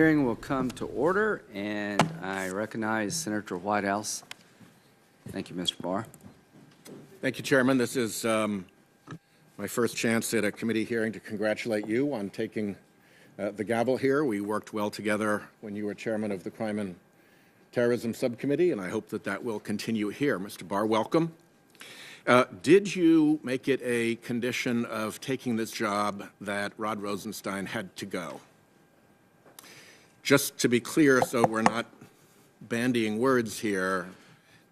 Hearing will come to order, and I recognize Senator Whitehouse. Thank you, Mr. Barr. Thank you, Chairman. This is my first chance at a committee hearing to congratulate you on taking the gavel here. We worked well together when you were chairman of the Crime and Terrorism Subcommittee, and I hope that that will continue here. Mr. Barr, welcome. Did you make it a condition of taking this job that Rod Rosenstein had to go? Just to be clear, so we're not bandying words here,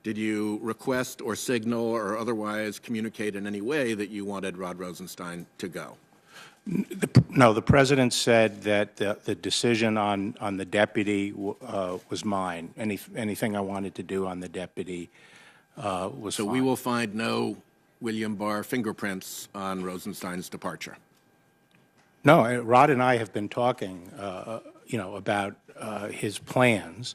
did you request or signal or otherwise communicate in any way that you wanted Rod Rosenstein to go? No, the president said that the decision on the deputy was mine. Anything I wanted to do on the deputy was so fine. We will find no William Barr fingerprints on Rosenstein's departure. No, Rod and I have been talking, about his plans.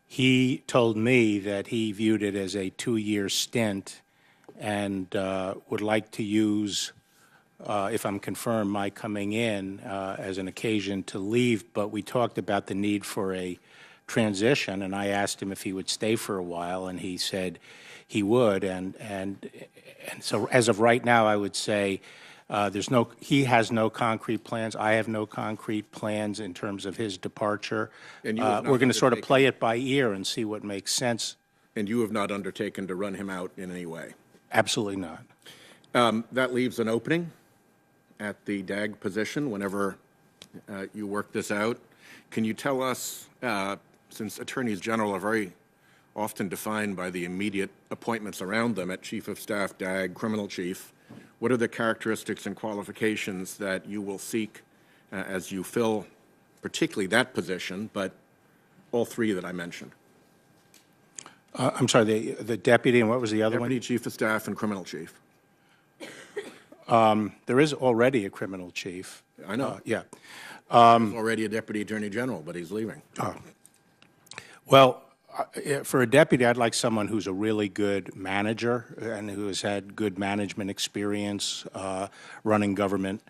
He told me that he viewed it as a 2-year stint and would like to use, if I'm confirmed, my coming in as an occasion to leave. But we talked about the need for a transition, and I asked him if he would stay for a while, and he said he would. And so as of right now, I would say he has no concrete plans. I have no concrete plans in terms of his departure. And we're going to sort of play it by ear and see what makes sense. And you have not undertaken to run him out in any way? Absolutely not. That leaves an opening at the DAG position whenever you work this out. Can you tell us, since attorneys general are very often defined by the immediate appointments around them at Chief of Staff, DAG, Criminal Chief, what are the characteristics and qualifications that you will seek as you fill particularly that position, but all three that I mentioned? I'm sorry, the deputy, and what was the other one? Deputy Chief of Staff and Criminal Chief. There is already a criminal chief. I know. Yeah. There's already a Deputy Attorney General, but he's leaving. Well, for a deputy, I'd like someone who's a really good manager and who has had good management experience running government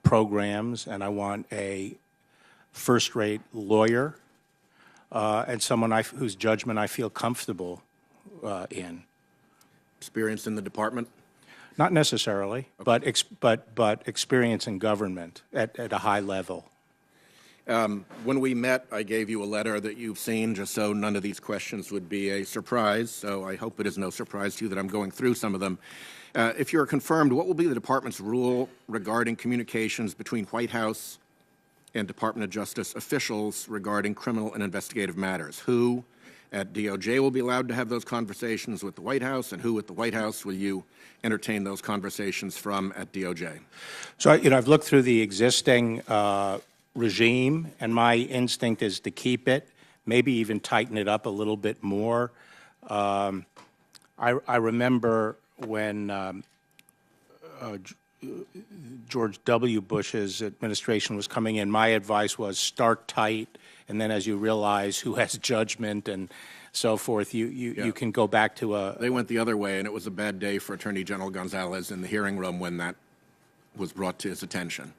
programs, and I want a first-rate lawyer and someone whose judgment I feel comfortable in. Experience in the department? Not necessarily, okay. but experience in government at a high level. When we met, I gave you a letter that you've seen just so none of these questions would be a surprise, so I hope it is no surprise to you that I'm going through some of them. If you're confirmed, what will be the department's rule regarding communications between White House and Department of Justice officials regarding criminal and investigative matters? Who at DOJ will be allowed to have those conversations with the White House, and who at the White House will you entertain those conversations from at DOJ? So, I've looked through the existing regime, and my instinct is to keep it, maybe even tighten it up a little bit more. I remember when George W. Bush's administration was coming in, my advice was start tight, and then as you realize who has judgment and so forth, you can go back to a... They went the other way, and it was a bad day for Attorney General Gonzalez in the hearing room when that was brought to his attention.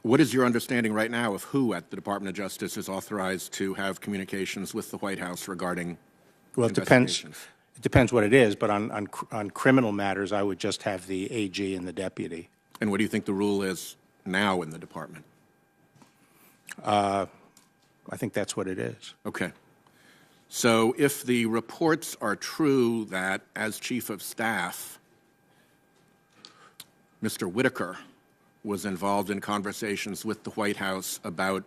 What is your understanding right now of who at the Department of Justice is authorized to have communications with the White House regarding investigations? It depends what it is, but on criminal matters, I would just have the AG and the deputy. And what do you think the rule is now in the department? I think that's what it is. Okay. So if the reports are true that as Chief of Staff, Mr. Whitaker was involved in conversations with the White House about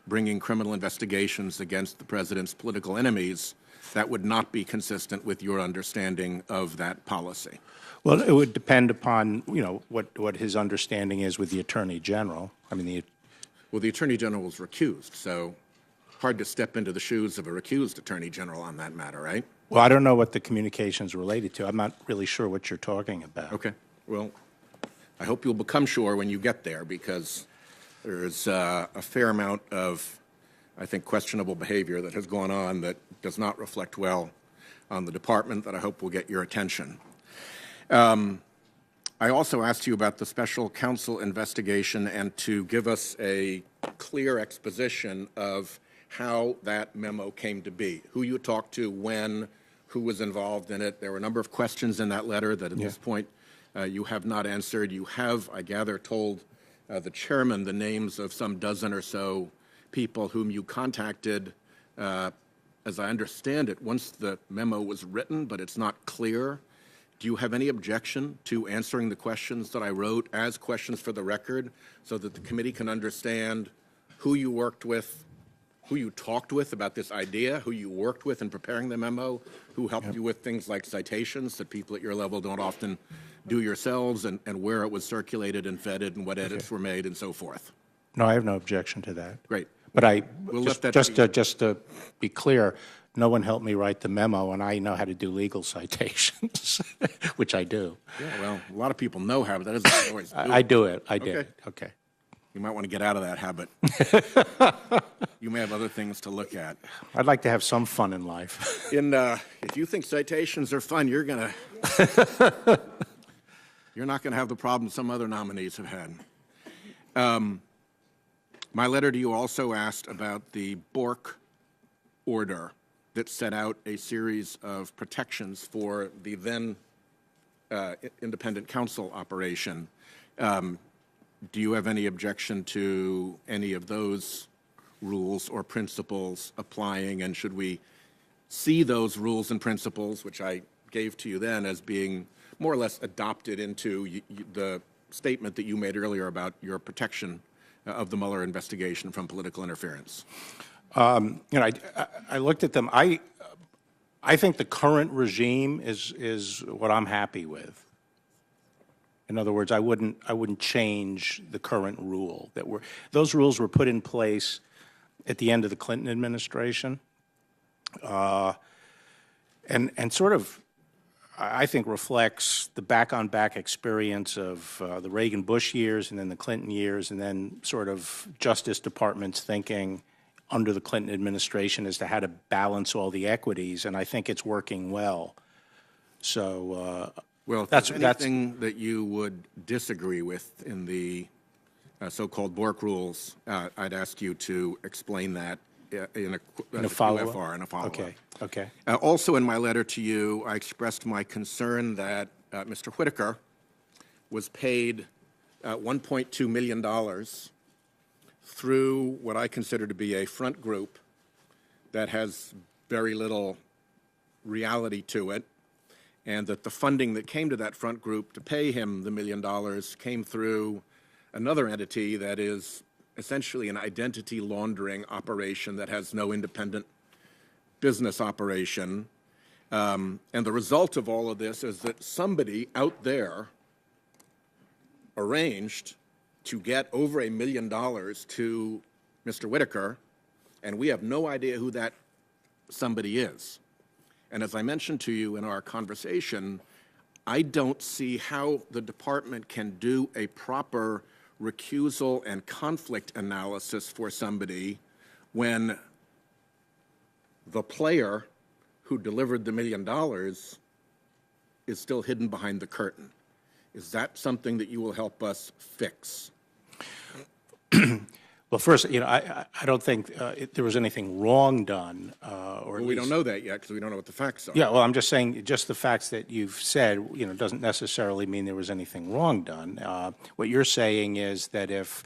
bringing criminal investigations against the president's political enemies, that would not be consistent with your understanding of that policy. Well, it would depend upon, what his understanding is with the Attorney General. Well, the Attorney General was recused, so hard to step into the shoes of a recused Attorney General on that matter, right? Well, I don't know what the communication's related to. I'm not really sure what you're talking about. Okay. Well, I hope you'll become sure when you get there, because there's a fair amount of, I think, questionable behavior that has gone on that does not reflect well on the department that I hope will get your attention. I also asked you about the special counsel investigation and to give us a clear exposition of how that memo came to be, who you talked to, when, who was involved in it. There were a number of questions in that letter that at this point you have not answered. You have, I gather, told the chairman the names of some dozen or so people whom you contacted, as I understand it, once the memo was written, but it's not clear. Do you have any objection to answering the questions that I wrote as questions for the record so that the committee can understand who you worked with, who you talked with about this idea, who you worked with in preparing the memo, who helped you with things like citations that people at your level don't often do yourselves, and where it was circulated and vetted and what edits were made and so forth? No, I have no objection to that. Great. But We'll just, let that just to be clear, no one helped me write the memo, and I know how to do legal citations, which I do. Yeah, well, a lot of people know how, but that doesn't always do I it. do it. I did. Okay. Okay. You might want to get out of that habit. You may have other things to look at. I'd like to have some fun in life. If you think citations are fun, you're not going to have the problem some other nominees have had. My letter to you also asked about the Bork order that set out a series of protections for the then independent counsel operation. Do you have any objection to any of those rules or principles applying, and should we see those rules and principles, which I gave to you then, as being more or less adopted into the statement that you made earlier about your protection of the Mueller investigation from political interference? You know, I looked at them. I think the current regime is what I'm happy with. In other words, I wouldn't change the current rule. Those rules were put in place at the end of the Clinton administration, and sort of, I think, reflects the back-on-back experience of the Reagan-Bush years and then the Clinton years, and then sort of Justice Department's thinking under the Clinton administration as to how to balance all the equities, and I think it's working well. So, well, if there's anything that you would disagree with in the so-called Bork rules, I'd ask you to explain that in a follow-up. In a follow-up. Okay. Okay. Also, in my letter to you, I expressed my concern that Mr. Whitaker was paid $1.2 million through what I consider to be a front group that has very little reality to it, and that the funding that came to that front group to pay him the $1 million came through another entity that is essentially an identity laundering operation that has no independent business operation. And the result of all of this is that somebody out there arranged to get over $1 million to Mr. Whitaker, and we have no idea who that somebody is. And as I mentioned to you in our conversation, I don't see how the department can do a proper recusal and conflict analysis for somebody when the player who delivered the $1 million is still hidden behind the curtain. Is that something that you will help us fix? Well, first, you know, I don't think there was anything wrong done. Well, we don't know that yet because we don't know what the facts are. Yeah, well, I'm just saying just the facts that you've said, you know, doesn't necessarily mean there was anything wrong done. What you're saying is that if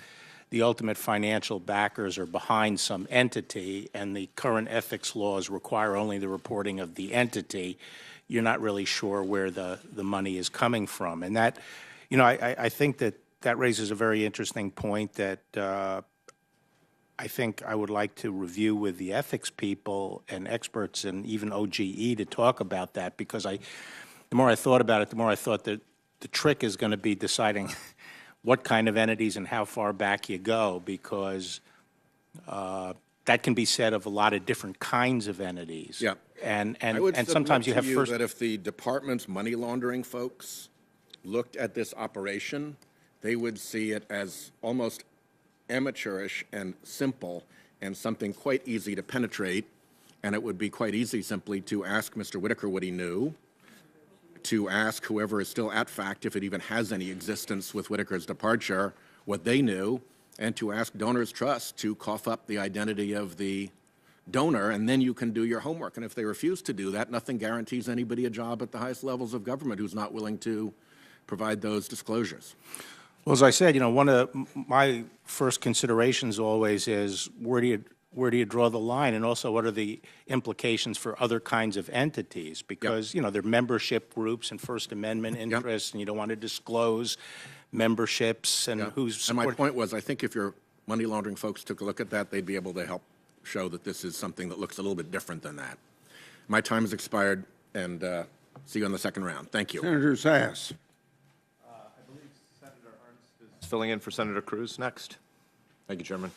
the ultimate financial backers are behind some entity and the current ethics laws require only the reporting of the entity, you're not really sure where the money is coming from. And that, you know, I think that raises a very interesting point that I think I would like to review with the ethics people and experts and even OGE to talk about that, because the more I thought about it, the more I thought that the trick is going to be deciding what kind of entities and how far back you go, because that can be said of a lot of different kinds of entities. Yeah. And sometimes you have first. That if the department's money laundering folks looked at this operation, they would see it as almost amateurish and simple and something quite easy to penetrate, and it would be quite easy simply to ask Mr. Whitaker what he knew, to ask whoever is still at fact, if it even has any existence with Whitaker's departure, what they knew, and to ask Donors Trust to cough up the identity of the donor, and then you can do your homework. And if they refuse to do that, nothing guarantees anybody a job at the highest levels of government who's not willing to provide those disclosures. Well, as I said, one of my first considerations always is where do you draw the line, and also what are the implications for other kinds of entities? Because there are membership groups and First Amendment interests, and you don't want to disclose memberships and who's. And my point was, I think if your money laundering folks took a look at that, they'd be able to help show that this is something that looks a little bit different than that. My time has expired, and see you on the second round. Thank you. Senator Sass. Filling in for Senator Cruz next. Thank you, Chairman.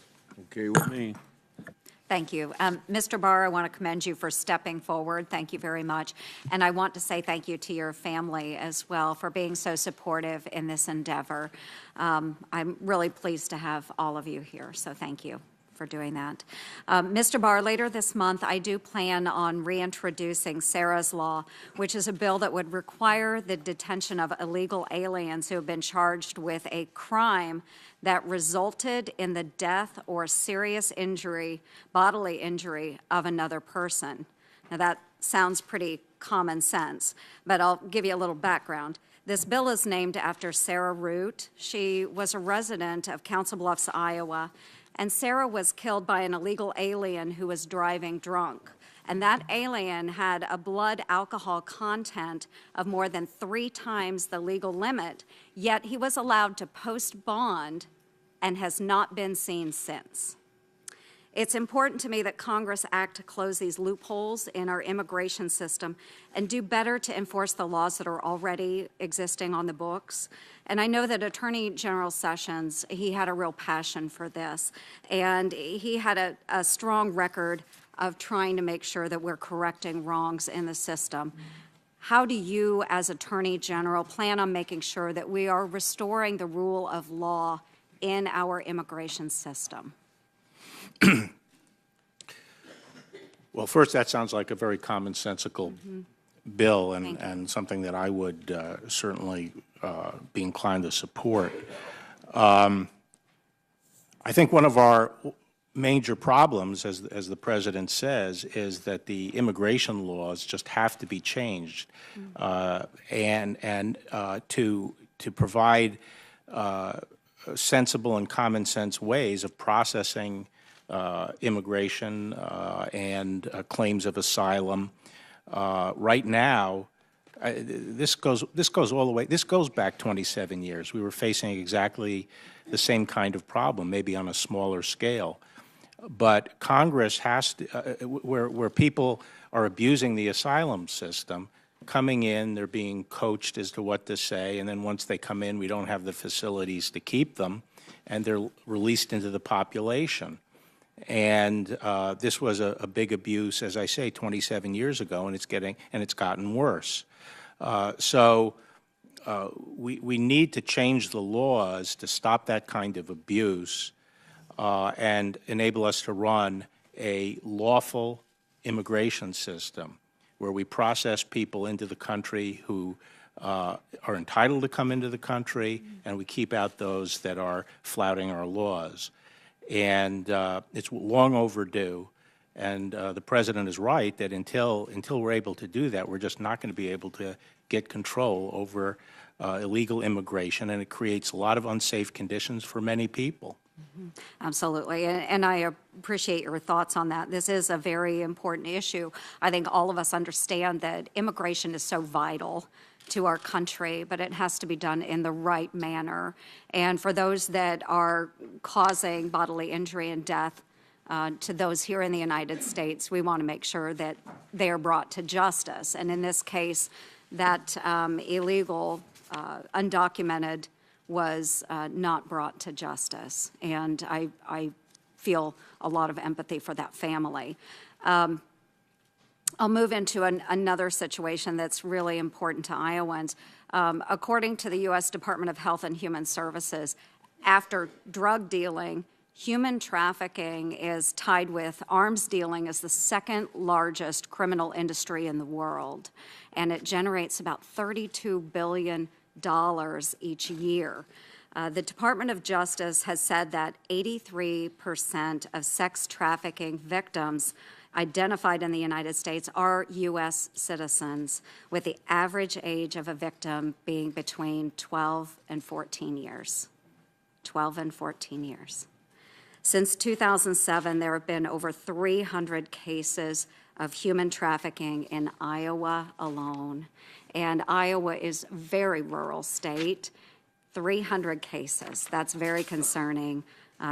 Okay with me. Thank you. Mr. Barr, I want to commend you for stepping forward. Thank you very much. And I want to say thank you to your family as well for being so supportive in this endeavor. I'm really pleased to have all of you here, so thank you for doing that. Mr. Barr, later this month, I do plan on reintroducing Sarah's Law, which is a bill that would require the detention of illegal aliens who have been charged with a crime that resulted in the death or serious injury, bodily injury of another person. Now that sounds pretty common sense, but I'll give you a little background. This bill is named after Sarah Root. She was a resident of Council Bluffs, Iowa, and Sarah was killed by an illegal alien who was driving drunk. And that alien had a blood alcohol content of more than 3 times the legal limit, yet he was allowed to post bond and has not been seen since. It's important to me that Congress act to close these loopholes in our immigration system and do better to enforce the laws that are already existing on the books. And I know that Attorney General Sessions, he had a real passion for this, and he had a strong record of trying to make sure that we're correcting wrongs in the system. How do you, as Attorney General, plan on making sure that we are restoring the rule of law in our immigration system? Well, first, that sounds like a very commonsensical bill and something that I would certainly be inclined to support. I think one of our major problems, as the President says, is that the immigration laws just have to be changed and to provide sensible and common sense ways of processing immigration and claims of asylum. Right now, this goes all the way. This goes back 27 years. We were facing exactly the same kind of problem, maybe on a smaller scale. But Congress has to, where people are abusing the asylum system, coming in, they're being coached as to what to say, and then once they come in, we don't have the facilities to keep them, and they're released into the population. And this was a big abuse, as I say, 27 years ago, and it's gotten worse. So we need to change the laws to stop that kind of abuse and enable us to run a lawful immigration system where we process people into the country who are entitled to come into the country, and we keep out those that are flouting our laws. And it's long overdue. And the President is right that until we're able to do that, we're just not going to be able to get control over illegal immigration, and it creates a lot of unsafe conditions for many people. Absolutely, and I appreciate your thoughts on that. This is a very important issue. I think all of us understand that immigration is so vital to our country, but it has to be done in the right manner. And for those that are causing bodily injury and death to those here in the United States, we want to make sure that they are brought to justice. And in this case, that illegal, undocumented was not brought to justice. And I feel a lot of empathy for that family. I'll move into another situation that's really important to Iowans. According to the U.S. Department of Health and Human Services, after drug dealing, human trafficking is tied with arms dealing as the second largest criminal industry in the world, and it generates about $32 billion each year. The Department of Justice has said that 83% of sex trafficking victims identified in the United States are U.S. citizens, with the average age of a victim being between 12 and 14 years. 12 and 14 years. Since 2007, there have been over 300 cases of human trafficking in Iowa alone. And Iowa is a very rural state. 300 cases. That's very concerning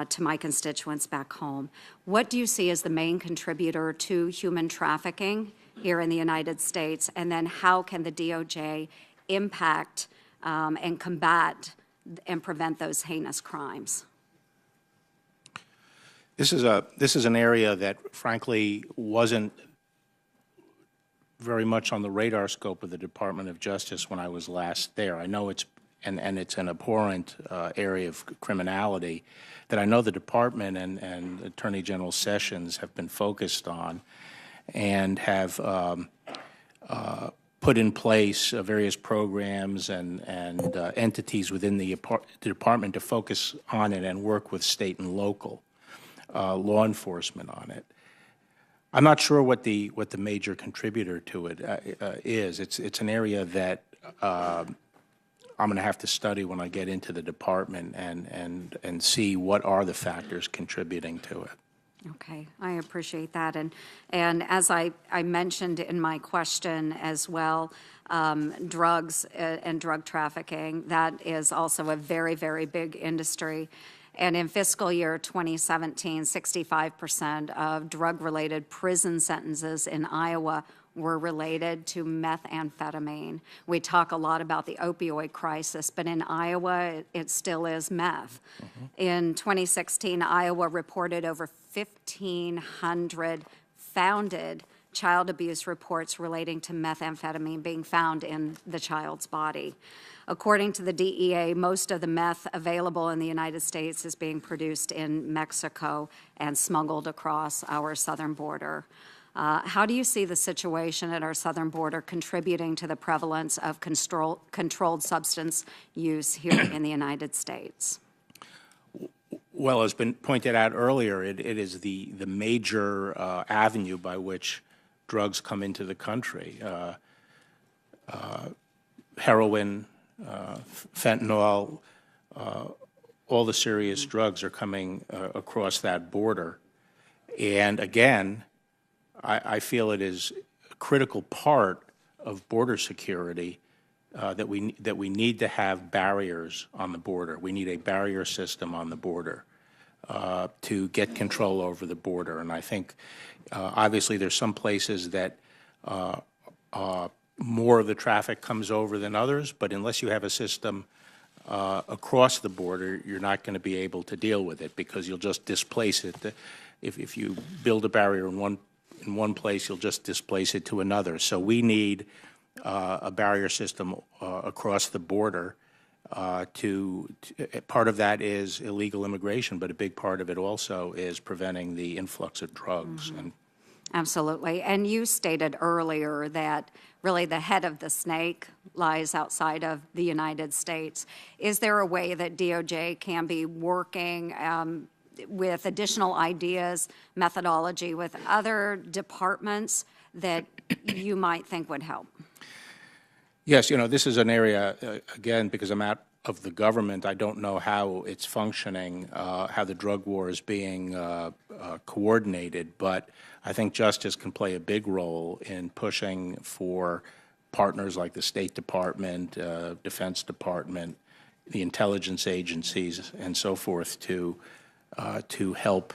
to my constituents back home. What do you see as the main contributor to human trafficking here in the United States? And then how can the DOJ impact and combat and prevent those heinous crimes? This is an area that, frankly, wasn't very much on the radar scope of the Department of Justice when I was last there. I know it's it's an abhorrent area of criminality that I know the department and Attorney General Sessions have been focused on and have put in place various programs and entities within the department to focus on it and work with state and local law enforcement on it. I'm not sure what the major contributor to it is. It's an area that I'm going to have to study when I get into the department and see what are the factors contributing to it. Okay, I appreciate that. And as I mentioned in my question as well, drugs and drug trafficking, that is also a very, very big industry. And in fiscal year 2017, 65% of drug-related prison sentences in Iowa were related to methamphetamine. We talk a lot about the opioid crisis, but in Iowa, it still is meth. In 2016, Iowa reported over 1,500 founded child abuse reports relating to methamphetamine being found in the child's body. According to the DEA, most of the meth available in the United States is being produced in Mexico and smuggled across our southern border. How do you see the situation at our southern border contributing to the prevalence of controlled substance use here in the United States? Well, as been pointed out earlier, it is the major avenue by which drugs come into the country. Heroin, fentanyl, all the serious drugs are coming across that border. And again, I feel it is a critical part of border security that we need to have barriers on the border. We need a barrier system on the border to get control over the border. And I think obviously there's some places that more of the traffic comes over than others, but unless you have a system across the border, you're not going to be able to deal with it because you'll just displace it. If you build a barrier in one place, you'll just displace it to another. So we need a barrier system across the border. Part of that is illegal immigration, but a big part of it also is preventing the influx of drugs. Mm-hmm. Absolutely. And you stated earlier that really the head of the snake lies outside of the United States. Is there a way that DOJ can be working with additional ideas, methodology with other departments that you might think would help? Yes, this is an area, again, because I'm out of the government, I don't know how it's functioning, how the drug war is being coordinated, but I think justice can play a big role in pushing for partners like the State Department, Defense Department, the intelligence agencies, and so forth to help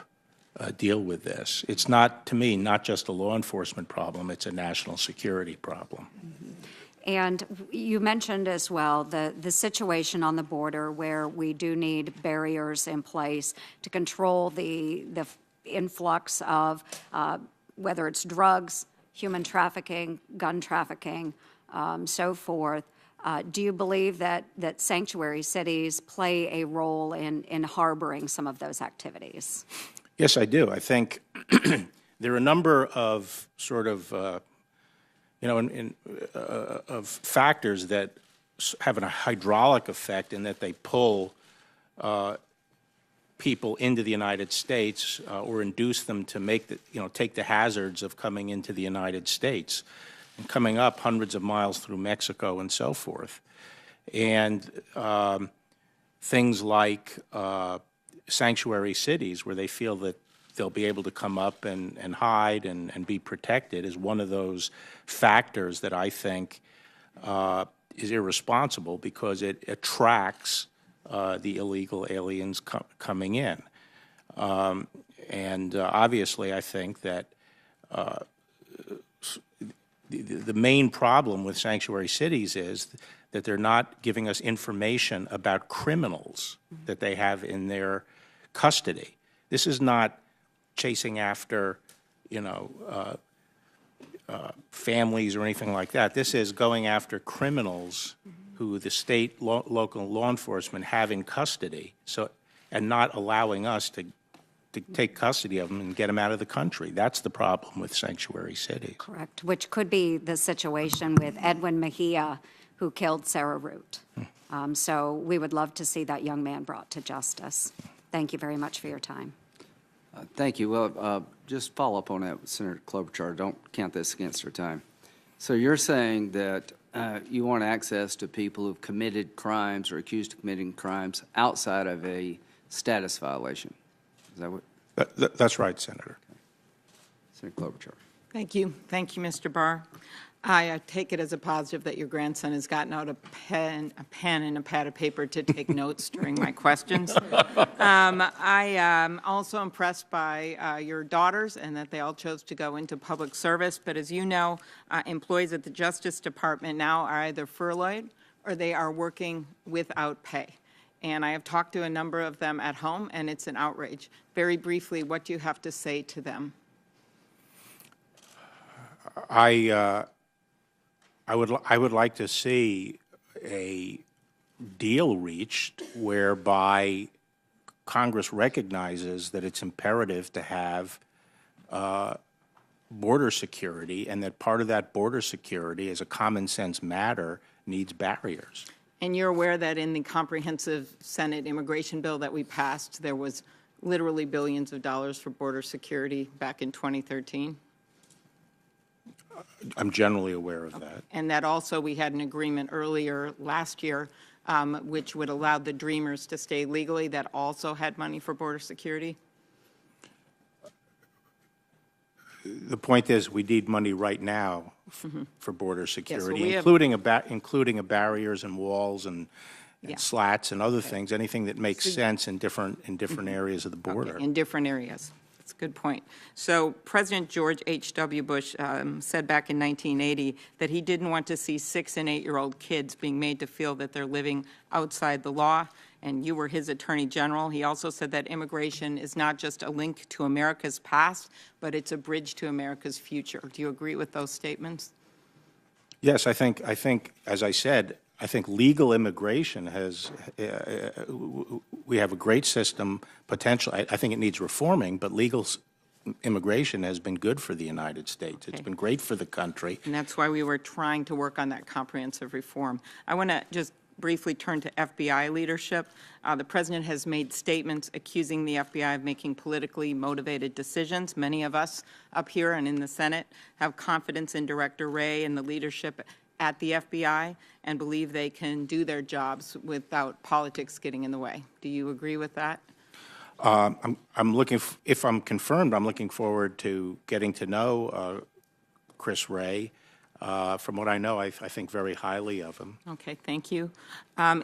deal with this. It's not, to me, not just a law enforcement problem, it's a national security problem. Mm-hmm. And you mentioned as well the situation on the border where we do need barriers in place to control the influx of whether it's drugs, human trafficking, gun trafficking, so forth. Do you believe that sanctuary cities play a role in harboring some of those activities? Yes, I do. I think there are a number of sort of, of factors that have a hydraulic effect in that they pull people into the United States or induce them to make take the hazards of coming into the United States and coming up hundreds of miles through Mexico and so forth. And things like sanctuary cities where they feel that they'll be able to come up and hide and be protected is one of those factors that I think is irresponsible because it attracts the illegal aliens coming in. And obviously I think that the main problem with sanctuary cities is that they're not giving us information about criminals that they have in their custody. This is not chasing after, families or anything like that. This is going after criminals who the state, local law enforcement have in custody, and not allowing us to take custody of them and get them out of the country. That's the problem with sanctuary cities. Correct, which could be the situation with Edwin Mejia, who killed Sarah Root. So we would love to see that young man brought to justice. Thank you very much for your time. Thank you. Well, just follow up on that with Senator Klobuchar. Don't count this against her time. So you're saying that you want access to people who've committed crimes or accused of committing crimes outside of a status violation. Is that what? That's right, Senator. Okay. Senator Klobuchar. Thank you. Thank you, Mr. Barr. I take it as a positive that your grandson has gotten out a pen and a pad of paper to take notes during my questions. I am also impressed by your daughters and that they all chose to go into public service. But as you know, employees at the Justice Department now are either furloughed or they are working without pay. And I have talked to a number of them at home, and it's an outrage. Very briefly, what do you have to say to them? I would like to see a deal reached whereby Congress recognizes that it's imperative to have border security, and that part of that border security, as a common sense matter, needs barriers. And you're aware that in the comprehensive Senate immigration bill that we passed, there was literally billions of dollars for border security back in 2013? I'm generally aware of that. And that also we had an agreement earlier last year which would allow the Dreamers to stay legally, that also had money for border security? The point is, we need money right now for border security, we have- including barriers and walls and Yeah. slats and other things, anything that makes sense in different areas of the border. Okay, in different areas. That's a good point. So President George H.W. Bush said back in 1980 that he didn't want to see 6- and 8-year-old kids being made to feel that they're living outside the law, and you were his attorney general. He also said that immigration is not just a link to America's past, but it's a bridge to America's future. Do you agree with those statements? Yes, I think, as I said, I think legal immigration has, we have a great system potential. I think it needs reforming, but legal immigration has been good for the United States. It's been great for the country. And that's why we were trying to work on that comprehensive reform. I want to just briefly turn to FBI leadership. The President has made statements accusing the FBI of making politically motivated decisions. Many of us up here and in the Senate have confidence in Director Wray and the leadership at the FBI and believe they can do their jobs without politics getting in the way. Do you agree with that? I'm looking, if I'm confirmed, I'm looking forward to getting to know Chris Wray. From what I know, I think very highly of him. Okay, thank you.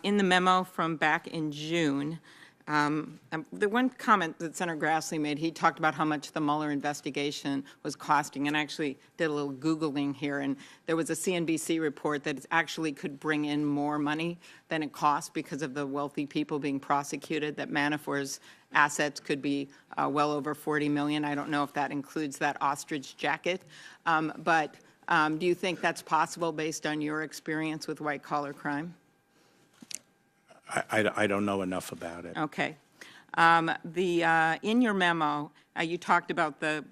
In the memo from back in June, the one comment that Senator Grassley made, he talked about how much the Mueller investigation was costing, and I actually did a little Googling here, and there was a CNBC report that it actually could bring in more money than it cost because of the wealthy people being prosecuted, that Manafort's assets could be well over $40 million. I don't know if that includes that ostrich jacket, but Do you think that's possible based on your experience with white-collar crime? I don't know enough about it. Okay. In your memo, you talked about the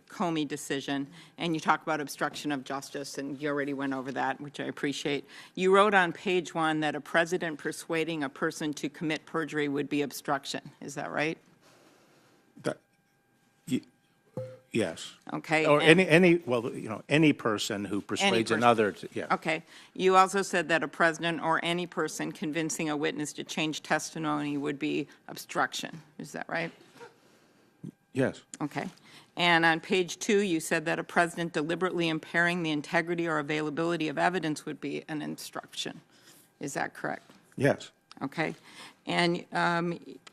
Comey decision, and you talked about obstruction of justice, and you already went over that, which I appreciate. You wrote on page 1 that a president persuading a person to commit perjury would be obstruction. Is that right? Yes. Okay. Or and- any person who persuades person. another to, yeah. Okay. You also said that a president or any person convincing a witness to change testimony would be obstruction. Is that right? Yes. Okay. And on page 2, you said that a president deliberately impairing the integrity or availability of evidence would be an obstruction. Is that correct? Yes. Okay. And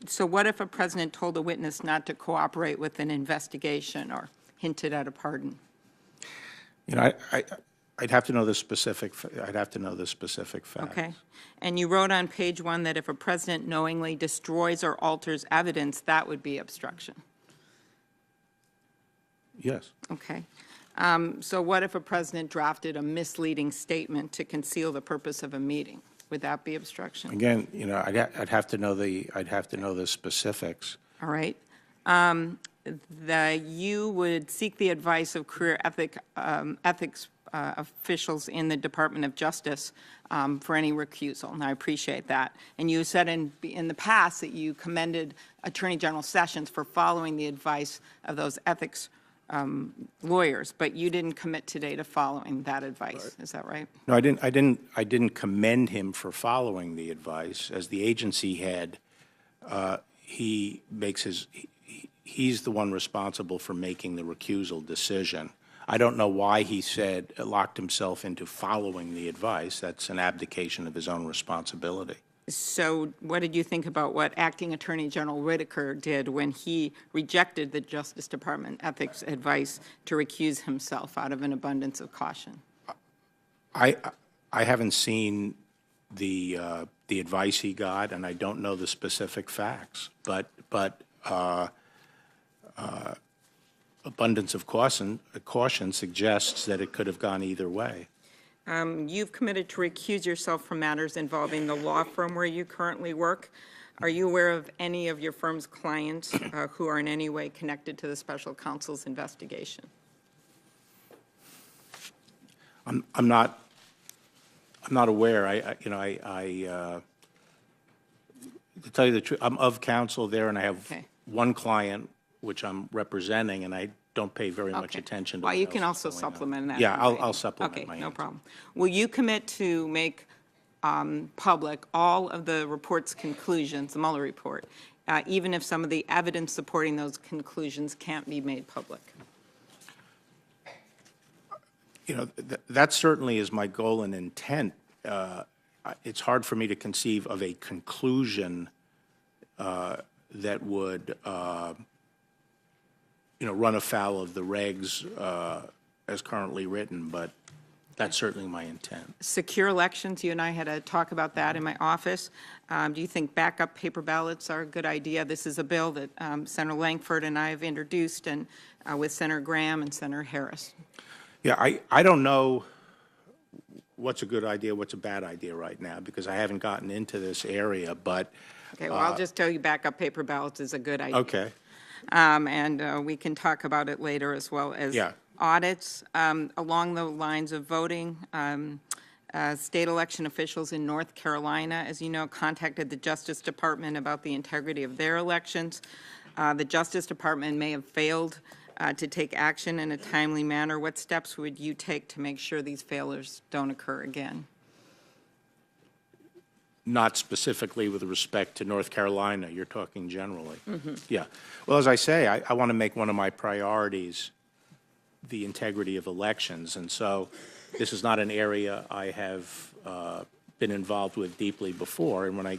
so what if a president told a witness not to cooperate with an investigation or hinted at a pardon? You know, I'd have to know the specific. I'd have to know the specific facts. Okay. And you wrote on page 1 that if a president knowingly destroys or alters evidence, that would be obstruction. Yes. Okay. So what if a president drafted a misleading statement to conceal the purpose of a meeting? Would that be obstruction? Again, you know, I'd have to know the specifics. All right. You would seek the advice of career ethics officials in the Department of Justice for any recusal, and I appreciate that. And you said in the past that you commended Attorney General Sessions for following the advice of those ethics lawyers, but you didn't commit today to following that advice. Is that right? No, I didn't commend him for following the advice. As the agency head, he's the one responsible for making the recusal decision. I don't know why he locked himself into following the advice. That's an abdication of his own responsibility. So what did you think about what Acting Attorney General Whitaker did when he rejected the Justice Department ethics advice to recuse himself out of an abundance of caution? I haven't seen the advice he got, and I don't know the specific facts. But abundance of caution suggests that it could have gone either way. You've committed to recuse yourself from matters involving the law firm where you currently work. Are you aware of any of your firm's clients who are in any way connected to the special counsel's investigation? I'm not aware. To tell you the truth, I'm of counsel there, and I have one client which I'm representing, and I don't pay very much attention to. Well, you can also supplement that. Yeah, I'll supplement my Okay, no answer. problem. Will you commit to make public all of the report's conclusions, the Mueller report, even if some of the evidence supporting those conclusions can't be made public? You know, that certainly is my goal and intent. It's hard for me to conceive of a conclusion that would run afoul of the regs as currently written, but that's certainly my intent. Secure elections, you and I had a talk about that in my office. Do you think backup paper ballots are a good idea? This is a bill that Senator Langford and I have introduced, and with Senator Graham and Senator Harris. Yeah, I don't know what's a good idea, what's a bad idea right now, because I haven't gotten into this area, but... Okay, well, I'll just tell you backup paper ballots is a good idea. Okay. And we can talk about it later, as well as audits along the lines of voting. State election officials in North Carolina, as you know, contacted the Justice Department about the integrity of their elections. The Justice Department may have failed to take action in a timely manner. What steps would you take to make sure these failures don't occur again? Not specifically with respect to North Carolina, you're talking generally. Yeah. Well, as I say, I want to make one of my priorities the integrity of elections, and so this is not an area I have been involved with deeply before, and when I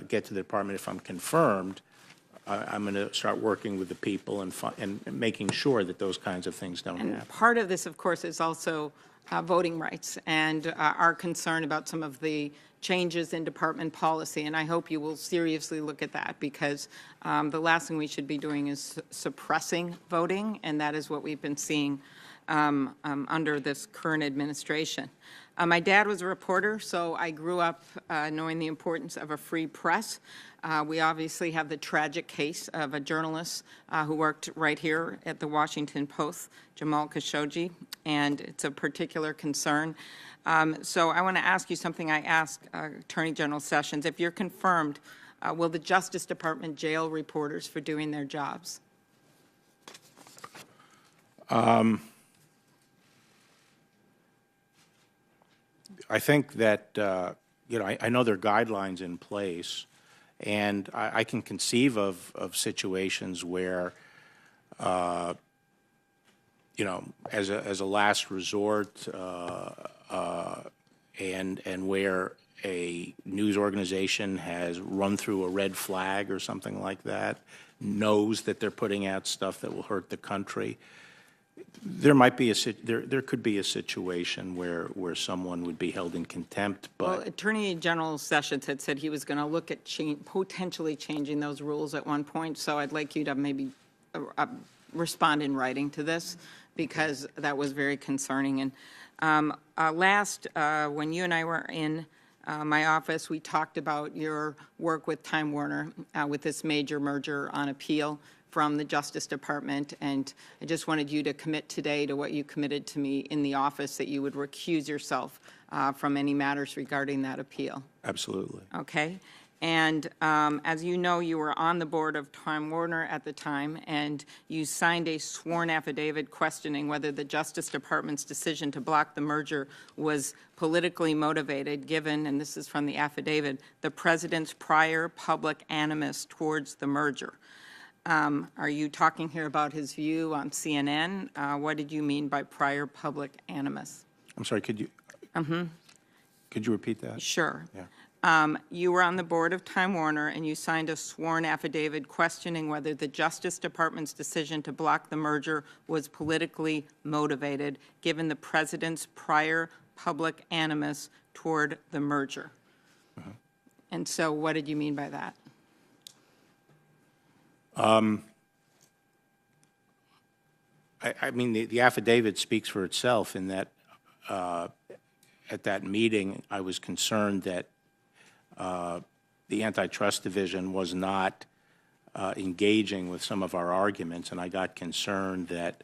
get to the department, if I'm confirmed, I'm going to start working with the people and making sure that those kinds of things don't happen. Part of this, of course, is also voting rights and our concern about some of the changes in department policy, and I hope you will seriously look at that, because the last thing we should be doing is suppressing voting, and that is what we've been seeing under this current administration. My dad was a reporter, so I grew up knowing the importance of a free press. We obviously have the tragic case of a journalist who worked right here at the Washington Post, Jamal Khashoggi, and it's a particular concern. So I want to ask you something I asked Attorney General Sessions. If you're confirmed, will the Justice Department jail reporters for doing their jobs? I think that, I know there are guidelines in place, and I can conceive of situations where, as a last resort, and where a news organization has run through a red flag or something like that, knows that they're putting out stuff that will hurt the country. There might be there could be a situation where someone would be held in contempt, but Well, Attorney General Sessions had said he was going to look at potentially changing those rules at one point, so I'd like you to maybe respond in writing to this, because that was very concerning. And when you and I were in my office, we talked about your work with Time Warner with this major merger on appeal from the Justice Department, and I just wanted you to commit today to what you committed to me in the office, that you would recuse yourself from any matters regarding that appeal. absolutely. Okay? And as you know, you were on the board of Time Warner at the time, and you signed a sworn affidavit questioning whether the Justice Department's decision to block the merger was politically motivated, given, and this is from the affidavit, the President's prior public animus towards the merger. Are you talking here about his view on CNN? What did you mean by prior public animus? I'm sorry, could you repeat that? Sure. Yeah. You were on the board of Time Warner, and you signed a sworn affidavit questioning whether the Justice Department's decision to block the merger was politically motivated, given the President's prior public animus toward the merger. And so what did you mean by that? I mean, the affidavit speaks for itself in that at that meeting, I was concerned that the Antitrust Division was not engaging with some of our arguments, and I got concerned that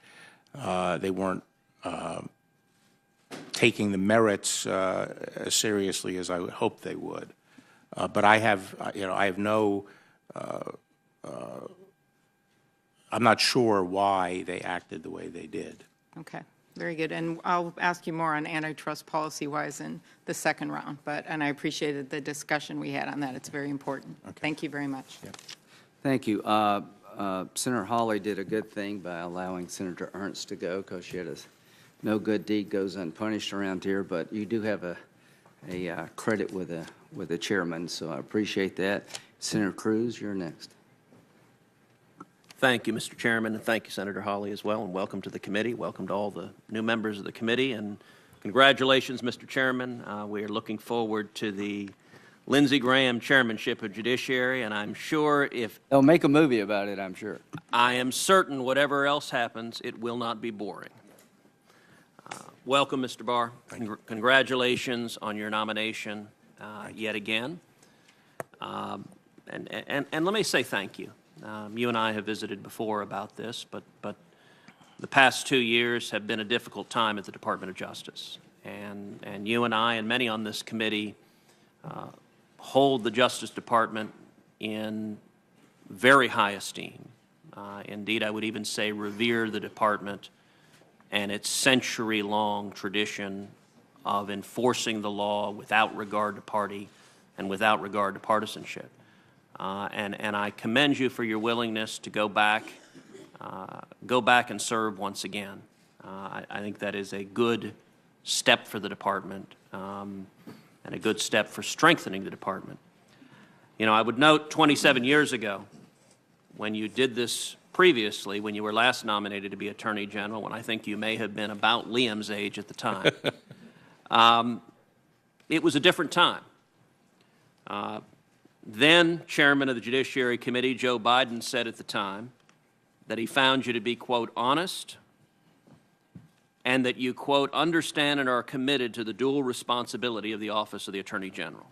they weren't taking the merits as seriously as I would hope they would. But I have no, I'm not sure why they acted the way they did. Okay, very good. And I'll ask you more on antitrust policy-wise in the second round, and I appreciated the discussion we had on that. It's very important. Okay. Thank you very much. Yeah. Thank you. Senator Hawley did a good thing by allowing Senator Ernst to go, because she had no good deed goes unpunished around here, but you do have a credit with the chairman, so I appreciate that. Senator Cruz, you're next. Thank you, Mr. Chairman, and thank you, Senator Hawley, as well, and welcome to the committee. Welcome to all the new members of the committee, and congratulations, Mr. Chairman. We are looking forward to the Lindsey Graham chairmanship of Judiciary, and I'm sure They'll make a movie about it, I'm sure. I am certain whatever else happens, it will not be boring. Welcome, Mr. Barr. Congratulations on your nomination yet again. And let me say thank you. You and I have visited before about this, but the past 2 years have been a difficult time at the Department of Justice. And you and I and many on this committee hold the Justice Department in very high esteem. Indeed, I would even say revere the department and its century-long tradition of enforcing the law without regard to party and without regard to partisanship. And I commend you for your willingness to go back and serve once again. I think that is a good step for the department and a good step for strengthening the department. You know, I would note 27 years ago, when you did this previously, when you were last nominated to be Attorney General, when I think you may have been about Liam's age at the time, it was a different time. Then Chairman of the Judiciary Committee, Joe Biden, said at the time that he found you to be, quote, honest and that you, quote, understand and are committed to the dual responsibility of the Office of the Attorney General.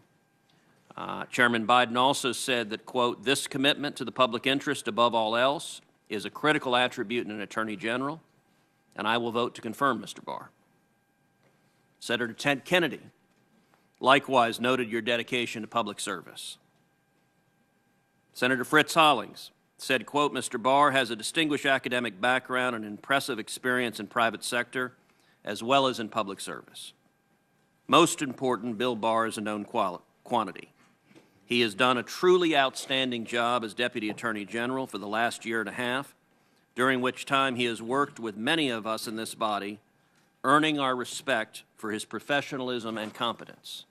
Chairman Biden also said that, quote, this commitment to the public interest above all else is a critical attribute in an Attorney General, and I will vote to confirm Mr. Barr. Senator Ted Kennedy likewise noted your dedication to public service. Senator Fritz Hollings said, quote, Mr. Barr has a distinguished academic background and impressive experience in private sector as well as in public service. Most important, Bill Barr is a known quantity. He has done a truly outstanding job as Deputy Attorney General for the last year and a half, during which time he has worked with many of us in this body, earning our respect for his professionalism and competence.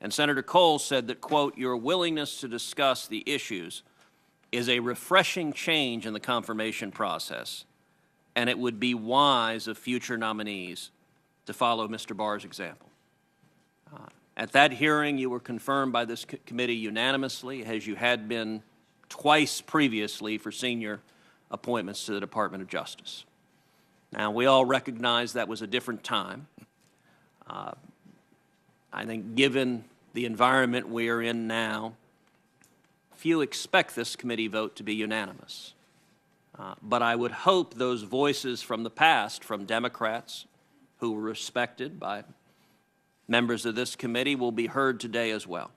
And Senator Cole said that, quote, your willingness to discuss the issues is a refreshing change in the confirmation process, and it would be wise of future nominees to follow Mr. Barr's example. At that hearing, you were confirmed by this committee unanimously, as you had been twice previously for senior appointments to the Department of Justice. Now, we all recognize that was a different time. I think given the environment we are in now, few expect this committee vote to be unanimous. But I would hope those voices from the past, from Democrats who were respected by members of this committee, will be heard today as well.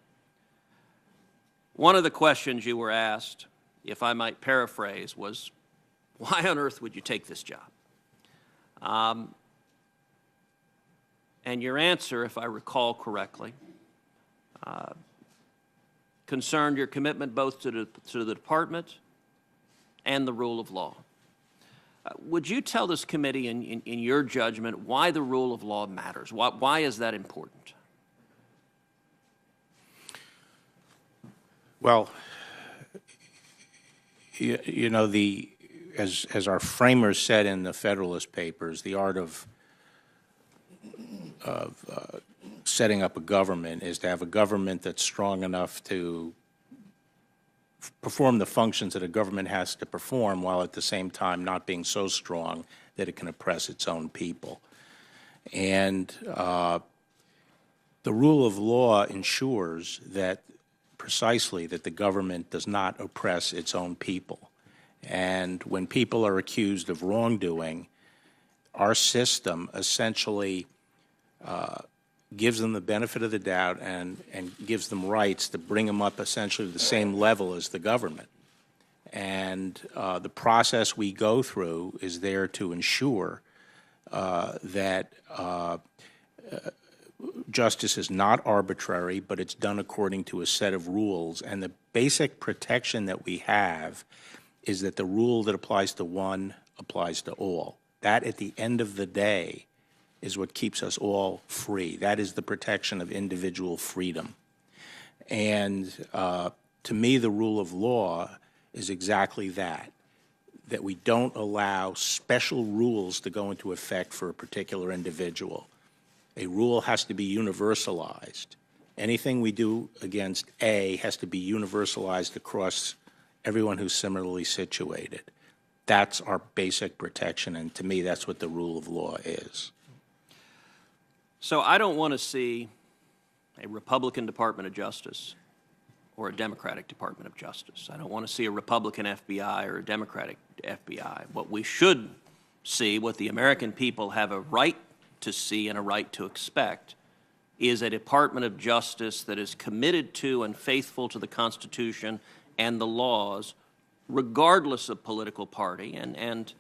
One of the questions you were asked, if I might paraphrase, was, why on earth would you take this job? And your answer, if I recall correctly, concerned your commitment both to the department and the rule of law. Would you tell this committee, in your judgment, why the rule of law matters? Why is that important? Well, you know, as our framers said in the Federalist Papers, the art of setting up a government is to have a government that's strong enough to perform the functions that a government has to perform, while at the same time not being so strong that it can oppress its own people. And the rule of law ensures that precisely that the government does not oppress its own people. And when people are accused of wrongdoing, our system essentially gives them the benefit of the doubt and gives them rights to bring them up essentially to the same level as the government. And the process we go through is there to ensure that justice is not arbitrary, but it's done according to a set of rules. And the basic protection that we have is that the rule that applies to one applies to all. That, at the end of the day, is what keeps us all free. That is the protection of individual freedom. And to me, the rule of law is exactly that, that we don't allow special rules to go into effect for a particular individual. A rule has to be universalized. Anything we do against A has to be universalized across everyone who's similarly situated. That's our basic protection, and to me, that's what the rule of law is. So I don't want to see a Republican Department of Justice or a Democratic Department of Justice. I don't want to see a Republican FBI or a Democratic FBI. What we should see, what the American people have a right to see and a right to expect, is a Department of Justice that is committed to and faithful to the Constitution and the laws, regardless of political party. And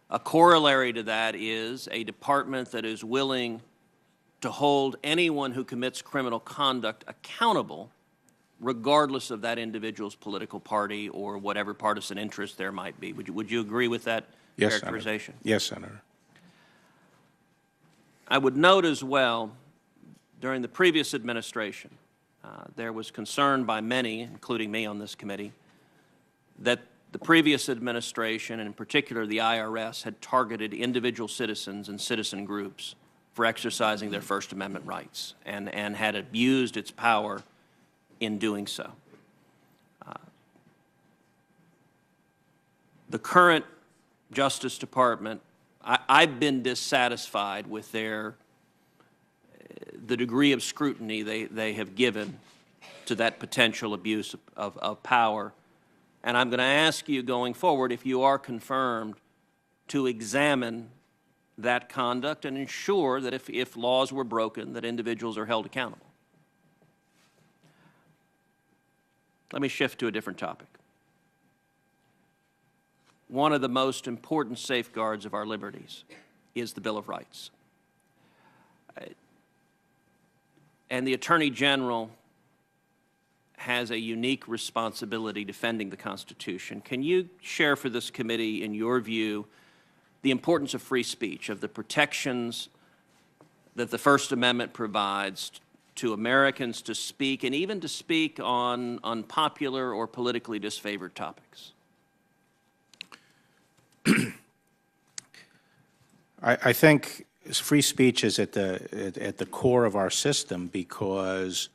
a corollary to that is a department that is willing to hold anyone who commits criminal conduct accountable, regardless of that individual's political party or whatever partisan interest there might be. Would you agree with that characterization? Senator. Yes, Senator. I would note as well, during the previous administration, there was concern by many, including me on this committee, that the previous administration, and in particular the IRS, had targeted individual citizens and citizen groups for exercising their First Amendment rights and had abused its power in doing so. The current Justice Department I've been dissatisfied with the degree of scrutiny they have given to that potential abuse of power. And I'm going to ask you going forward, if you are confirmed, to examine that conduct and ensure that if laws were broken, that individuals are held accountable. Let me shift to a different topic. One of the most important safeguards of our liberties is the Bill of Rights. And the Attorney General has a unique responsibility defending the Constitution. Can you share for this committee, in your view, the importance of free speech, of the protections that the First Amendment provides to Americans to speak, and even to speak on unpopular or politically disfavored topics? I think free speech is at the core of our system because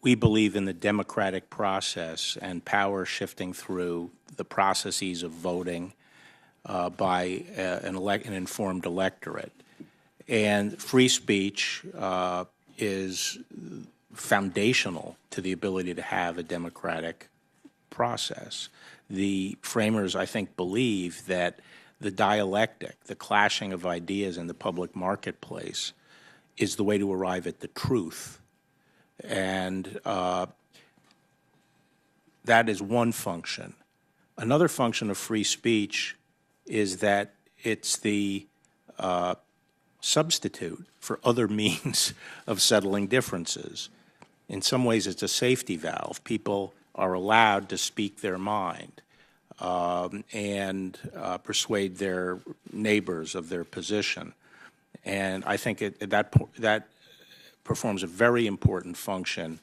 we believe in the democratic process and power shifting through the processes of voting by an informed electorate. And free speech is foundational to the ability to have a democratic process. The framers, I think, believe that the dialectic, the clashing of ideas in the public marketplace, is the way to arrive at the truth. And that is one function. Another function of free speech is that it's the substitute for other means of settling differences. In some ways, it's a safety valve. People are allowed to speak their mind and persuade their neighbors of their position. And I think that performs a very important function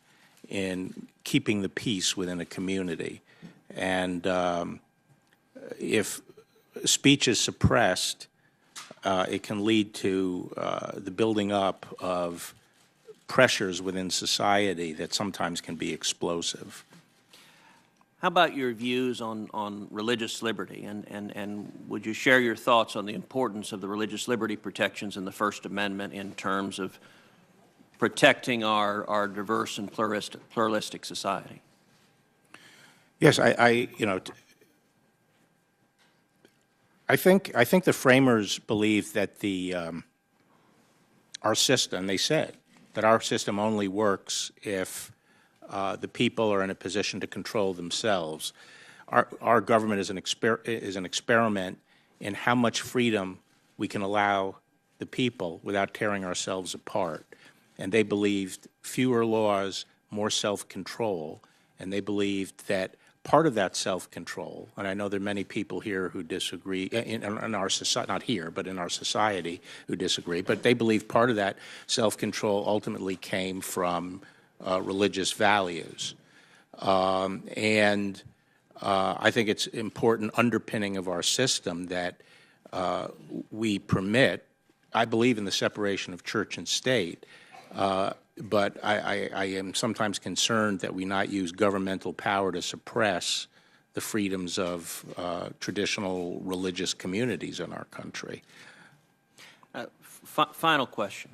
in keeping the peace within a community. And if speech is suppressed, it can lead to the building up of pressures within society that sometimes can be explosive. How about your views on religious liberty? And would you share your thoughts on the importance of the religious liberty protections in the First Amendment in terms of protecting our diverse and pluralistic society? Yes, I think the framers believe that our system, they said that our system only works if the people are in a position to control themselves. Our government is an experiment in how much freedom we can allow the people without tearing ourselves apart. And they believed fewer laws, more self-control, and they believed that part of that self-control, and I know there are many people here who disagree, in our society, not here, but in our society who disagree, but they believe part of that self-control ultimately came from religious values. And I think it's important underpinning of our system that we permit, I believe in the separation of church and state, but I am sometimes concerned that we not use governmental power to suppress the freedoms of traditional religious communities in our country. Final question.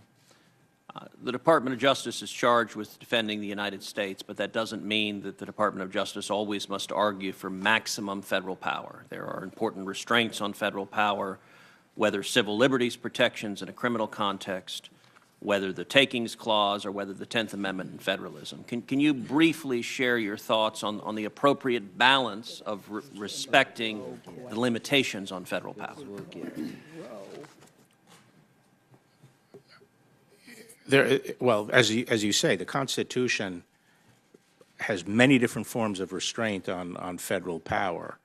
The Department of Justice is charged with defending the United States, but that doesn't mean that the Department of Justice always must argue for maximum federal power. There are important restraints on federal power, whether civil liberties protections in a criminal context, whether the Takings Clause, or whether the 10th Amendment and federalism. Can you briefly share your thoughts on the appropriate balance of respecting the limitations on federal power? Well, as you say, the Constitution has many different forms of restraint on federal power.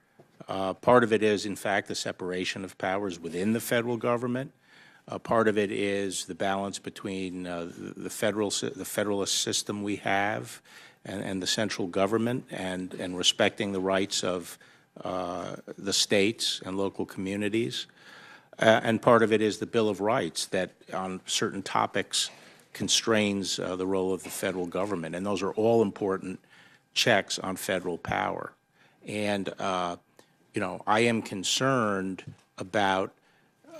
Part of it is, in fact, the separation of powers within the federal government. Part of it is the balance between the federalist system we have and the central government, and respecting the rights of the states and local communities. And part of it is the Bill of Rights that on certain topics constrains the role of the federal government. And those are all important checks on federal power. And, I am concerned about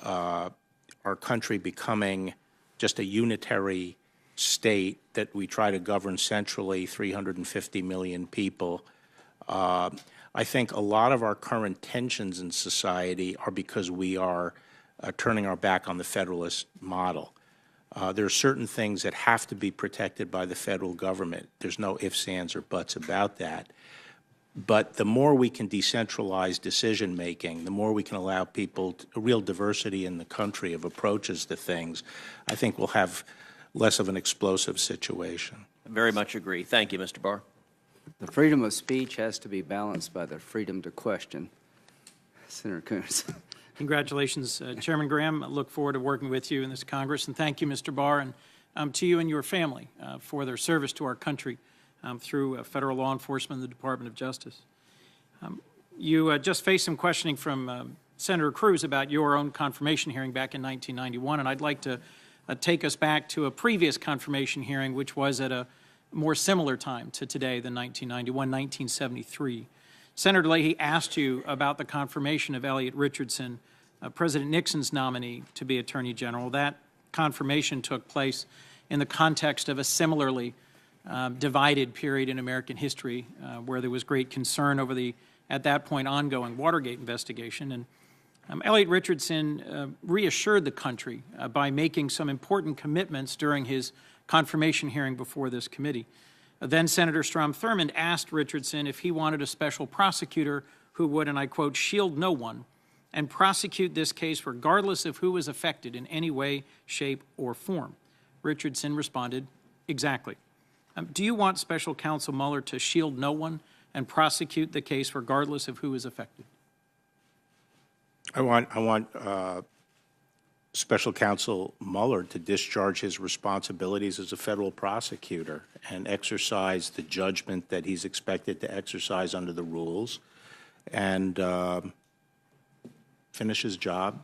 our country becoming just a unitary state that we try to govern centrally, 350 million people. I think a lot of our current tensions in society are because we are turning our back on the federalist model. There are certain things that have to be protected by the federal government. There's no ifs, ands, or buts about that. But the more we can decentralize decision-making, the more we can allow people a real diversity in the country of approaches to things, I think we'll have less of an explosive situation. Very much agree. Thank you, Mr. Barr. The freedom of speech has to be balanced by the freedom to question. Senator Coons. Congratulations, Chairman Graham. I look forward to working with you in this Congress. And thank you, Mr. Barr, and to you and your family for their service to our country through federal law enforcement and the Department of Justice. You just faced some questioning from Senator Cruz about your own confirmation hearing back in 1991, and I'd like to take us back to a previous confirmation hearing, which was at a more similar time to today than 1991, 1973. Senator Leahy asked you about the confirmation of Elliot Richardson, President Nixon's nominee to be Attorney General. That confirmation took place in the context of a similarly divided period in American history where there was great concern over the, at that point, ongoing Watergate investigation. And Elliot Richardson reassured the country by making some important commitments during his confirmation hearing before this committee. Then Senator Strom Thurmond asked Richardson if he wanted a special prosecutor who would, and I quote, shield no one and prosecute this case regardless of who was affected in any way, shape, or form. Richardson responded, exactly. Do you want Special Counsel Mueller to shield no one and prosecute the case regardless of who is affected? I want Special Counsel Mueller to discharge his responsibilities as a federal prosecutor and exercise the judgment that he's expected to exercise under the rules and finish his job.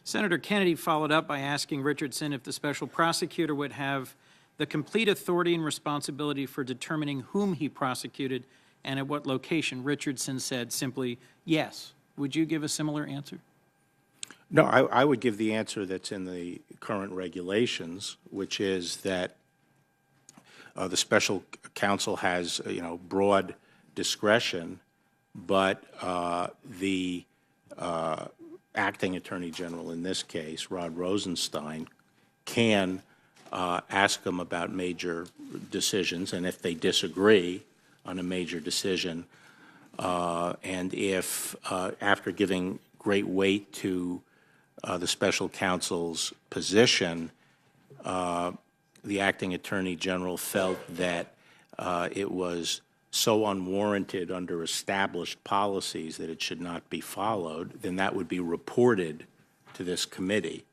Senator Kennedy followed up by asking Richardson if the special prosecutor would have the complete authority and responsibility for determining whom he prosecuted and at what location. Richardson said simply, yes. Would you give a similar answer? No, I would give the answer that's in the current regulations, which is that the special counsel has, broad discretion, but the acting attorney general in this case, Rod Rosenstein, can ask them about major decisions, and if they disagree on a major decision, and if after giving great weight to the special counsel's position, the acting attorney general felt that it was so unwarranted under established policies that it should not be followed, then that would be reported to this committee.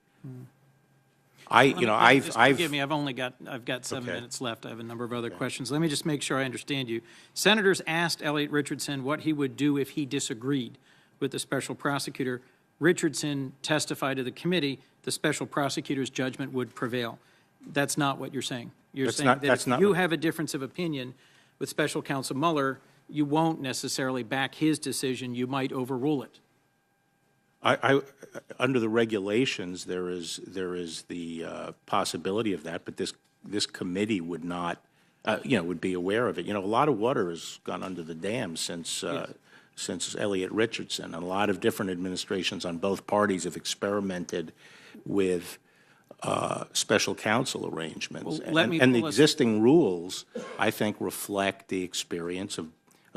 Forgive me, I've got 7 Okay. minutes left. I have a number of other questions. Let me just make sure I understand you. Senators asked Elliot Richardson what he would do if he disagreed with the special prosecutor. Richardson testified to the committee the special prosecutor's judgment would prevail. That's not what you're saying. You're saying that if you have a difference of opinion with Special Counsel Mueller, you won't necessarily back his decision. You might overrule it. Under the regulations, there is the possibility of that, but this committee would not, would be aware of it. A lot of water has gone under the dam since Elliot Richardson, and a lot of different administrations on both parties have experimented with special counsel arrangements. Well, and the existing rules, I think, reflect the experience of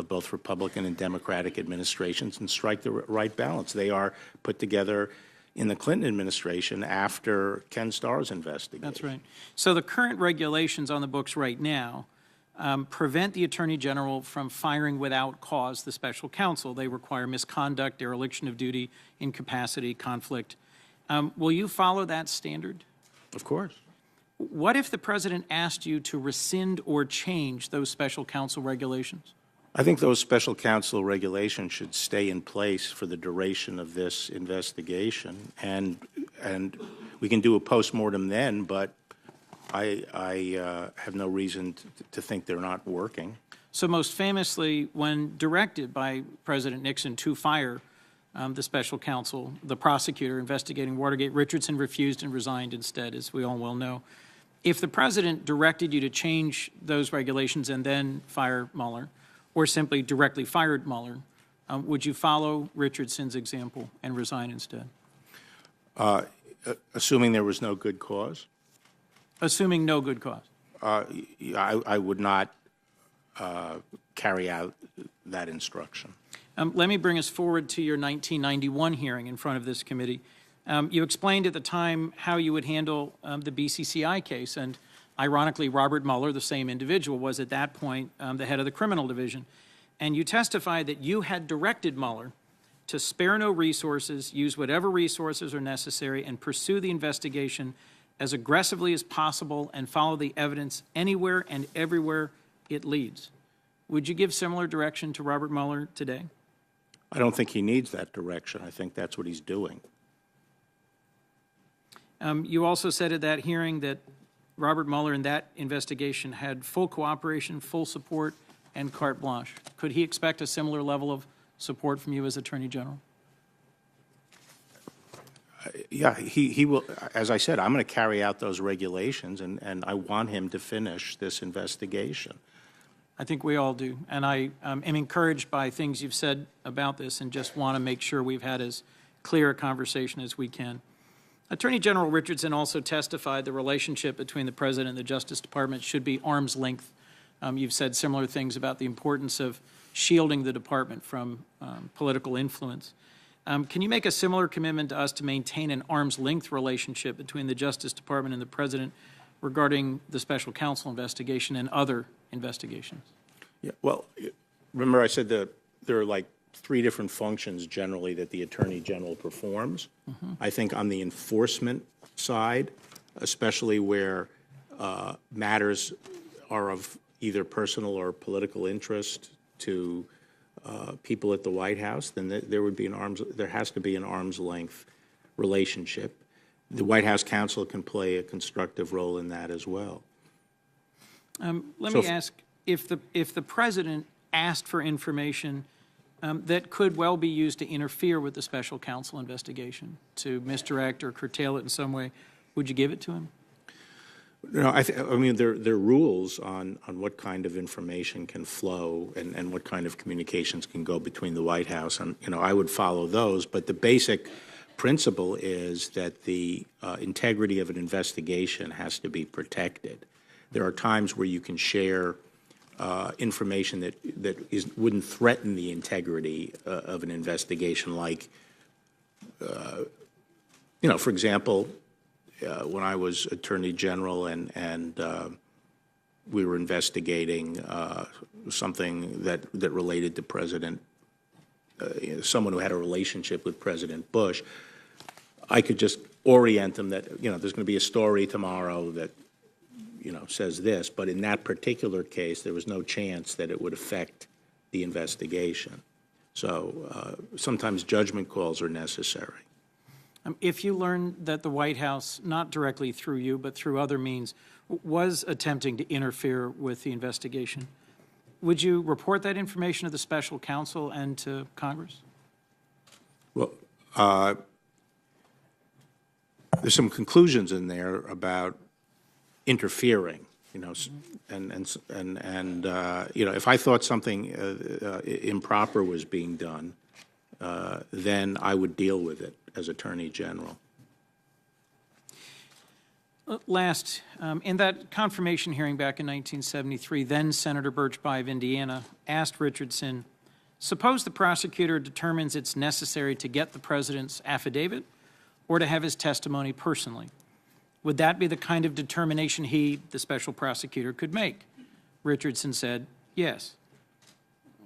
both Republican and Democratic administrations and strike the right balance. They are put together in the Clinton administration after Ken Starr's investigation. That's right. So the current regulations on the books right now prevent the Attorney General from firing without cause the special counsel. They require misconduct, dereliction of duty, incapacity, conflict. Will you follow that standard? Of course. What if the president asked you to rescind or change those special counsel regulations? I think those special counsel regulations should stay in place for the duration of this investigation, and we can do a postmortem then, but I have no reason to think they're not working. So most famously, when directed by President Nixon to fire the special counsel, the prosecutor investigating Watergate. Richardson refused and resigned instead, as we all well know. If the president directed you to change those regulations and then fire Mueller, or simply directly fired Mueller, would you follow Richardson's example and resign instead? Assuming there was no good cause? Assuming no good cause. I would not carry out that instruction. Let me bring us forward to your 1991 hearing in front of this committee. You explained at the time how you would handle the BCCI case, and ironically, Robert Mueller, the same individual, was at that point the head of the criminal division. And you testified that you had directed Mueller to spare no resources, use whatever resources are necessary, and pursue the investigation as aggressively as possible and follow the evidence anywhere and everywhere it leads. Would you give similar direction to Robert Mueller today? I don't think he needs that direction. I think that's what he's doing. You also said at that hearing that Robert Mueller in that investigation had full cooperation, full support, and carte blanche. Could he expect a similar level of support from you as Attorney General? Yeah, he will. As I said, I'm going to carry out those regulations, and I want him to finish this investigation. I think we all do. And I am encouraged by things you've said about this and just want to make sure we've had as clear a conversation as we can. Attorney General Richardson also testified the relationship between the President and the Justice Department should be arm's length. You've said similar things about the importance of shielding the department from political influence. Can you make a similar commitment to us to maintain an arm's length relationship between the Justice Department and the President regarding the special counsel investigation and other investigations? Yeah, well, remember I said that there are like 3 different functions generally that the Attorney General performs. I think on the enforcement side, especially where matters are of either personal or political interest to people at the White House, then there has to be an arm's length relationship. The White House counsel can play a constructive role in that as well. Let me ask, if the President asked for information that could well be used to interfere with the special counsel investigation, to misdirect or curtail it in some way, would you give it to him? No, I mean, there are rules on what kind of information can flow and what kind of communications can go between the White House, and I would follow those. But the basic principle is that the integrity of an investigation has to be protected. There are times where you can share information that wouldn't threaten the integrity of an investigation, like, for example, when I was Attorney General and we were investigating something that related to someone who had a relationship with President Bush, I could just orient them that, there's going to be a story tomorrow that, says this, but in that particular case, there was no chance that it would affect the investigation. So sometimes judgment calls are necessary. If you learn that the White House, not directly through you, but through other means, was attempting to interfere with the investigation, would you report that information to the special counsel and to Congress? Well, there's some conclusions in there about interfering, and if I thought something improper was being done, then I would deal with it as Attorney General. Last, in that confirmation hearing back in 1973, then Senator Birchby of Indiana asked Richardson, suppose the prosecutor determines it's necessary to get the president's affidavit or to have his testimony personally. Would that be the kind of determination he, the special prosecutor, could make? Richardson said, yes.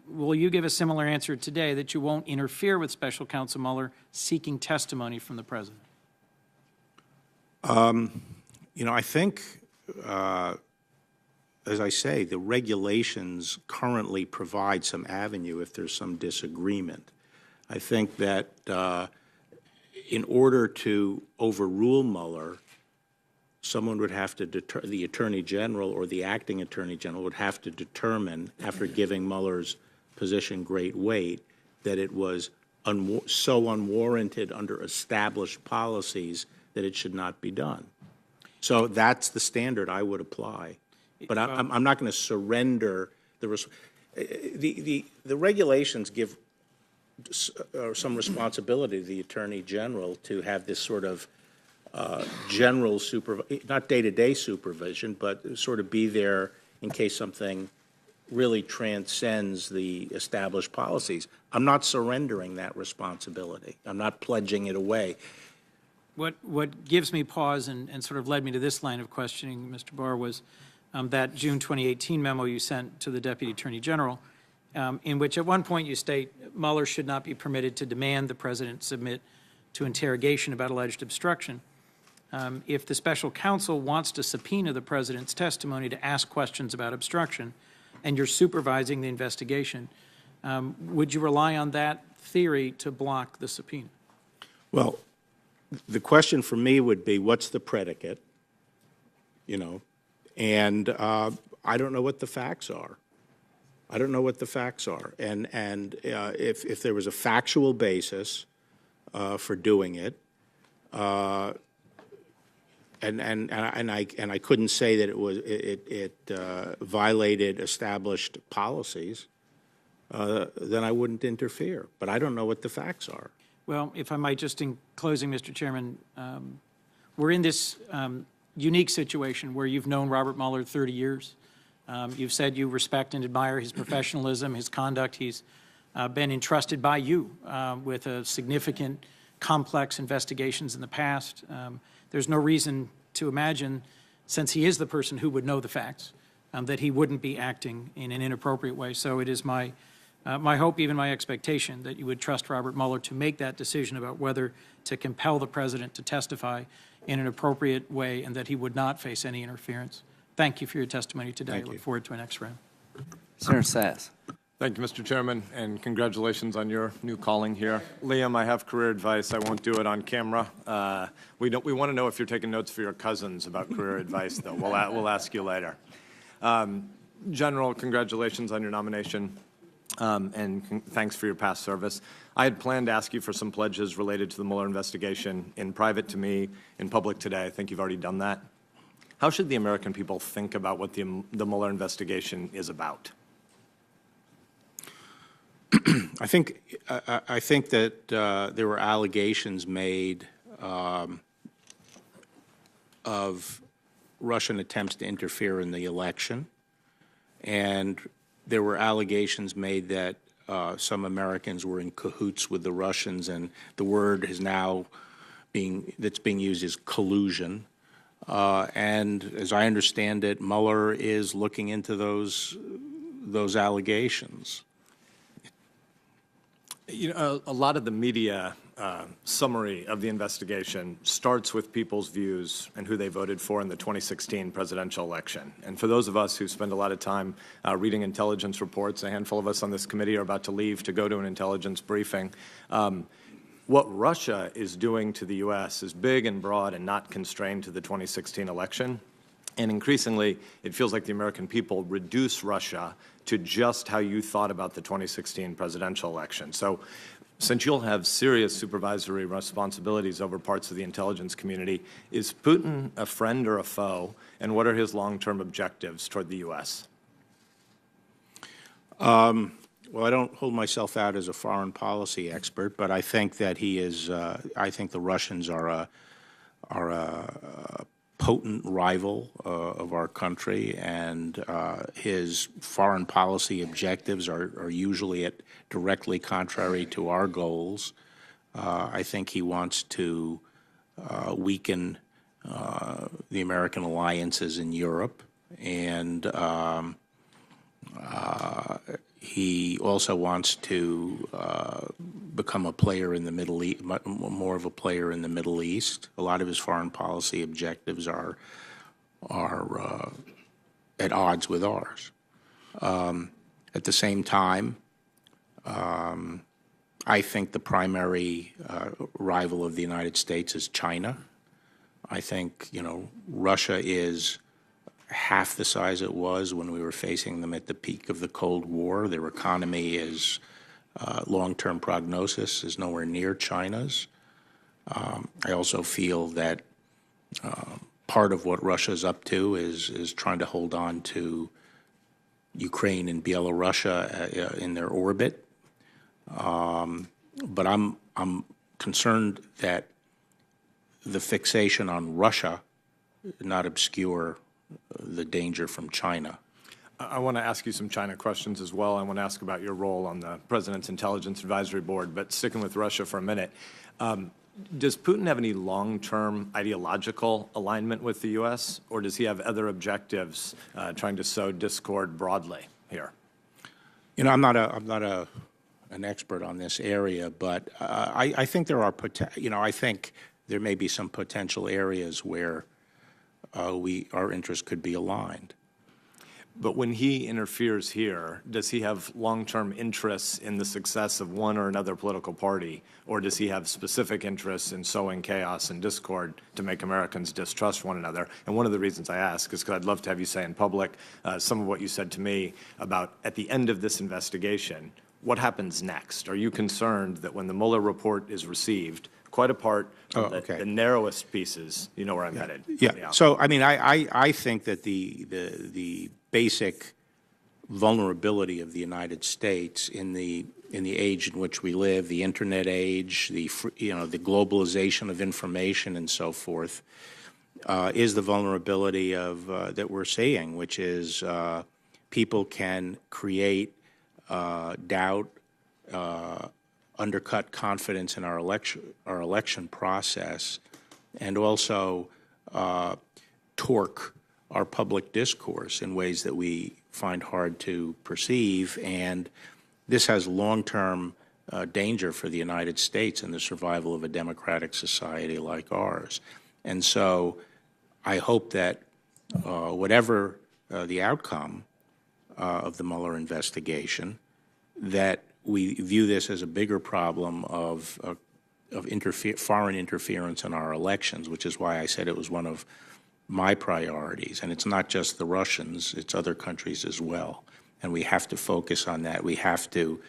Will you give a similar answer today that you won't interfere with Special Counsel Mueller seeking testimony from the president? I think, as I say, the regulations currently provide some avenue if there's some disagreement. I think that in order to overrule Mueller, someone would have to the Attorney General or the acting Attorney General would have to determine, after giving Mueller's position great weight, that it was so unwarranted under established policies that it should not be done. So that's the standard I would apply. But I'm not going to surrender the regulations give some responsibility to the Attorney General to have this sort of general not day-to-day supervision, but sort of be there in case something really transcends the established policies. I'm not surrendering that responsibility. I'm not pledging it away. What gives me pause and sort of led me to this line of questioning, Mr. Barr, was that June 2018 memo you sent to the Deputy Attorney General, in which at one point you state Mueller should not be permitted to demand the President submit to interrogation about alleged obstruction. If the special counsel wants to subpoena the President's testimony to ask questions about obstruction, and you're supervising the investigation, would you rely on that theory to block the subpoena? Well, the question for me would be, what's the predicate? And I don't know what the facts are. I don't know what the facts are. And if there was a factual basis for doing it, and I couldn't say that it violated established policies, then I wouldn't interfere. But I don't know what the facts are. Well, if I might, just in closing, Mr. Chairman, we're in this unique situation where you've known Robert Mueller 30 years. You've said you respect and admire his professionalism, his conduct. He's been entrusted by you with a significant, complex investigations in the past. There's no reason to imagine, since he is the person who would know the facts, that he wouldn't be acting in an inappropriate way. So it is my hope, even my expectation, that you would trust Robert Mueller to make that decision about whether to compel the President to testify in an appropriate way and that he would not face any interference. Thank you for your testimony today. I look forward to a next round. Senator Sass. Thank you, Mr. Chairman, and congratulations on your new calling here. Liam, I have career advice. I won't do it on camera. We want to know if you're taking notes for your cousins about career advice, though. We'll ask you later. General, congratulations on your nomination. And thanks for your past service. I had planned to ask you for some pledges related to the Mueller investigation in private to me, in public today. I think you've already done that. How should the American people think about what the Mueller investigation is about? I think that there were allegations made of Russian attempts to interfere in the election, and there were allegations made that some Americans were in cahoots with the Russians, and the word is now that's being used is collusion. And as I understand it, Mueller is looking into those allegations. You know, a lot of the media summary of the investigation starts with people's views and who they voted for in the 2016 presidential election. And for those of us who spend a lot of time reading intelligence reports, a handful of us on this committee are about to leave to go to an intelligence briefing. What Russia is doing to the U.S. is big and broad and not constrained to the 2016 election. And increasingly, it feels like the American people reduce Russia to just how you thought about the 2016 presidential election. So since you'll have serious supervisory responsibilities over parts of the intelligence community, is Putin a friend or a foe, and what are his long-term objectives toward the U.S.? Well, I don't hold myself out as a foreign policy expert, but I think that he is. I think the Russians are a potent rival of our country, and his foreign policy objectives are usually directly contrary to our goals. I think he wants to weaken the American alliances in Europe, and he also wants to become a player in the Middle East, more of a player in the Middle East. A lot of his foreign policy objectives are at odds with ours. At the same time, I think the primary rival of the United States is China. I think, Russia is half the size it was when we were facing them at the peak of the Cold War. Their economy is long-term prognosis is nowhere near China's. I also feel that part of what Russia's up to is trying to hold on to Ukraine and Belarus in their orbit. But I'm concerned that the fixation on Russia not obscure the danger from China. I want to ask you some China questions as well. I want to ask about your role on the President's Intelligence Advisory Board, but sticking with Russia for a minute. Does Putin have any long-term ideological alignment with the U.S., or does he have other objectives trying to sow discord broadly here? You know, I'm not an expert on this area, but I think there are, I think there may be some potential areas where our interests could be aligned. But when he interferes here, does he have long-term interests in the success of one or another political party, or does he have specific interests in sowing chaos and discord to make Americans distrust one another? And one of the reasons I ask is because I'd love to have you say in public some of what you said to me about at the end of this investigation, what happens next? Are you concerned that when the Mueller report is received, quite apart from the narrowest pieces, you know where I'm headed? Yeah. So, I mean, I think that the basic vulnerability of the United States in the age in which we live, the internet age, the globalization of information and so forth, is the vulnerability of that we're seeing, which is people can create doubt, undercut confidence in our election process, and also torque our public discourse in ways that we find hard to perceive. And this has long-term danger for the United States and the survival of a democratic society like ours. And so I hope that whatever the outcome of the Mueller investigation, that we view this as a bigger problem of foreign interference in our elections, which is why I said it was one of my priorities. And it's not just the Russians, it's other countries as well. And we have to focus on that. We have to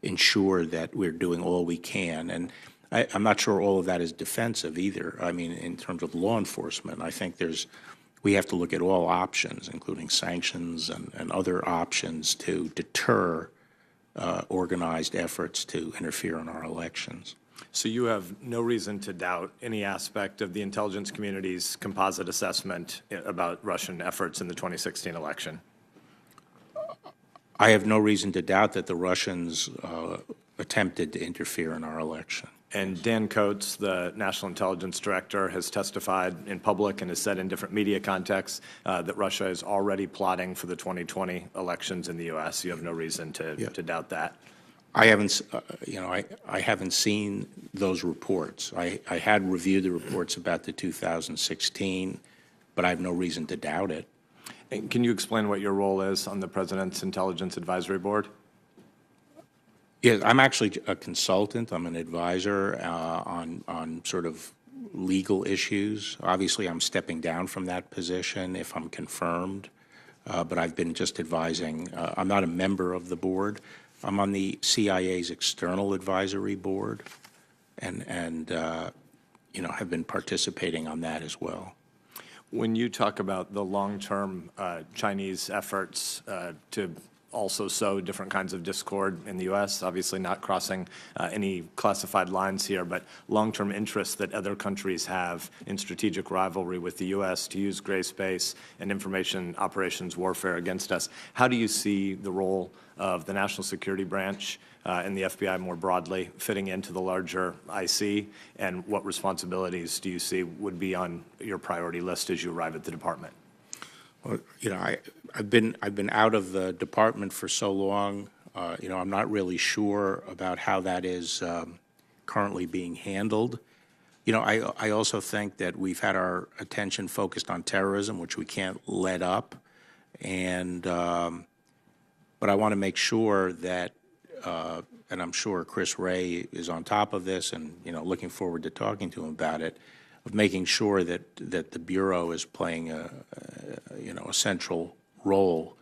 ensure that we're doing all we can. And I'm not sure all of that is defensive either. I mean, in terms of law enforcement, I think we have to look at all options, including sanctions and other options to deter organized efforts to interfere in our elections. So you have no reason to doubt any aspect of the intelligence community's composite assessment about Russian efforts in the 2016 election? I have no reason to doubt that the Russians attempted to interfere in our election. And Dan Coates, the National Intelligence Director, has testified in public and has said in different media contexts that Russia is already plotting for the 2020 elections in the U.S. You have no reason to doubt that. I haven't, I haven't seen those reports. I had reviewed the reports about the 2016, but I have no reason to doubt it. And can you explain what your role is on the President's Intelligence Advisory Board? Yeah, I'm actually a consultant. I'm an advisor on sort of legal issues. Obviously, I'm stepping down from that position if I'm confirmed, but I've been just advising. I'm not a member of the board. I'm on the CIA's External Advisory Board, and have been participating on that as well. When you talk about the long-term Chinese efforts to also sow different kinds of discord in the U.S., obviously not crossing any classified lines here, but long-term interests that other countries have in strategic rivalry with the U.S. to use gray space and information operations warfare against us. How do you see the role of the National Security Branch and the FBI more broadly fitting into the larger IC, and what responsibilities do you see would be on your priority list as you arrive at the department? Well, I've been out of the department for so long. I'm not really sure about how that is currently being handled. I also think that we've had our attention focused on terrorism, which we can't let up, but I want to make sure that, and I'm sure Chris Wray is on top of this, and looking forward to talking to him about it, of making sure that the Bureau is playing a central role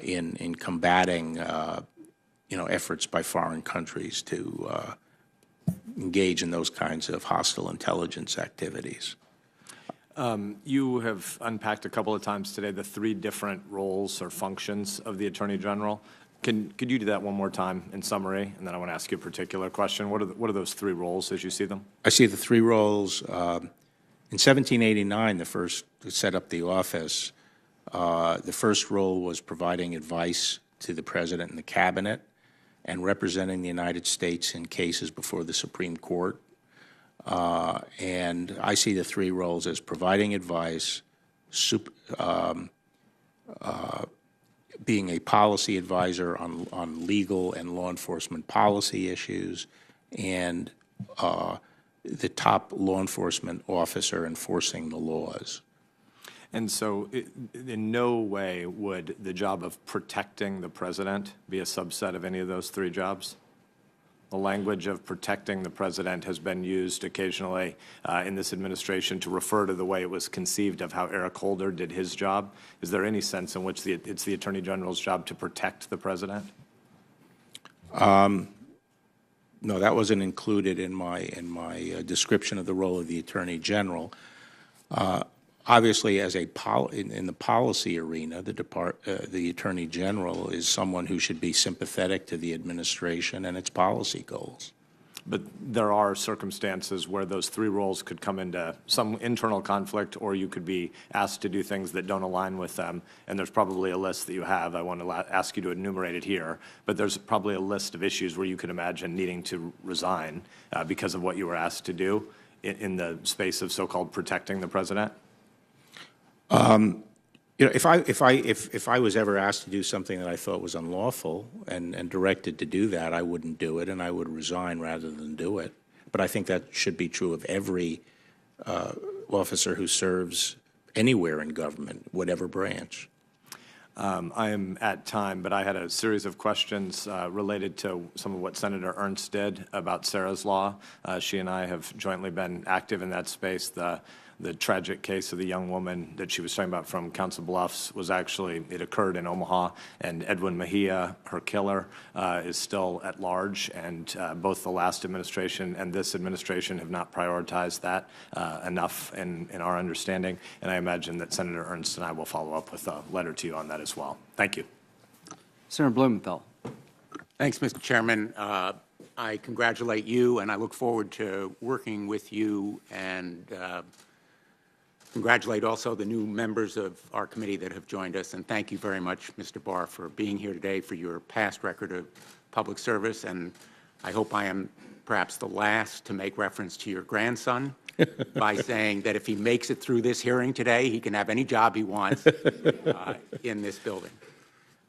in combating efforts by foreign countries to engage in those kinds of hostile intelligence activities. You have unpacked a couple of times today the three different roles or functions of the Attorney General. Could you do that one more time in summary? And then I want to ask you a particular question. What are those three roles as you see them? I see the three roles. In 1789, the first to set up the office, the first role was providing advice to the President and the Cabinet and representing the United States in cases before the Supreme Court. And I see the three roles as providing advice, being a policy advisor on legal and law enforcement policy issues, and the top law enforcement officer enforcing the laws. And so in no way would the job of protecting the president be a subset of any of those three jobs? The language of protecting the president has been used occasionally in this administration to refer to the way it was conceived of how Eric Holder did his job. Is there any sense in which it's the Attorney General's job to protect the president? No, that wasn't included in my description of the role of the Attorney General. Obviously, as in the policy arena, the Attorney General is someone who should be sympathetic to the administration and its policy goals. But there are circumstances where those three roles could come into some internal conflict, or you could be asked to do things that don't align with them. And there's probably a list that you have. I want to ask you to enumerate it here. But there's probably a list of issues where you could imagine needing to resign because of what you were asked to do in the space of so-called protecting the president. If I was ever asked to do something that I thought was unlawful and directed to do that, I wouldn't do it, and I would resign rather than do it. But I think that should be true of every officer who serves anywhere in government, whatever branch. I am at time, but I had a series of questions related to some of what Senator Ernst did about Sarah's Law. She and I have jointly been active in that space. The tragic case of the young woman that she was talking about from Council Bluffs was actually, it occurred in Omaha, and Edwin Mejia, her killer, is still at large, and both the last administration and this administration have not prioritized that enough in our understanding, and I imagine that Senator Ernst and I will follow up with a letter to you on that as well. Thank you. Senator Blumenthal. Thanks, Mr. Chairman. I congratulate you, and I look forward to working with you, and congratulate also the new members of our committee that have joined us, and thank you very much, Mr. Barr, for being here today, for your past record of public service, and I hope I am perhaps the last to make reference to your grandson by saying that if he makes it through this hearing today, he can have any job he wants in this building.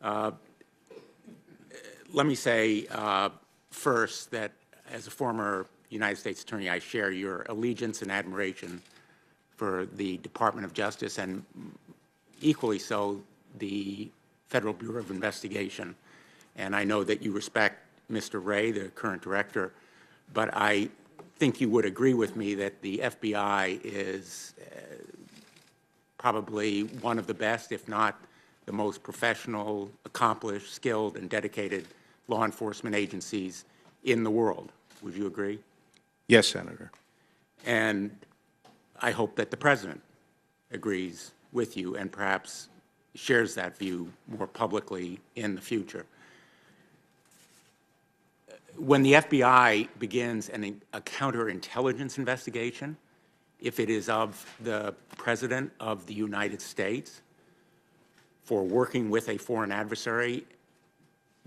Let me say first that as a former United States Attorney, I share your allegiance and admiration for the Department of Justice, and equally so, the Federal Bureau of Investigation. And I know that you respect Mr. Wray, the current director, but I think you would agree with me that the FBI is probably one of the best, if not the most professional, accomplished, skilled, and dedicated law enforcement agencies in the world. Would you agree? Yes, Senator. And I hope that the President agrees with you and perhaps shares that view more publicly in the future. When the FBI begins a counterintelligence investigation, if it is of the President of the United States for working with a foreign adversary,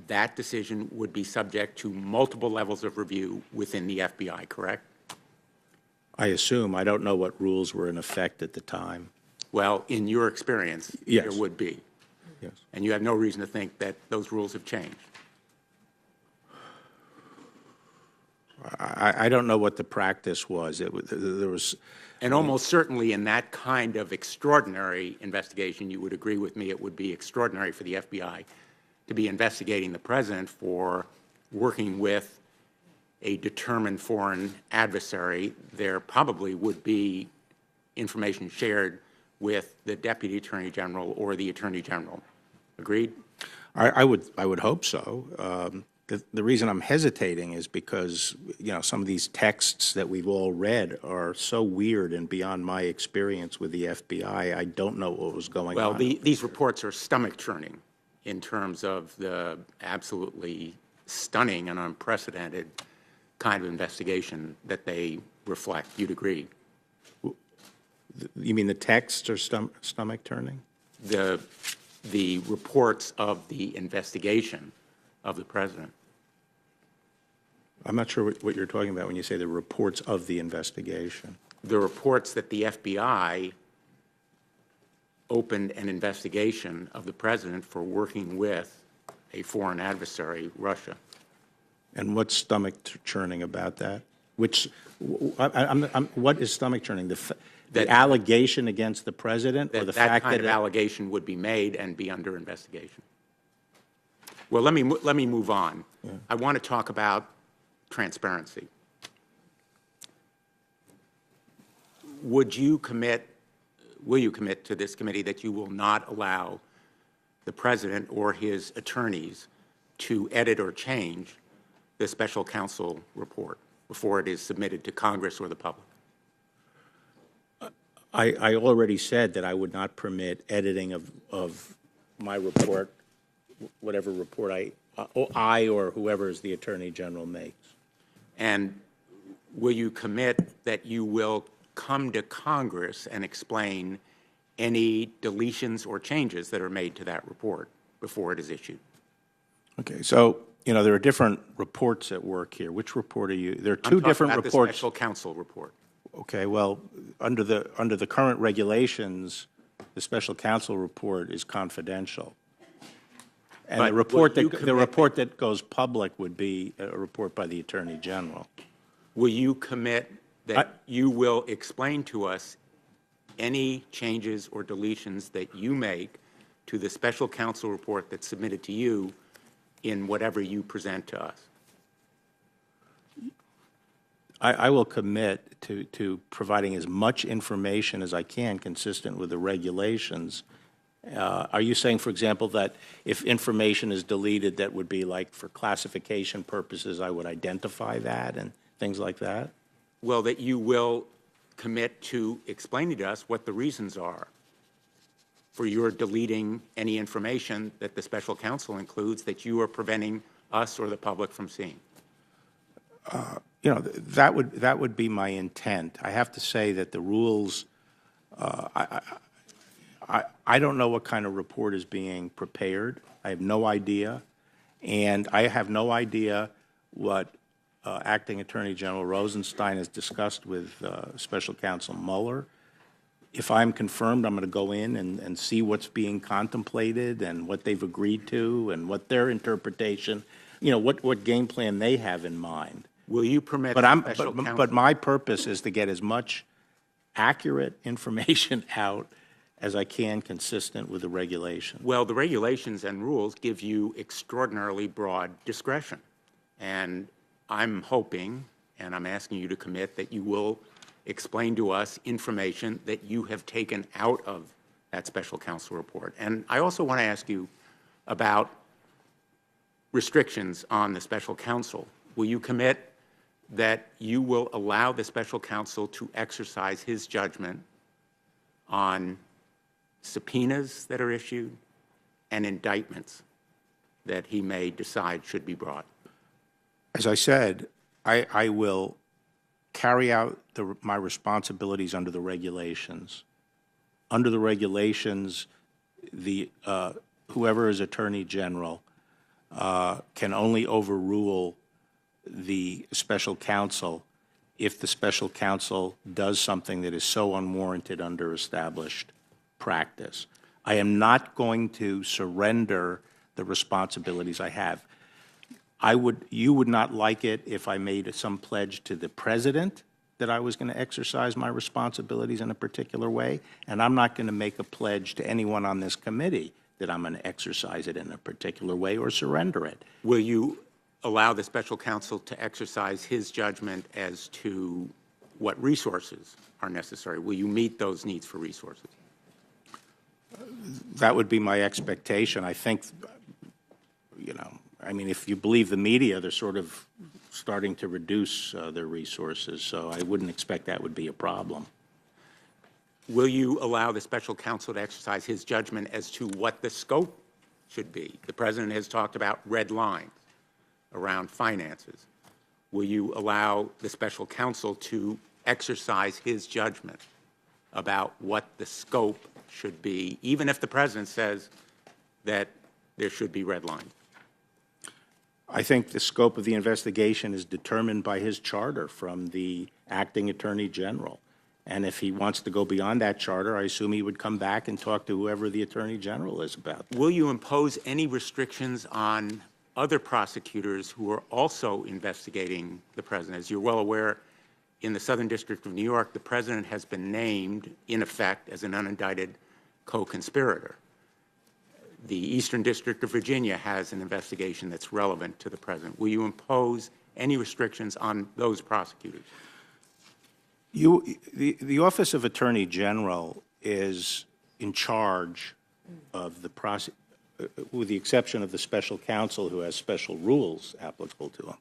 that decision would be subject to multiple levels of review within the FBI, correct? I assume. I don't know what rules were in effect at the time. Well, in your experience, Yes. there would be. Yes. And you have no reason to think that those rules have changed. I don't know what the practice was. There was, And almost certainly in that kind of extraordinary investigation, you would agree with me, it would be extraordinary for the FBI to be investigating the President for working with a determined foreign adversary. There probably would be information shared with the Deputy Attorney General or the Attorney General. Agreed? I would hope so. The reason I'm hesitating is because, some of these texts that we've all read are so weird and beyond my experience with the FBI. I don't know what was going on. Well, these reports are stomach-churning in terms of the absolutely stunning and unprecedented kind of investigation that they reflect. You'd agree? You mean the texts are stomach-turning? The reports of the investigation of the president. I'm not sure what you're talking about when you say the reports of the investigation. The reports that the FBI opened an investigation of the president for working with a foreign adversary, Russia. And what's stomach-churning about that? What is stomach-churning? The allegation against the president, or the fact that kind of allegation would be made and be under investigation? Well, let me move on. Yeah. I want to talk about transparency. Will you commit to this committee that you will not allow the president or his attorneys to edit or change the special counsel report before it is submitted to Congress or the public? I already said that I would not permit editing of my report, whatever report I or whoever is the Attorney General makes. And will you commit that you will come to Congress and explain any deletions or changes that are made to that report before it is issued? Okay, so, there are different reports at work here. Which report are you? There are two different reports. The special counsel report. Okay, well, under the current regulations, the special counsel report is confidential. And but the report that goes public would be a report by the Attorney General. Will you commit that you will explain to us any changes or deletions that you make to the special counsel report that's submitted to you in whatever you present to us? I will commit to providing as much information as I can consistent with the regulations. Are you saying, for example, that if information is deleted, that would be like for classification purposes, I would identify that and things like that? Well, that you will commit to explaining to us what the reasons are for your deleting any information that the special counsel includes that you are preventing us or the public from seeing. That would be my intent. I have to say that the rules, I don't know what kind of report is being prepared. I have no idea. And I have no idea what Acting Attorney General Rosenstein has discussed with Special Counsel Mueller. If I'm confirmed, I'm going to go in and see what's being contemplated and what they've agreed to and what their interpretation, what game plan they have in mind. Will you permit But my purpose is to get as much accurate information out as I can consistent with the regulations. Well, the regulations and rules give you extraordinarily broad discretion. And I'm hoping, and I'm asking you to commit, that you will explain to us information that you have taken out of that special counsel report. And I also want to ask you about restrictions on the special counsel. Will you commit that you will allow the special counsel to exercise his judgment on subpoenas that are issued and indictments that he may decide should be brought? As I said, I will carry out my responsibilities under the regulations. Under the regulations, whoever is Attorney General can only overrule the special counsel if the special counsel does something that is so unwarranted under established practice. I am not going to surrender the responsibilities I have. You would not like it if I made some pledge to the president that I was going to exercise my responsibilities in a particular way, and I'm not going to make a pledge to anyone on this committee that I'm going to exercise it in a particular way or surrender it. Will you allow the special counsel to exercise his judgment as to what resources are necessary? Will you meet those needs for resources? That would be my expectation. I think, I mean, if you believe the media, they're sort of starting to reduce their resources, so I wouldn't expect that would be a problem. Will you allow the special counsel to exercise his judgment as to what the scope should be? The president has talked about red lines around finances. Will you allow the special counsel to exercise his judgment about what the scope should be, even if the president says that there should be red lines? I think the scope of the investigation is determined by his charter from the acting attorney general. And if he wants to go beyond that charter, I assume he would come back and talk to whoever the attorney general is about. Will you impose any restrictions on other prosecutors who are also investigating the president? As you're well aware, in the Southern District of New York, the president has been named, in effect, as an unindicted co-conspirator. The Eastern District of Virginia has an investigation that's relevant to the president. Will you impose any restrictions on those prosecutors? The Office of Attorney General is in charge of the with the exception of the special counsel who has special rules applicable to him,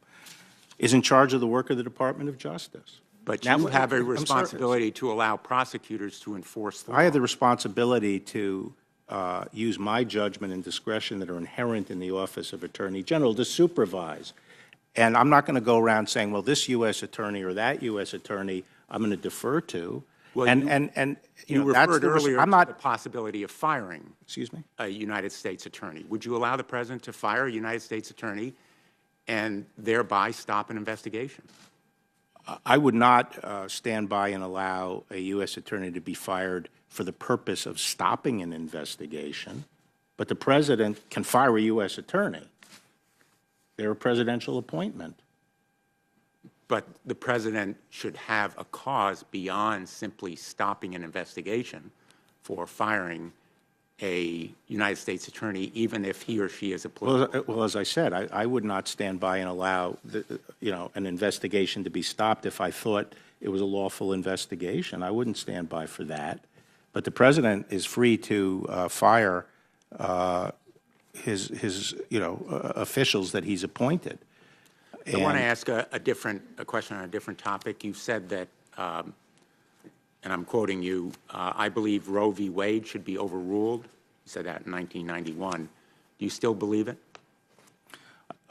is in charge of the work of the Department of Justice. But you have a responsibility to allow prosecutors to enforce the law. I have the responsibility to use my judgment and discretion that are inherent in the Office of Attorney General to supervise. And I'm not going to go around saying, well, this U.S. attorney or that U.S. attorney I'm going to defer to. Well, you referred earlier I'm not, to the possibility of firing excuse me? a United States attorney. Would you allow the president to fire a United States attorney and thereby stop an investigation? I would not stand by and allow a U.S. attorney to be fired for the purpose of stopping an investigation, but the president can fire a U.S. attorney. They're a presidential appointment. But the president should have a cause beyond simply stopping an investigation for firing a United States attorney, even if he or she is a political. Well, as I said, I would not stand by and allow an investigation to be stopped if I thought it was a lawful investigation. I wouldn't stand by for that. But the president is free to fire his officials that he's appointed. I want to ask a question on a different topic. You've said that, and I'm quoting you, I believe Roe v. Wade should be overruled. You said that in 1991. Do you still believe it?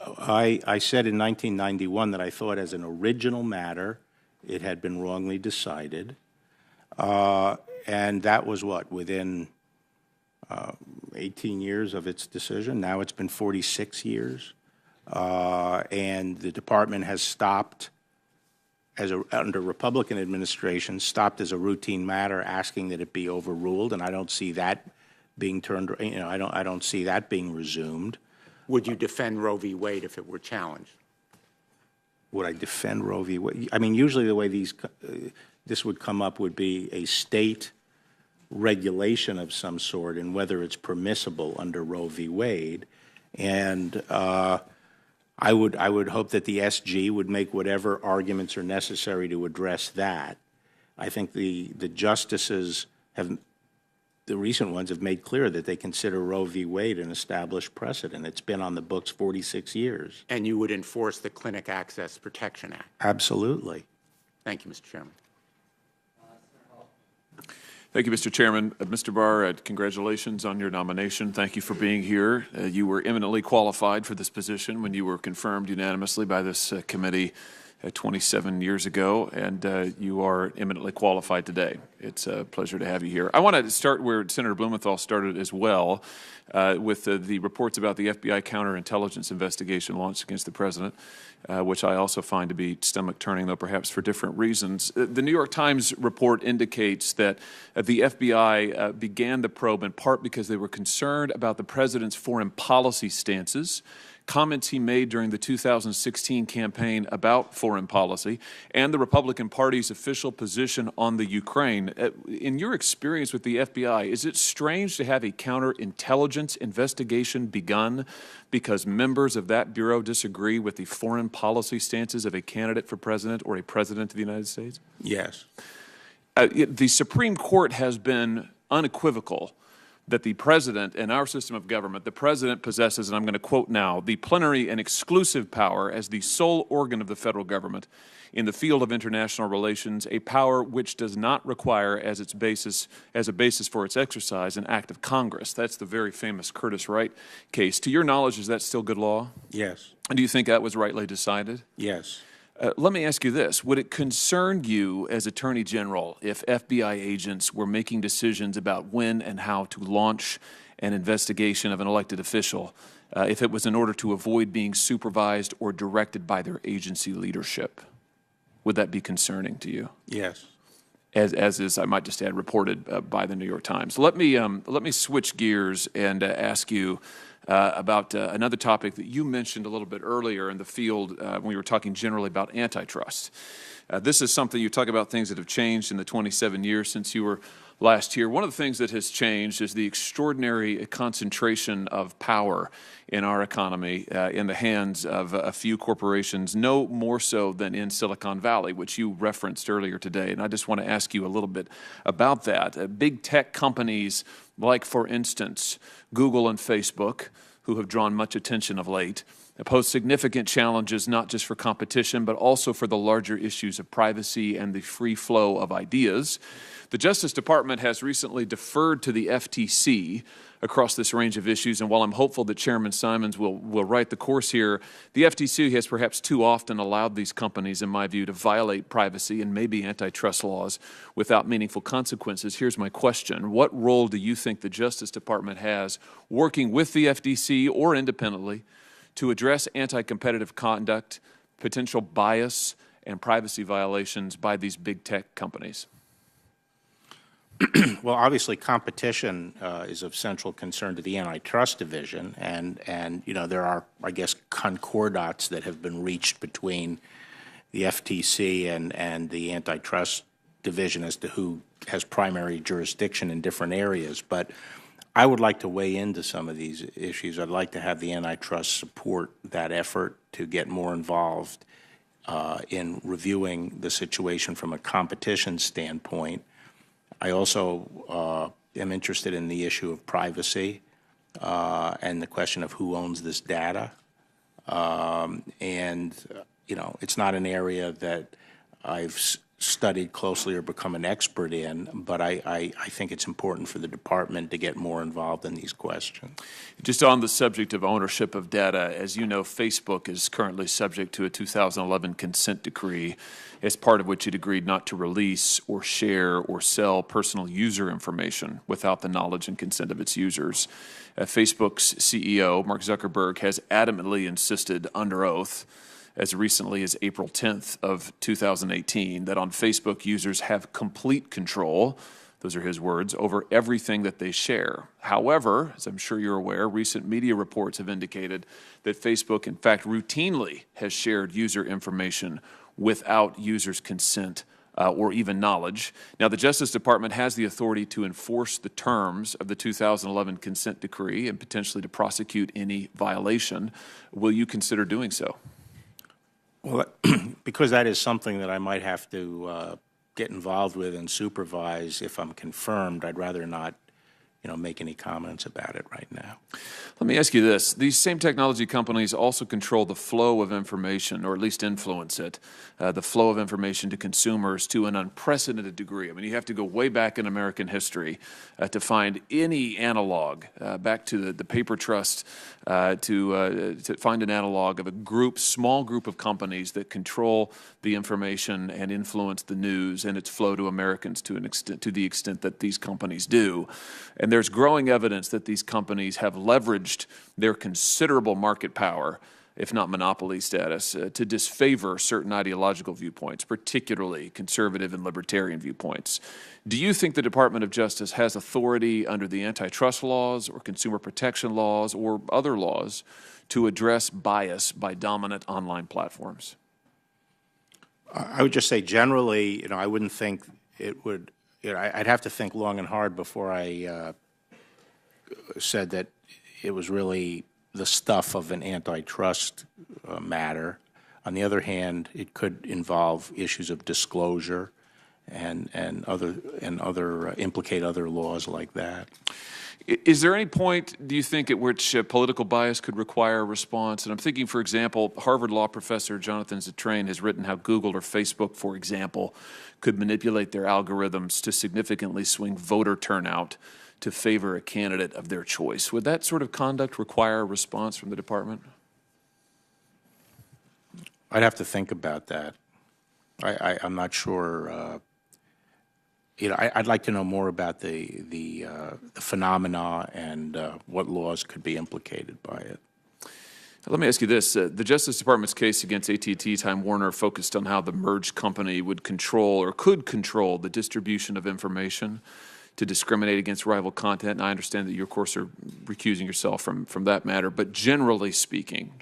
I said in 1991 that I thought as an original matter it had been wrongly decided. And that was what, within 18 years of its decision? Now it's been 46 years. And the department has stopped, under Republican administration, stopped as a routine matter, asking that it be overruled, and I don't see that being turned. I don't see that being resumed. Would you defend Roe v. Wade if it were challenged? Would I defend Roe v. Wade? I mean, usually the way this would come up would be a state regulation of some sort, and whether it's permissible under Roe v. Wade, and I would hope that the SG would make whatever arguments are necessary to address that. I think the justices the recent ones have made clear that they consider Roe v. Wade an established precedent. It's been on the books 46 years. And you would enforce the Clinic Access Protection Act? Absolutely. Thank you, Mr. Chairman. Thank you, Mr. Chairman. Mr. Barr, congratulations on your nomination. Thank you for being here. You were eminently qualified for this position when you were confirmed unanimously by this committee 27 years ago, and you are eminently qualified today. It's a pleasure to have you here. I want to start where Senator Blumenthal started as well, with the reports about the FBI counterintelligence investigation launched against the president, which I also find to be stomach-turning, though perhaps for different reasons. The New York Times report indicates that the FBI began the probe in part because they were concerned about the president's foreign policy stances, comments he made during the 2016 campaign about foreign policy, and the Republican Party's official position on the Ukraine. In your experience with the FBI, is it strange to have a counterintelligence investigation begun because members of that bureau disagree with the foreign policy stances of a candidate for president or a president of the United States? Yes. The Supreme Court has been unequivocal that the president, in our system of government, the president possesses, and I'm going to quote now, the plenary and exclusive power as the sole organ of the federal government in the field of international relations, a power which does not require as a basis for its exercise an act of Congress. That's the very famous Curtis Wright case. To your knowledge, is that still good law? Yes. And do you think that was rightly decided? Yes. Let me ask you this. Would it concern you as Attorney General if FBI agents were making decisions about when and how to launch an investigation of an elected official if it was in order to avoid being supervised or directed by their agency leadership? Would that be concerning to you? Yes. As is, I might just add, reported by the New York Times. Let me switch gears and ask you about another topic that you mentioned a little bit earlier in the field when we were talking generally about antitrust. This is something you talk about things that have changed in the 27 years since you were last here. One of the things that has changed is the extraordinary concentration of power in our economy in the hands of a few corporations, no more so than in Silicon Valley, which you referenced earlier today. And I just want to ask you a little bit about that. Big tech companies like, for instance, Google and Facebook, who have drawn much attention of late, pose significant challenges not just for competition, but also for the larger issues of privacy and the free flow of ideas. The Justice Department has recently deferred to the FTC across this range of issues, and while I'm hopeful that Chairman Simons will right the course here, the FTC has perhaps too often allowed these companies, in my view, to violate privacy and maybe antitrust laws without meaningful consequences. Here's my question. What role do you think the Justice Department has working with the FTC or independently to address anti-competitive conduct, potential bias, and privacy violations by these big tech companies? Well, obviously, competition is of central concern to the antitrust division, and you know there are, I guess, concordats that have been reached between the FTC and the antitrust division as to who has primary jurisdiction in different areas. But I would like to weigh into some of these issues. I'd like to have the antitrust support that effort to get more involved in reviewing the situation from a competition standpoint. I also am interested in the issue of privacy and the question of who owns this data. You know, it's not an area that I've studied closely or become an expert in, but I think it's important for the department to get more involved in these questions. Just on the subject of ownership of data, as you know, Facebook is currently subject to a 2011 consent decree, as part of which it agreed not to release or share or sell personal user information without the knowledge and consent of its users. Facebook's CEO, Mark Zuckerberg, has adamantly insisted under oath as recently as April 10th of 2018, that on Facebook, users have complete control, those are his words, over everything that they share. However, as I'm sure you're aware, recent media reports have indicated that Facebook, in fact, routinely has shared user information without users' consent or even knowledge. Now, the Justice Department has the authority to enforce the terms of the 2011 consent decree and potentially to prosecute any violation. Will you consider doing so? Well, because that is something that I might have to get involved with and supervise if I'm confirmed, I'd rather not, you know, make any comments about it right now. Let me ask you this. These same technology companies also control the flow of information, or at least influence it, the flow of information to consumers to an unprecedented degree. I mean, you have to go way back in American history to find any analog, back to the paper trust, to find an analog of a small group of companies that control the information and influence the news and its flow to Americans to the extent that these companies do. And there's growing evidence that these companies have leveraged their considerable market power, if not monopoly status, to disfavor certain ideological viewpoints, particularly conservative and libertarian viewpoints. Do you think the Department of Justice has authority under the antitrust laws or consumer protection laws or other laws to address bias by dominant online platforms? I would just say generally, you know, I wouldn't think it would, you know, I'd have to think long and hard before I said that it was really the stuff of an antitrust matter. On the other hand, it could involve issues of disclosure and other implicate other laws like that. Is there any point, do you think, at which political bias could require a response? And I'm thinking, for example, Harvard law professor Jonathan Zittrain has written how Google or Facebook, for example, could manipulate their algorithms to significantly swing voter turnout to favor a candidate of their choice. Would that sort of conduct require a response from the department? I'd have to think about that. I'm not sure. I'd like to know more about the phenomena and what laws could be implicated by it. Let me ask you this. The Justice Department's case against AT&T Time Warner focused on how the merged company would control or could control the distribution of information to discriminate against rival content. And I understand that you, of course, are recusing yourself from that matter. But generally speaking,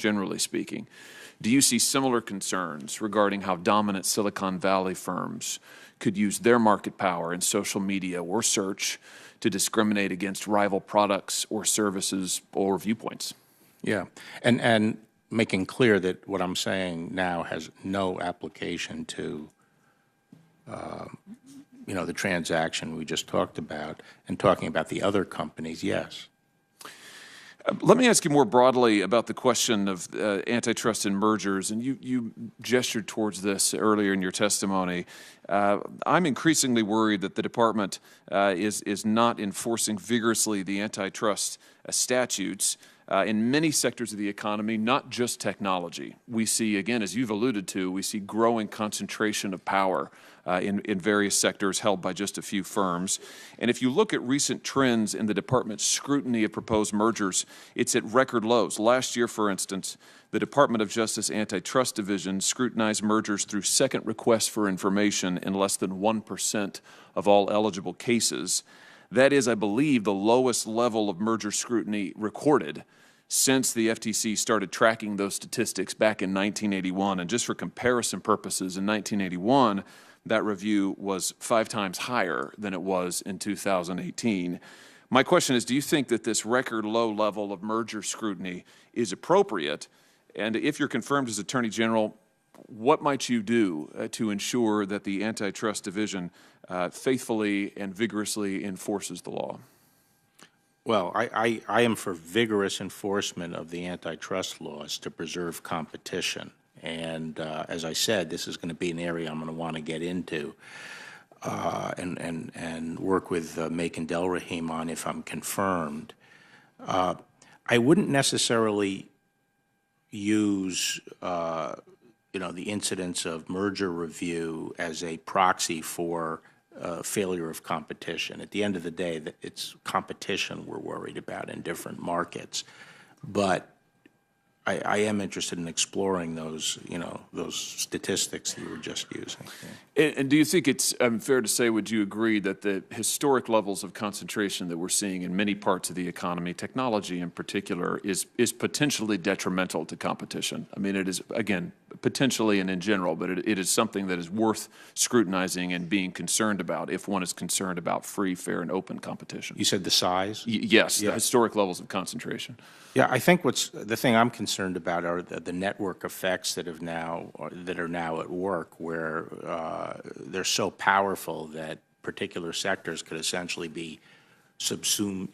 do you see similar concerns regarding how dominant Silicon Valley firms could use their market power in social media or search to discriminate against rival products or services or viewpoints? Yeah, and making clear that what I'm saying now has no application to, the transaction we just talked about, and talking about the other companies, yes. Let me ask you more broadly about the question of antitrust and mergers, and you gestured towards this earlier in your testimony. I'm increasingly worried that the department is not enforcing vigorously the antitrust statutes in many sectors of the economy, not just technology. We see, again, as you've alluded to, we see growing concentration of power in various sectors held by just a few firms. And if you look at recent trends in the department's scrutiny of proposed mergers, it's at record lows. Last year, for instance, the Department of Justice Antitrust Division scrutinized mergers through second requests for information in less than 1% of all eligible cases. That is, I believe, the lowest level of merger scrutiny recorded since the FTC started tracking those statistics back in 1981. And just for comparison purposes, in 1981, that review was 5 times higher than it was in 2018. My question is, do you think that this record low level of merger scrutiny is appropriate? And if you're confirmed as Attorney General, what might you do to ensure that the Antitrust Division faithfully and vigorously enforces the law? Well, I am for vigorous enforcement of the antitrust laws to preserve competition. And as I said, this is going to be an area I'm going to want to get into and work with Macon Delrahim on if I'm confirmed. I wouldn't necessarily use the incidence of merger review as a proxy for failure of competition. At the end of the day, it's competition we're worried about in different markets. But I am interested in exploring those, those statistics you were just using. And do you think it's fair to say, would you agree that the historic levels of concentration that we're seeing in many parts of the economy, technology in particular, is potentially detrimental to competition? I mean, it is, again, potentially and in general, but it is something that is worth scrutinizing and being concerned about if one is concerned about free, fair, and open competition. You said the size? Yes, the historic levels of concentration. Yeah, I think the thing I'm concerned about are the network effects that are now at work, where they're so powerful that particular sectors could essentially be subsumed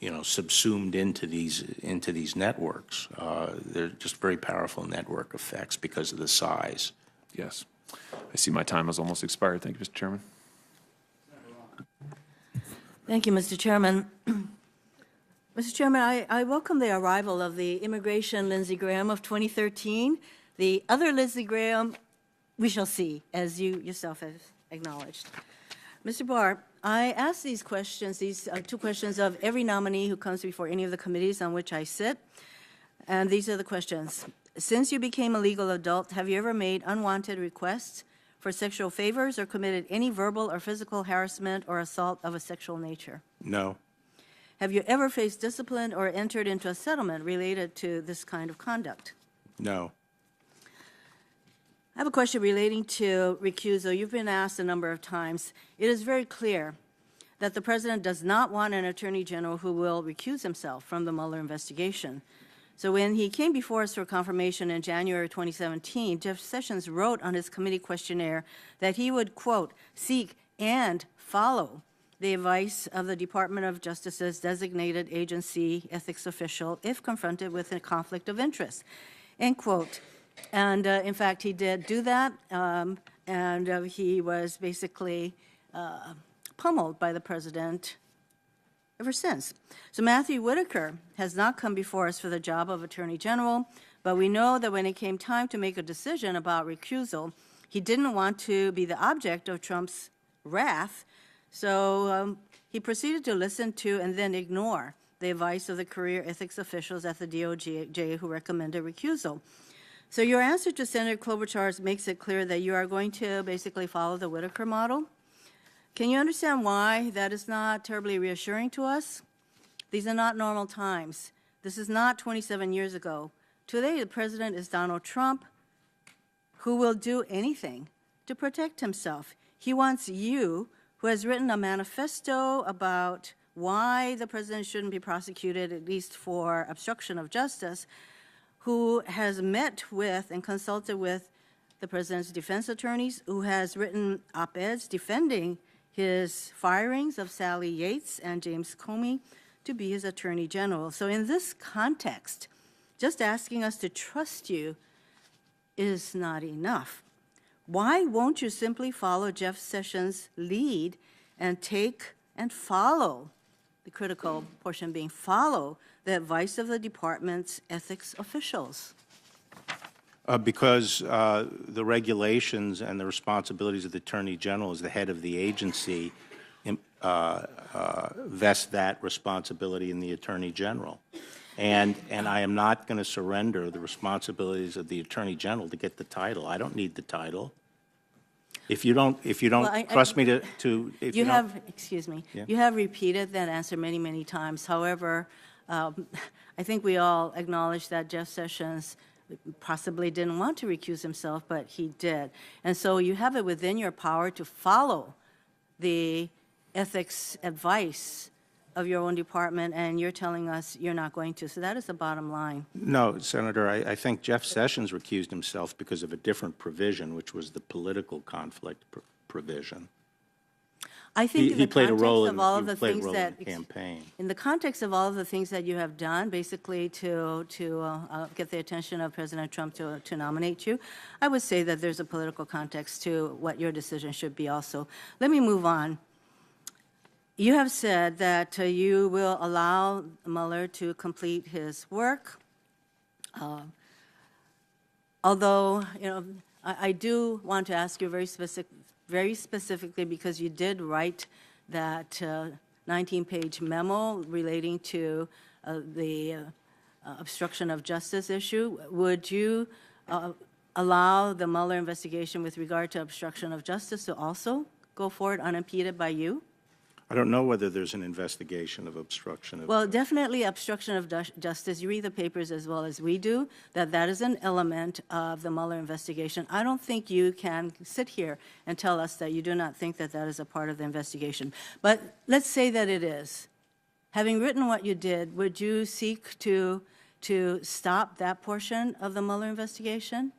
into these networks. They're just very powerful network effects because of the size. Yes. I see my time has almost expired. Thank you, Mr. Chairman. Thank you, Mr. Chairman. Mr. Chairman, I welcome the arrival of the immigration Lindsey Graham of 2013. The other Lindsey Graham, we shall see, as you yourself have acknowledged. Mr. Barr, I ask these questions, these two questions of every nominee who comes before any of the committees on which I sit, and these are the questions. Since you became a legal adult, have you ever made unwanted requests for sexual favors or committed any verbal or physical harassment or assault of a sexual nature? No. Have you ever faced discipline or entered into a settlement related to this kind of conduct? No. I have a question relating to recusal. You've been asked a number of times. It is very clear that the President does not want an Attorney General who will recuse himself from the Mueller investigation. So when he came before us for confirmation in January 2017, Jeff Sessions wrote on his committee questionnaire that he would, quote, seek and follow the advice of the Department of Justice's designated agency ethics official if confronted with a conflict of interest, end quote. And in fact, he did do that, and he was basically pummeled by the president ever since. So Matthew Whitaker has not come before us for the job of Attorney General, but we know that when it came time to make a decision about recusal, he didn't want to be the object of Trump's wrath, so he proceeded to listen to and then ignore the advice of the career ethics officials at the DOJ who recommended recusal. So your answer to Senator Klobuchar makes it clear that you are going to basically follow the Whitaker model. Can you understand why that is not terribly reassuring to us? These are not normal times. This is not 27 years ago. Today, the president is Donald Trump, who will do anything to protect himself. He wants you, who has written a manifesto about why the president shouldn't be prosecuted, at least for obstruction of justice, who has met with and consulted with the president's defense attorneys, who has written op-eds defending his firings of Sally Yates and James Comey to be his attorney general. So in this context, just asking us to trust you is not enough. Why won't you simply follow Jeff Sessions' lead and take and follow, the critical portion being follow, the advice of the department's ethics officials? Because the regulations and the responsibilities of the Attorney General as the head of the agency vest that responsibility in the Attorney General. And I am not going to surrender the responsibilities of the Attorney General to get the title. I don't need the title. If you don't trust me to if you have, excuse me, Yeah. you have repeated that answer many, many times. However, I think we all acknowledge that Jeff Sessions possibly didn't want to recuse himself, but he did. And so you have it within your power to follow the ethics advice of your own department, and you're telling us you're not going to. So that is the bottom line. No, Senator, I think Jeff Sessions recused himself because of a different provision, which was the political conflict provision. I think He played a role in the campaign. In the context of all of the things that you have done, basically to get the attention of President Trump to nominate you, I would say that there's a political context to what your decision should be also. Let me move on. You have said that you will allow Mueller to complete his work. Although, you know, I do want to ask you very specifically, because you did write that 19-page memo relating to the obstruction of justice issue. Would you allow the Mueller investigation with regard to obstruction of justice to also go forward unimpeded by you? I don't know whether there's an investigation of obstruction of Well, definitely obstruction of justice. You read the papers as well as we do, that is an element of the Mueller investigation. I don't think you can sit here and tell us that you do not think that that is a part of the investigation. But let's say that it is. Having written what you did, would you seek to stop that portion of the Mueller investigation?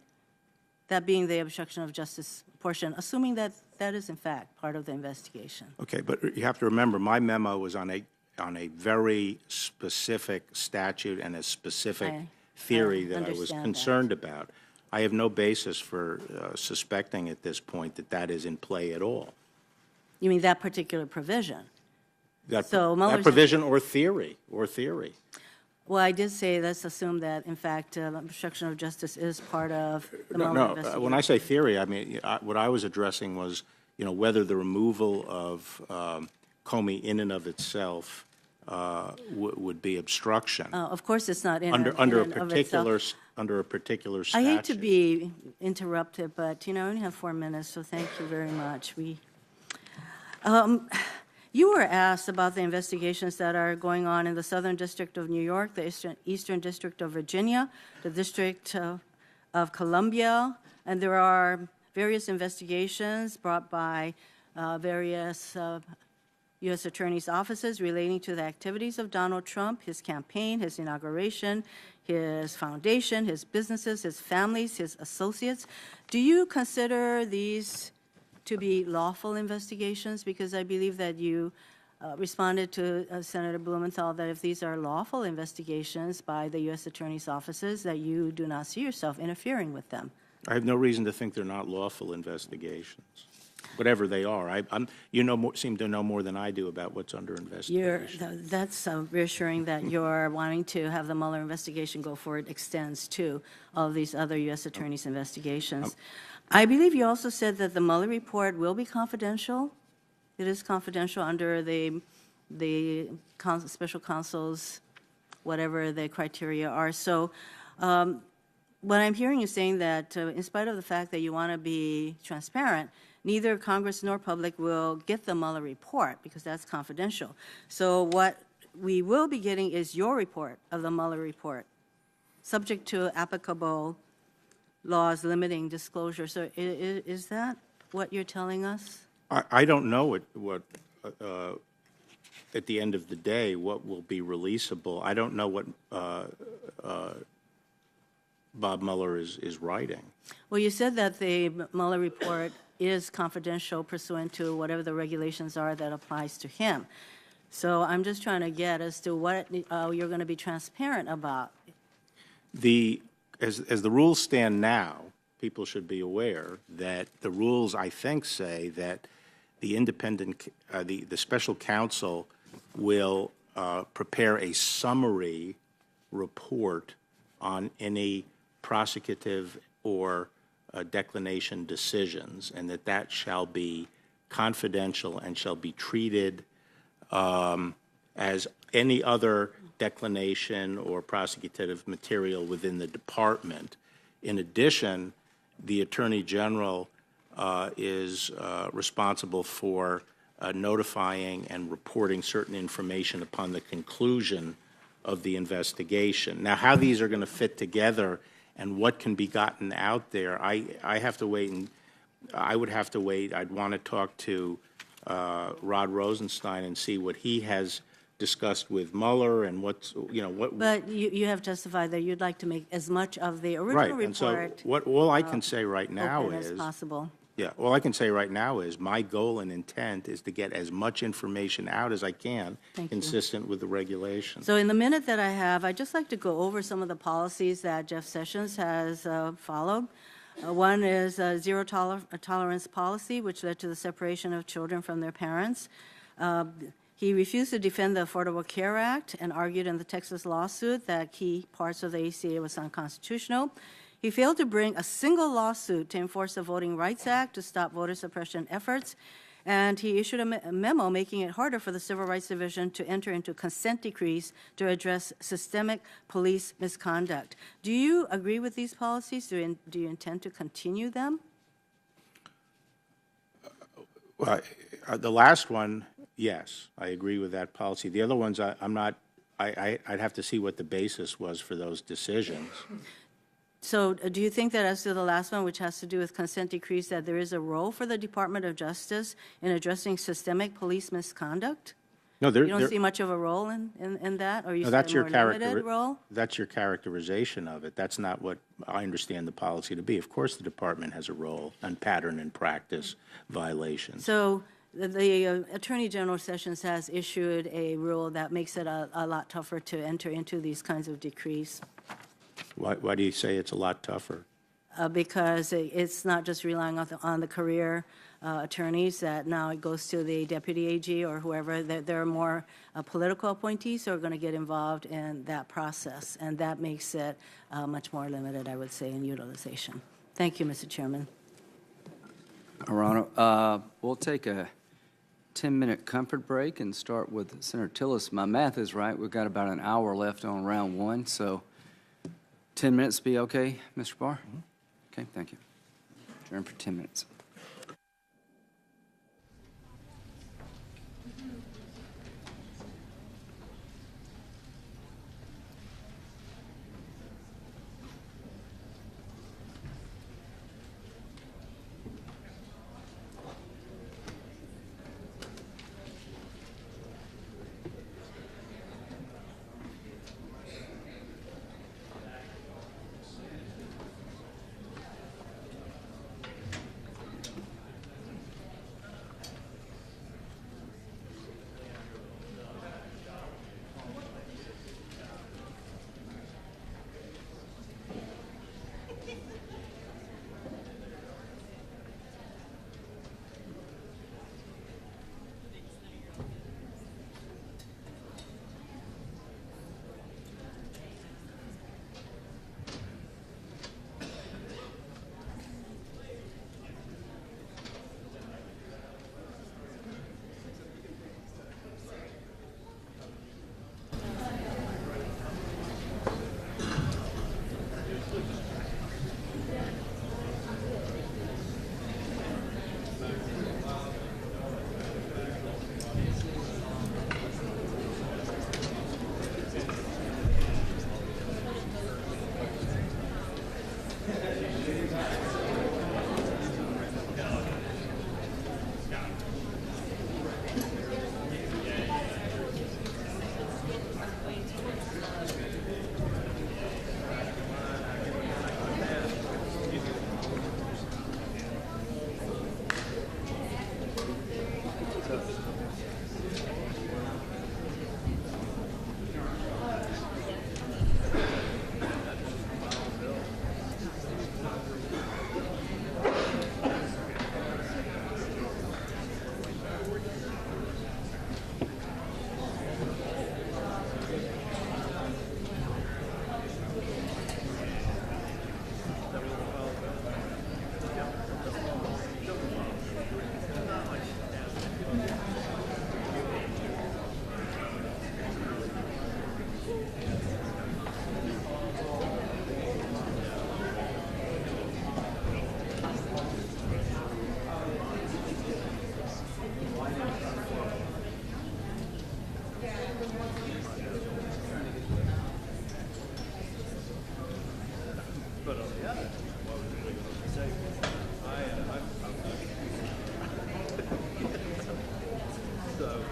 That being the obstruction of justice portion, assuming that that is in fact part of the investigation. Okay, but you have to remember, my memo was on a very specific statute and a specific theory that I was concerned about. I have no basis for suspecting at this point that that is in play at all. You mean that particular provision? That Mueller's provision or theory, Well, I did say, let's assume that, in fact, obstruction of justice is part of the Mueller investigation. When I say theory, I mean, what I was addressing was, you know, whether the removal of Comey in and of itself would be obstruction. Of course, it's not in under a and of itself. particular statute. I hate to be interrupted, but, you know, I only have 4 minutes, so thank you very much. You were asked about the investigations that are going on in the Southern District of New York, the Eastern District of Virginia, the District of Columbia, and there are various investigations brought by various U.S. attorneys' offices relating to the activities of Donald Trump, his campaign, his inauguration, his foundation, his businesses, his families, his associates. Do you consider these to be lawful investigations? Because I believe that you responded to Senator Blumenthal that if these are lawful investigations by the U.S. Attorney's offices, that you do not see yourself interfering with them. I have no reason to think they're not lawful investigations, whatever they are. Seem to know more than I do about what's under investigation. That's reassuring that you're wanting to have the Mueller investigation go forward extends to all of these other U.S. Attorney's investigations. I believe you also said that the Mueller report will be confidential. It is confidential under the special counsel's, whatever the criteria are. So what I'm hearing you saying that in spite of the fact that you want to be transparent, neither Congress nor public will get the Mueller report because that's confidential. So what we will be getting is your report of the Mueller report, subject to applicable laws limiting disclosure. So is that what you're telling us? I don't know what at the end of the day, what will be releasable. I don't know what Bob Mueller is writing. Well, you said that the Mueller report is confidential pursuant to whatever the regulations are that applies to him. So I'm just trying to get as to what you're going to be transparent about. As the rules stand now, people should be aware that the rules, I think, say that the independent, the special counsel will prepare a summary report on any prosecutive or declination decisions, and that shall be confidential and shall be treated as any other declination or prosecutive material within the department. In addition, the Attorney General is responsible for notifying and reporting certain information upon the conclusion of the investigation. Now, how these are going to fit together and what can be gotten out there, I have to wait, and I would have to wait. I'd want to talk to Rod Rosenstein and see what he has discussed with Mueller and what's, what. But you have testified that you'd like to make as much of the original Right, and so report all I can say right now open is, as possible. yeah, all I can say right now is my goal and intent is to get as much information out as I can, Thank you. consistent with the regulations. So in the minute that I have, I'd just like to go over some of the policies that Jeff Sessions has followed. One is zero tolerance policy, which led to the separation of children from their parents. He refused to defend the Affordable Care Act and argued in the Texas lawsuit that key parts of the ACA was unconstitutional. He failed to bring a single lawsuit to enforce the Voting Rights Act to stop voter suppression efforts, and he issued a memo making it harder for the Civil Rights Division to enter into consent decrees to address systemic police misconduct. Do you agree with these policies? Do you intend to continue them? Well, the last one, yes, I agree with that policy. The other ones, I'm not, I'd have to see what the basis was for those decisions. So do you think that as to the last one, which has to do with consent decrees, that there is a role for the Department of Justice in addressing systemic police misconduct? No, You don't see much of a role in that, or you no, see that's a your more limited role? That's your characterization of it. That's not what I understand the policy to be. Of course, the department has a role on pattern and practice violations. So the Attorney General Sessions has issued a rule that makes it a lot tougher to enter into these kinds of decrees. Why do you say it's a lot tougher? Because it's not just relying on the career attorneys, that now it goes to the deputy AG or whoever. There are more political appointees who are going to get involved in that process, and that makes it much more limited, I would say, in utilization. Thank you, Mr. Chairman. Arano, we'll take a 10-minute comfort break and start with Senator Tillis. My math is right. We've got about an hour left on round one, so 10 minutes be okay, Mr. Barr? Okay, thank you. Adjourn for 10 minutes.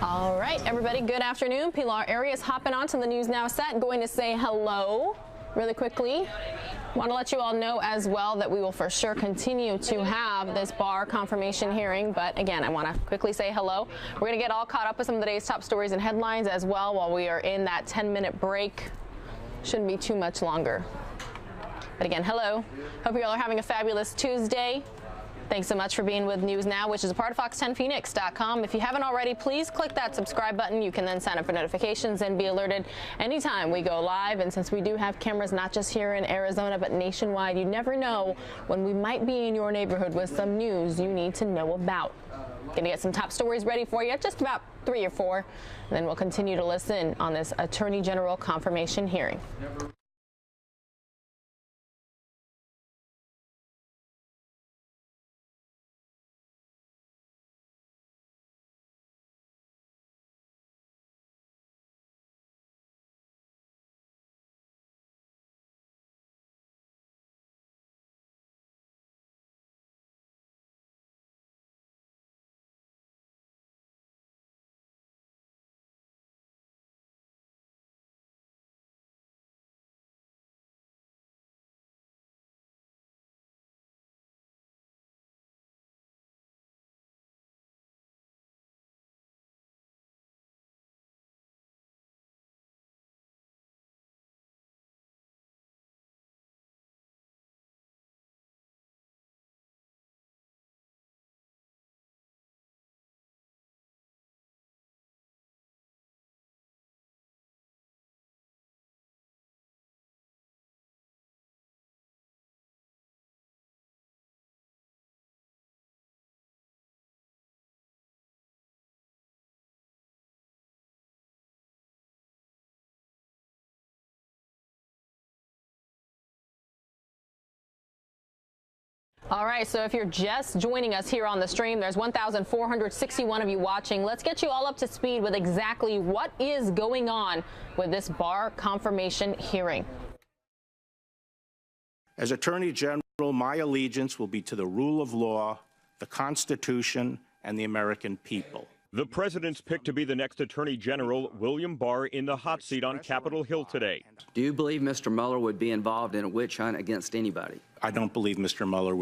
All right, everybody, good afternoon. Pilar Arias hopping onto the News Now set, going to say hello really quickly. Want to let you all know as well that we will for sure continue to have this Barr confirmation hearing. But again, I want to quickly say hello. We're going to get all caught up with some of the day's top stories and headlines as well while we are in that 10-minute break. Shouldn't be too much longer. But again, hello. Hope you all are having a fabulous Tuesday. Thanks so much for being with News Now, which is a part of Fox10Phoenix.com. If you haven't already, please click that subscribe button. You can then sign up for notifications and be alerted anytime we go live. And since we do have cameras not just here in Arizona, but nationwide, you never know when we might be in your neighborhood with some news you need to know about. Going to get some top stories ready for you, just about 3 or 4. And then we'll continue to listen on this Attorney General confirmation hearing. All right, so if you're just joining us here on the stream, there's 1,461 of you watching. Let's get you all up to speed with exactly what is going on with this Barr confirmation hearing. As Attorney General, my allegiance will be to the rule of law, the Constitution, and the American people. The president's pick to be the next Attorney General, William Barr, in the hot seat on Capitol Hill today. Do you believe Mr. Mueller would be involved in a witch hunt against anybody? I don't believe Mr. Mueller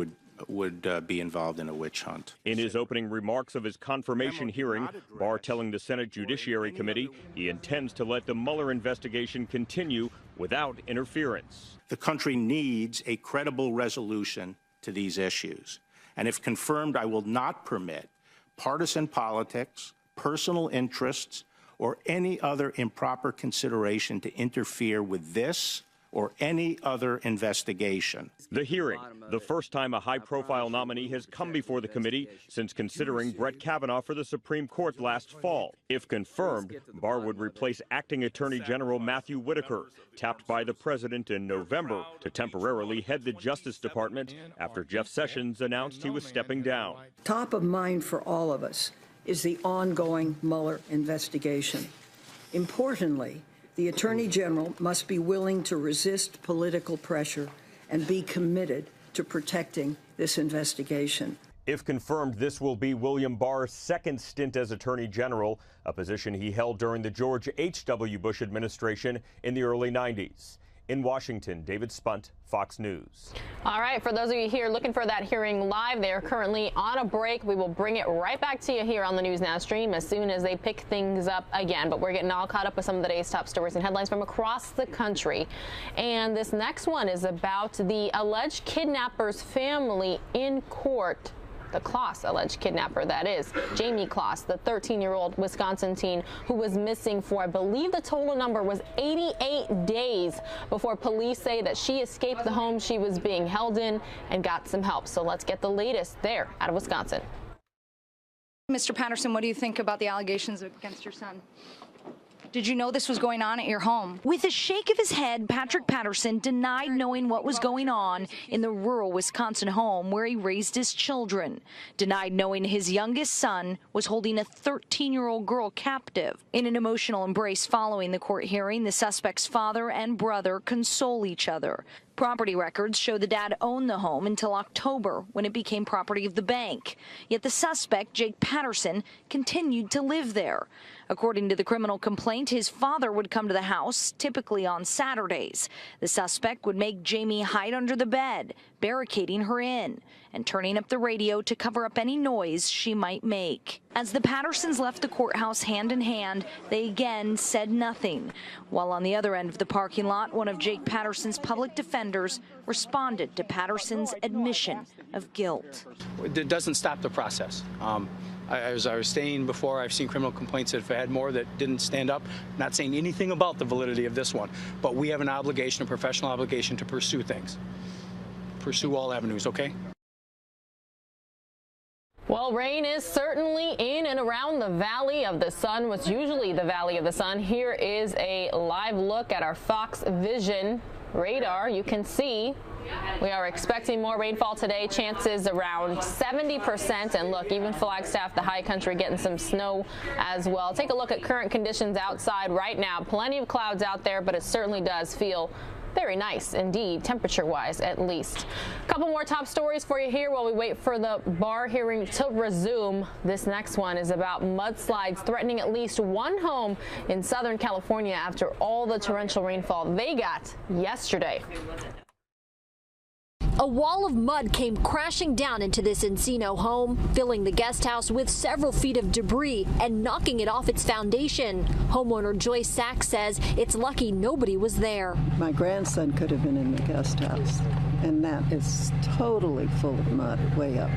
would be involved in a witch hunt. In his opening remarks of his confirmation hearing, Barr telling the Senate Judiciary Committee he intends to let the Mueller investigation continue without interference. The country needs a credible resolution to these issues. And if confirmed, I will not permit partisan politics, personal interests, or any other improper consideration to interfere with this or any other investigation. The hearing, the first time a high-profile nominee has come before the committee since considering Brett Kavanaugh for the Supreme Court last fall. If confirmed, Barr would replace acting Attorney General Matthew Whitaker, tapped by the president in November to temporarily head the Justice Department after Jeff Sessions announced he was stepping down. Top of mind for all of us is the ongoing Mueller investigation. Importantly, the Attorney General must be willing to resist political pressure and be committed to protecting this investigation. If confirmed, this will be William Barr's second stint as Attorney General, a position he held during the George H.W. Bush administration in the early 90s. In Washington, David Spunt, Fox News. All right, for those of you here looking for that hearing live, they are currently on a break. We will bring it right back to you here on the News Now stream as soon as they pick things up again. But we're getting all caught up with some of the day's top stories and headlines from across the country. And this next one is about the alleged kidnapper's family in court. The Kloss alleged kidnapper, that is, Jamie Kloss, the 13-year-old Wisconsin teen who was missing for, I believe the total number was 88 days before police say that she escaped the home she was being held in and got some help. So let's get the latest there out of Wisconsin. Mr. Patterson, what do you think about the allegations against your son? Did you know this was going on at your home? With a shake of his head, Patrick Patterson denied knowing what was going on in the rural Wisconsin home where he raised his children, denied knowing his youngest son was holding a 13-year-old girl captive. In an emotional embrace following the court hearing, the suspect's father and brother console each other. Property records show the dad owned the home until October, when it became property of the bank. Yet the suspect, Jake Patterson, continued to live there. According to the criminal complaint, his father would come to the house, typically on Saturdays. The suspect would make Jamie hide under the bed, barricading her in, and turning up the radio to cover up any noise she might make. As the Pattersons left the courthouse hand in hand, they again said nothing. While on the other end of the parking lot, one of Jake Patterson's public defenders responded to Patterson's admission of guilt. It doesn't stop the process. As I was saying before, I've seen criminal complaints that have had more that didn't stand up. Not saying anything about the validity of this one, but we have an obligation, a professional obligation to pursue things. Pursue all avenues, okay? Well, rain is certainly in and around the Valley of the Sun, what's usually the Valley of the Sun. Here is a live look at our Fox Vision radar. You can see we are expecting more rainfall today, chances around 70%. And look, even Flagstaff, the high country, getting some snow as well. Take a look at current conditions outside right now. Plenty of clouds out there, but it certainly does feel very nice indeed, temperature-wise at least. A couple more top stories for you here while we wait for the Barr hearing to resume. This next one is about mudslides threatening at least one home in Southern California after all the torrential rainfall they got yesterday. A wall of mud came crashing down into this Encino home, filling the guest house with several feet of debris and knocking it off its foundation. Homeowner Joyce Sachs says it's lucky nobody was there. My grandson could have been in the guest house, and that is totally full of mud way up.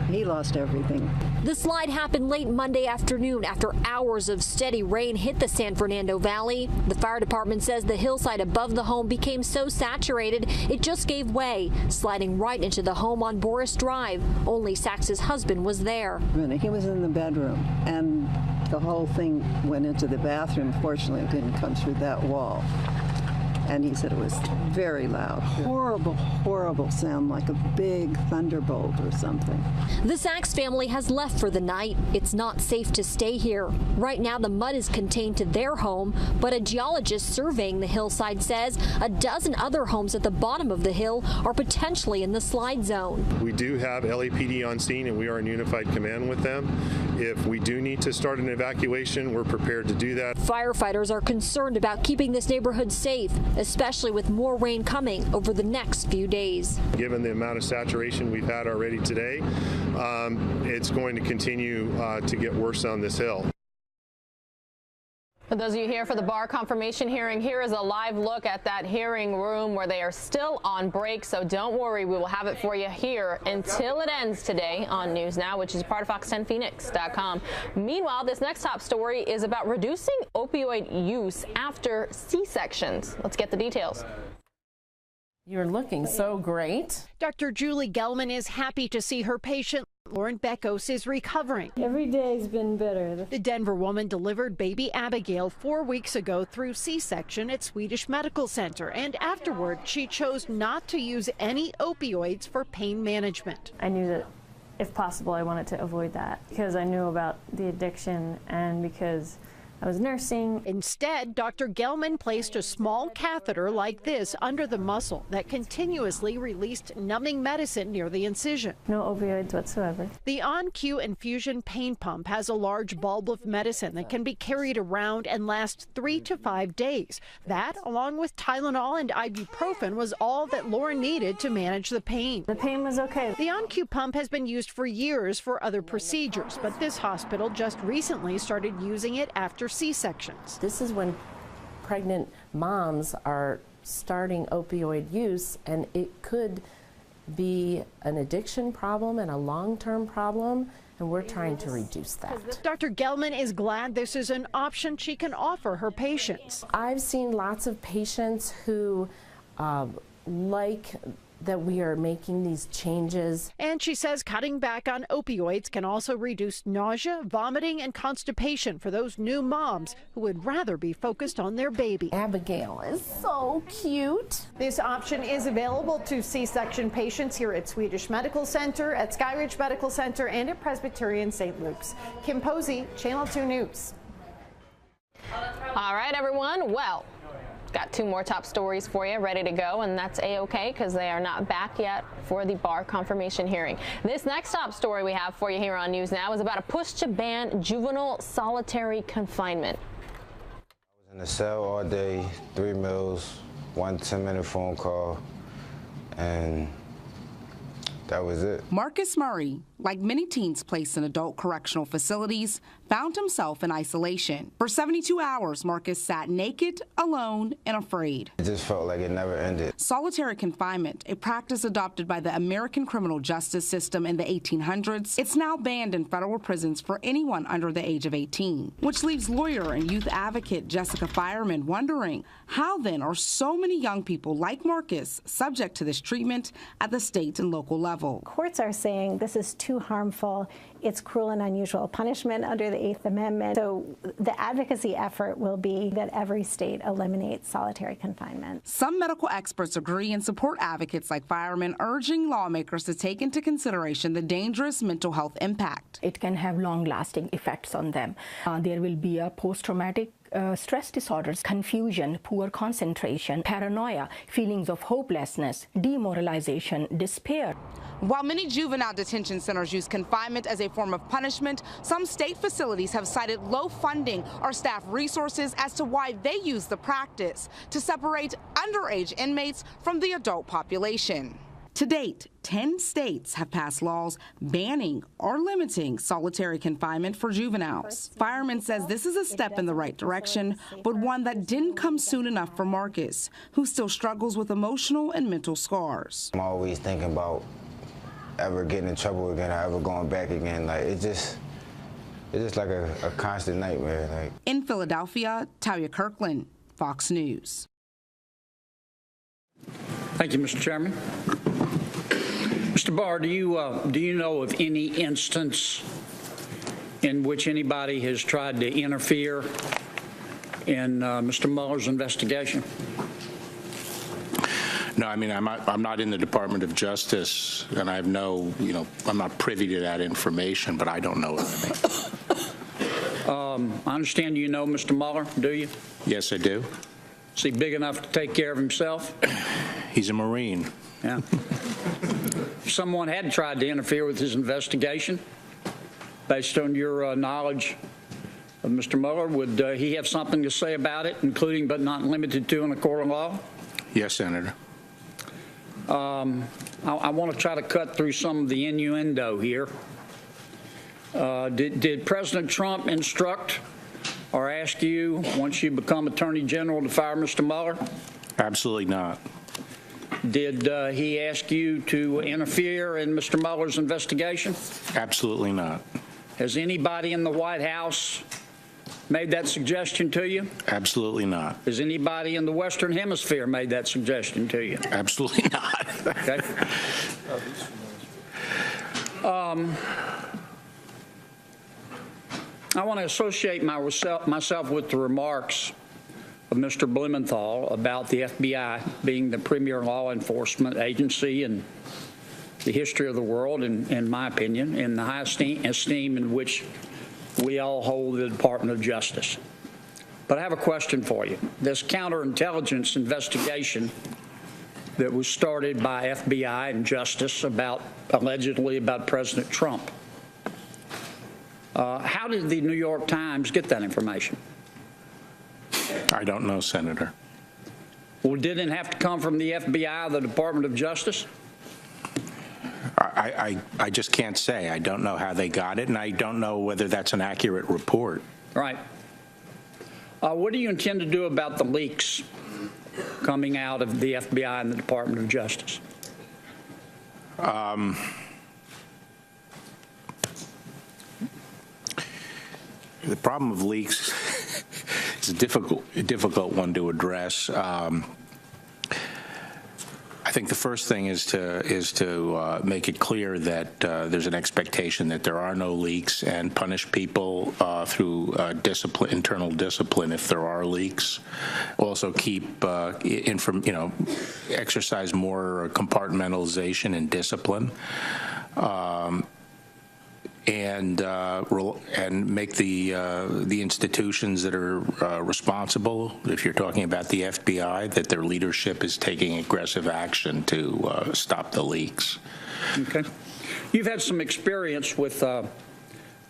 He lost everything. The slide happened late Monday afternoon after hours of steady rain hit the San Fernando Valley. The fire department says the hillside above the home became so saturated it just gave way, sliding right into the home on Boris Drive. Only Sachs's husband was there. He was in the bedroom, and the whole thing went into the bathroom. Fortunately, it didn't come through that wall. And he said it was very loud, horrible, horrible sound, like a big thunderbolt or something. The Sachs family has left for the night. It's not safe to stay here. Right now, the mud is contained to their home, but a geologist surveying the hillside says a dozen other homes at the bottom of the hill are potentially in the slide zone. We do have LAPD on scene, and we are in unified command with them. If we do need to start an evacuation, we're prepared to do that. Firefighters are concerned about keeping this neighborhood safe, especially with more rain coming over the next few days. Given the amount of saturation we've had already today, it's going to continue to get worse on this hill. For those of you here for the Barr confirmation hearing, here is a live look at that hearing room where they are still on break. So don't worry, we will have it for you here until it ends today on News Now, which is part of Fox10Phoenix.com. Meanwhile, this next top story is about reducing opioid use after C-sections. Let's get the details. You're looking so great. Dr. Julie Gelman is happy to see her patient, Lauren Beckos, is recovering. Every day's been better. The Denver woman delivered baby Abigail 4 weeks ago through C-section at Swedish Medical Center, and afterward she chose not to use any opioids for pain management. I knew that if possible, I wanted to avoid that because I knew about the addiction and because I was nursing. Instead, Dr. Gelman placed a small catheter like this under the muscle that continuously released numbing medicine near the incision. No opioids whatsoever. The On-Q infusion pain pump has a large bulb of medicine that can be carried around and last 3 to 5 days. That, along with Tylenol and ibuprofen, was all that Lauren needed to manage the pain. The pain was okay. The On-Q pump has been used for years for other procedures, but this hospital just recently started using it after C-sections. This is when pregnant moms are starting opioid use, and it could be an addiction problem and a long-term problem, and we're trying to reduce that. Dr. Gelman is glad this is an option she can offer her patients. I've seen lots of patients who like that we are making these changes. And she says cutting back on opioids can also reduce nausea, vomiting, and constipation for those new moms who would rather be focused on their baby. Abigail is so cute. This option is available to C-section patients here at Swedish Medical Center, at Skyridge Medical Center, and at Presbyterian St. Luke's. Kim Posey, Channel 2 News. All right, everyone. Well, got 2 more top stories for you ready to go, and that's A-OK because they are not back yet for the Barr confirmation hearing. This next top story we have for you here on News Now is about a push to ban juvenile solitary confinement. I was in the cell all day, 3 meals, 1 10-minute phone call, and that was it. Marcus Murray, like many teens placed in adult correctional facilities, found himself in isolation. For 72 hours, Marcus sat naked, alone, and afraid. It just felt like it never ended. Solitary confinement, a practice adopted by the American criminal justice system in the 1800s, it's now banned in federal prisons for anyone under the age of 18, which leaves lawyer and youth advocate Jessica Fireman wondering, how then are so many young people like Marcus subject to this treatment at the state and local level? Courts are saying this is too harmful. It's cruel and unusual punishment under the 8th Amendment. So the advocacy effort will be that every state eliminates solitary confinement. Some medical experts agree and support advocates like Fireman urging lawmakers to take into consideration the dangerous mental health impact. It can have long-lasting effects on them. There will be a post-traumatic stress disorders, confusion, poor concentration, paranoia, feelings of hopelessness, demoralization, despair. While many juvenile detention centers use confinement as a form of punishment, some state facilities have cited low funding or staff resources as to why they use the practice to separate underage inmates from the adult population. To date, 10 states have passed laws banning or limiting solitary confinement for juveniles. Fireman says this is a step in the right direction, but one that didn't come soon enough for Marcus, who still struggles with emotional and mental scars. I'm always thinking about ever getting in trouble again or ever going back again. Like, it's just like a constant nightmare. Like. In Philadelphia, Talia Kirkland, Fox News. Thank you, Mr. Chairman. Mr. Barr, do you know of any instance in which anybody has tried to interfere in Mr. Mueller's investigation? No, I mean, I'm not in the Department of Justice, and I have no, I'm not privy to that information, but I don't know of any. I understand you know Mr. Mueller, do you? Yes, I do. Is he big enough to take care of himself? He's a Marine. Yeah. If someone had tried to interfere with his investigation, based on your knowledge of Mr. Mueller, would he have something to say about it, including but not limited to in a court of law? Yes, Senator. I want to try to cut through some of the innuendo here. Did President Trump instruct or ask you, once you become Attorney General, to fire Mr. Mueller? Absolutely not. Did he ask you to interfere in Mr. Mueller's investigation? Absolutely not. Has anybody in the White House made that suggestion to you? Absolutely not. Has anybody in the Western Hemisphere made that suggestion to you? Absolutely not. Okay. I want to associate myself with the remarks of Mr. Blumenthal about the FBI being the premier law enforcement agency and the history of the world, in my opinion, and the high esteem in which we all hold the Department of Justice. But I have a question for you. This counterintelligence investigation that was started by FBI and Justice allegedly about President Trump. How did the New York Times get that information? I don't know, Senator. Well, didn't it have to come from the FBI or the Department of Justice? I just can't say. I don't know how they got it, and I don't know whether that's an accurate report. Right. What do you intend to do about the leaks coming out of the FBI and the Department of Justice? The problem of leaks is a difficult one to address. I think the first thing is to make it clear that there's an expectation that there are no leaks, and punish people through internal discipline if there are leaks. Also keep exercise more compartmentalization and discipline. And make the institutions that are responsible, if you're talking about the FBI, that their leadership is taking aggressive action to stop the leaks. Okay. You've had some experience with the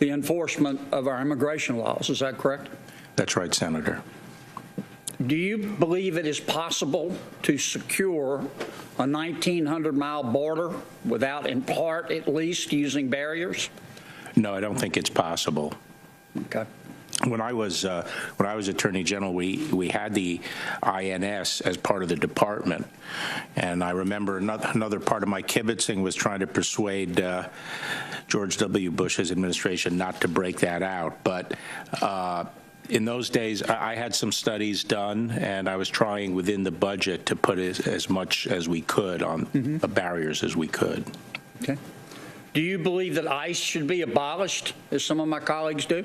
enforcement of our immigration laws, is that correct? That's right, Senator. Do you believe it is possible to secure a 1,900-mile border without, in part at least, using barriers? No, I don't think it's possible. Okay. When I was Attorney General, we had the INS as part of the department, and I remember another part of my kibitzing was trying to persuade George W. Bush's administration not to break that out. But in those days, I had some studies done, and I was trying within the budget to put as much as we could on barriers as we could. Okay. Do you believe that ICE should be abolished, as some of my colleagues do?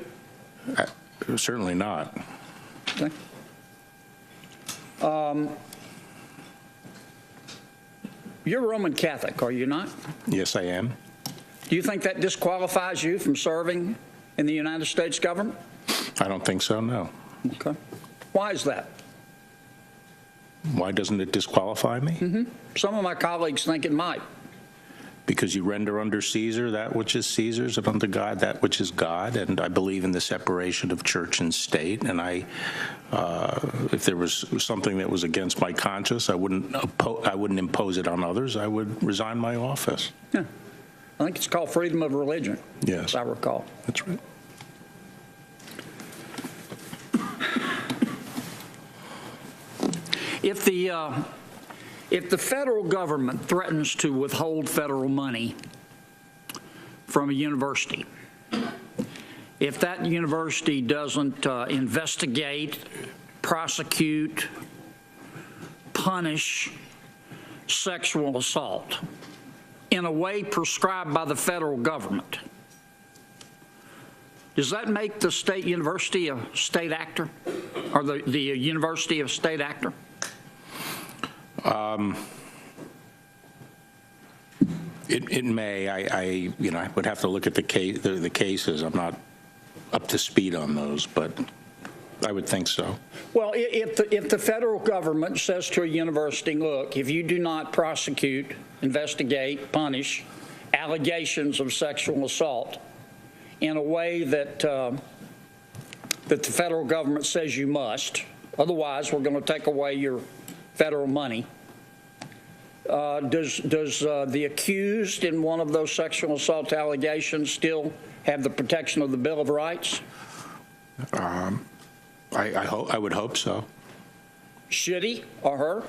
Certainly not. Okay. You're Roman Catholic, are you not? Yes, I am. Do you think that disqualifies you from serving in the United States government? I don't think so, no. Okay. Why is that? Why doesn't it disqualify me? Some of my colleagues think it might. Because you render under Caesar that which is Caesar's, and unto God that which is God, and I believe in the separation of church and state. And if there was something that was against my conscience, I wouldn't impose it on others. I would resign my office. Yeah, I think it's called freedom of religion. Yes, as I recall. That's right. If the federal government threatens to withhold federal money from a university, if that university doesn't investigate, prosecute, punish sexual assault in a way prescribed by the federal government, does that make the state university a state actor, or the university a state actor? It may. I would have to look at the cases. I'm not up to speed on those, but I would think so. Well, if the federal government says to a university, look, if you do not prosecute, investigate, punish allegations of sexual assault in a way that the federal government says you must, otherwise we're going to take away your federal money. Does the accused in one of those sexual assault allegations still have the protection of the Bill of Rights? I would hope so. Should he or her?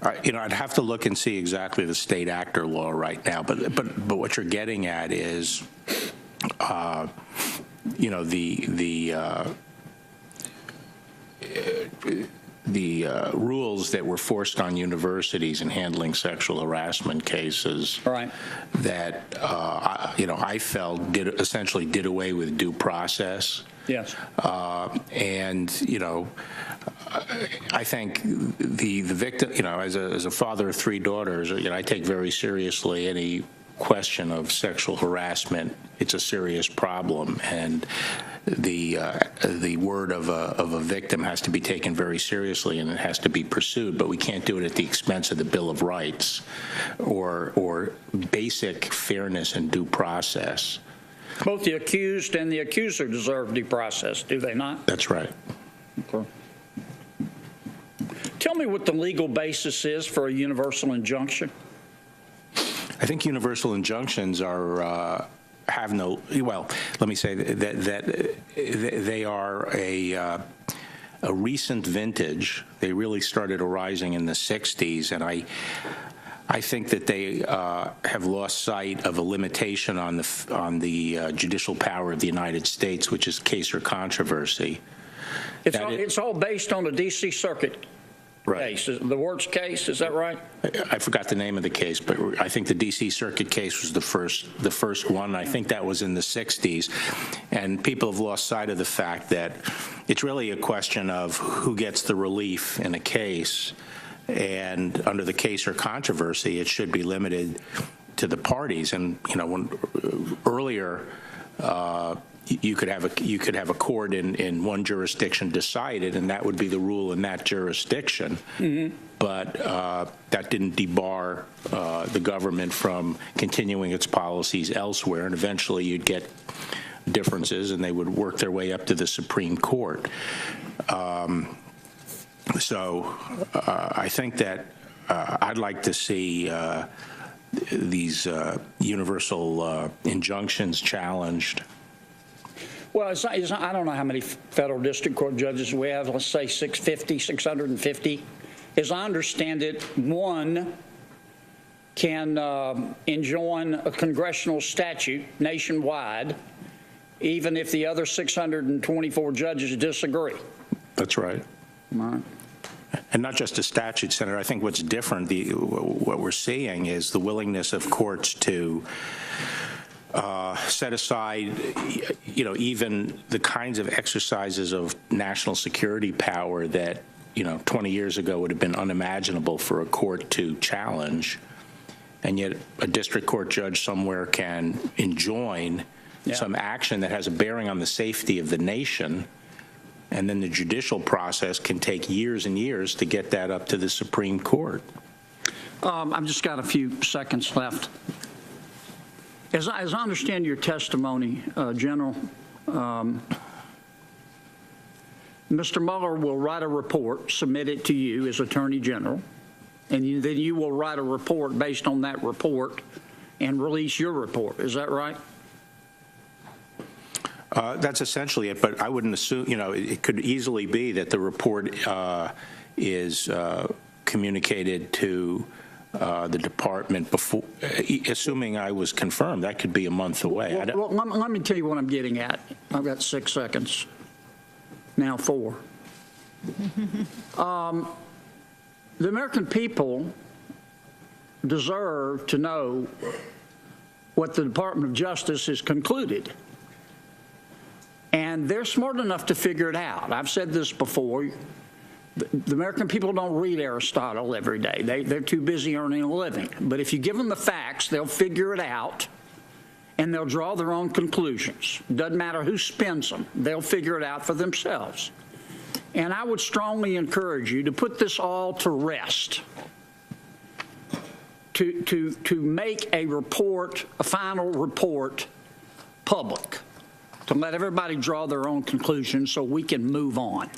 I'd have to look and see exactly the state actor law right now. But what you're getting at is, the rules that were forced on universities in handling sexual harassment cases, right, that I felt essentially did away with due process. Yes. And, I think the victim, as a father of 3 daughters, I take very seriously any question of sexual harassment. It's a serious problem, and the word of a victim has to be taken very seriously, and it has to be pursued. But we can't do it at the expense of the Bill of Rights or basic fairness and due process. Both the accused and the accuser deserve due process, do they not? That's right. Okay. Tell me what the legal basis is for a universal injunction. I think universal injunctions are have no. Well, let me say that they are a recent vintage. They really started arising in the '60s, and I think that they have lost sight of a limitation on the judicial power of the United States, which is case or controversy. It's all based on the D.C. Circuit case, the Wirtz case. Is that right? I forgot the name of the case, but I think the D.C. Circuit case was the first one. I think that was in the '60s, and people have lost sight of the fact that it's really a question of who gets the relief in a case. And under the case or controversy, it should be limited to the parties. And when earlier you could have a court in one jurisdiction decide it, and that would be the rule in that jurisdiction. Mm-hmm. But that didn't debar the government from continuing its policies elsewhere, and eventually you'd get differences, and they would work their way up to the Supreme Court. So I think that I'd like to see these universal injunctions challenged. Well, I don't know how many federal district court judges we have. Let's say 650. As I understand it, one can enjoin a congressional statute nationwide, even if the other 624 judges disagree. That's right. All right. And not just a statute, Senator. I think what's different, what we're seeing is the willingness of courts to set aside, even the kinds of exercises of national security power that, 20 years ago would have been unimaginable for a court to challenge. And yet a district court judge somewhere can enjoin some action that has a bearing on the safety of the nation. And then the judicial process can take years and years to get that up to the Supreme Court. I've just got a few seconds left. As I understand your testimony, General, Mr. Mueller will write a report, submit it to you as Attorney General, and then you will write a report based on that report and release your report. Is that right? That's essentially it, but I wouldn't assume, it could easily be that the report is communicated to the department before, assuming I was confirmed. That could be a month away. Well, let me tell you what I'm getting at. I've got 6 seconds. Now 4. The American people deserve to know what the Department of Justice has concluded. And they're smart enough to figure it out. I've said this before. The American people don't read Aristotle every day. They're too busy earning a living. But if you give them the facts, they'll figure it out, and they'll draw their own conclusions. Doesn't matter who spins them. They'll figure it out for themselves. And I would strongly encourage you to put this all to rest, to make a report, a final report, public, to let everybody draw their own conclusions so we can move on.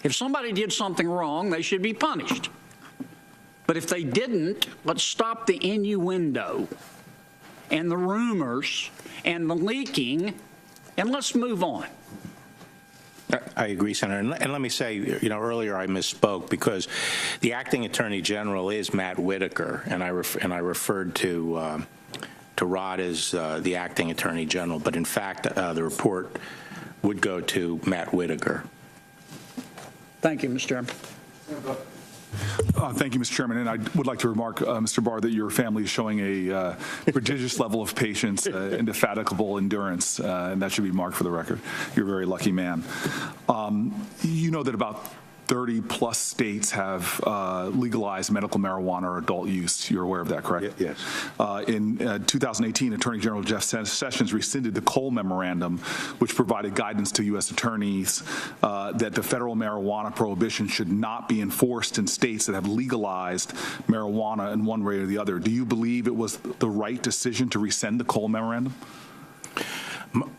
If somebody did something wrong, they should be punished. But if they didn't, let's stop the innuendo and the rumors and the leaking, and let's move on. I agree, Senator. And let me say, earlier I misspoke because the acting Attorney General is Matt Whitaker, and I referred to Rod as the acting Attorney General, but in fact, the report would go to Matt Whitaker. Thank you, Mr. Chairman. Thank you, Mr. Chairman. And I would like to remark, Mr. Barr, that your family is showing a prodigious level of patience, indefatigable endurance, and that should be marked for the record. You're a very lucky man. You know that about 30-plus states have legalized medical marijuana or adult use. You're aware of that, correct? Yes. In 2018, Attorney General Jeff Sessions rescinded the Cole Memorandum, which provided guidance to U.S. attorneys that the federal marijuana prohibition should not be enforced in states that have legalized marijuana in one way or the other. Do you believe it was the right decision to rescind the Cole Memorandum?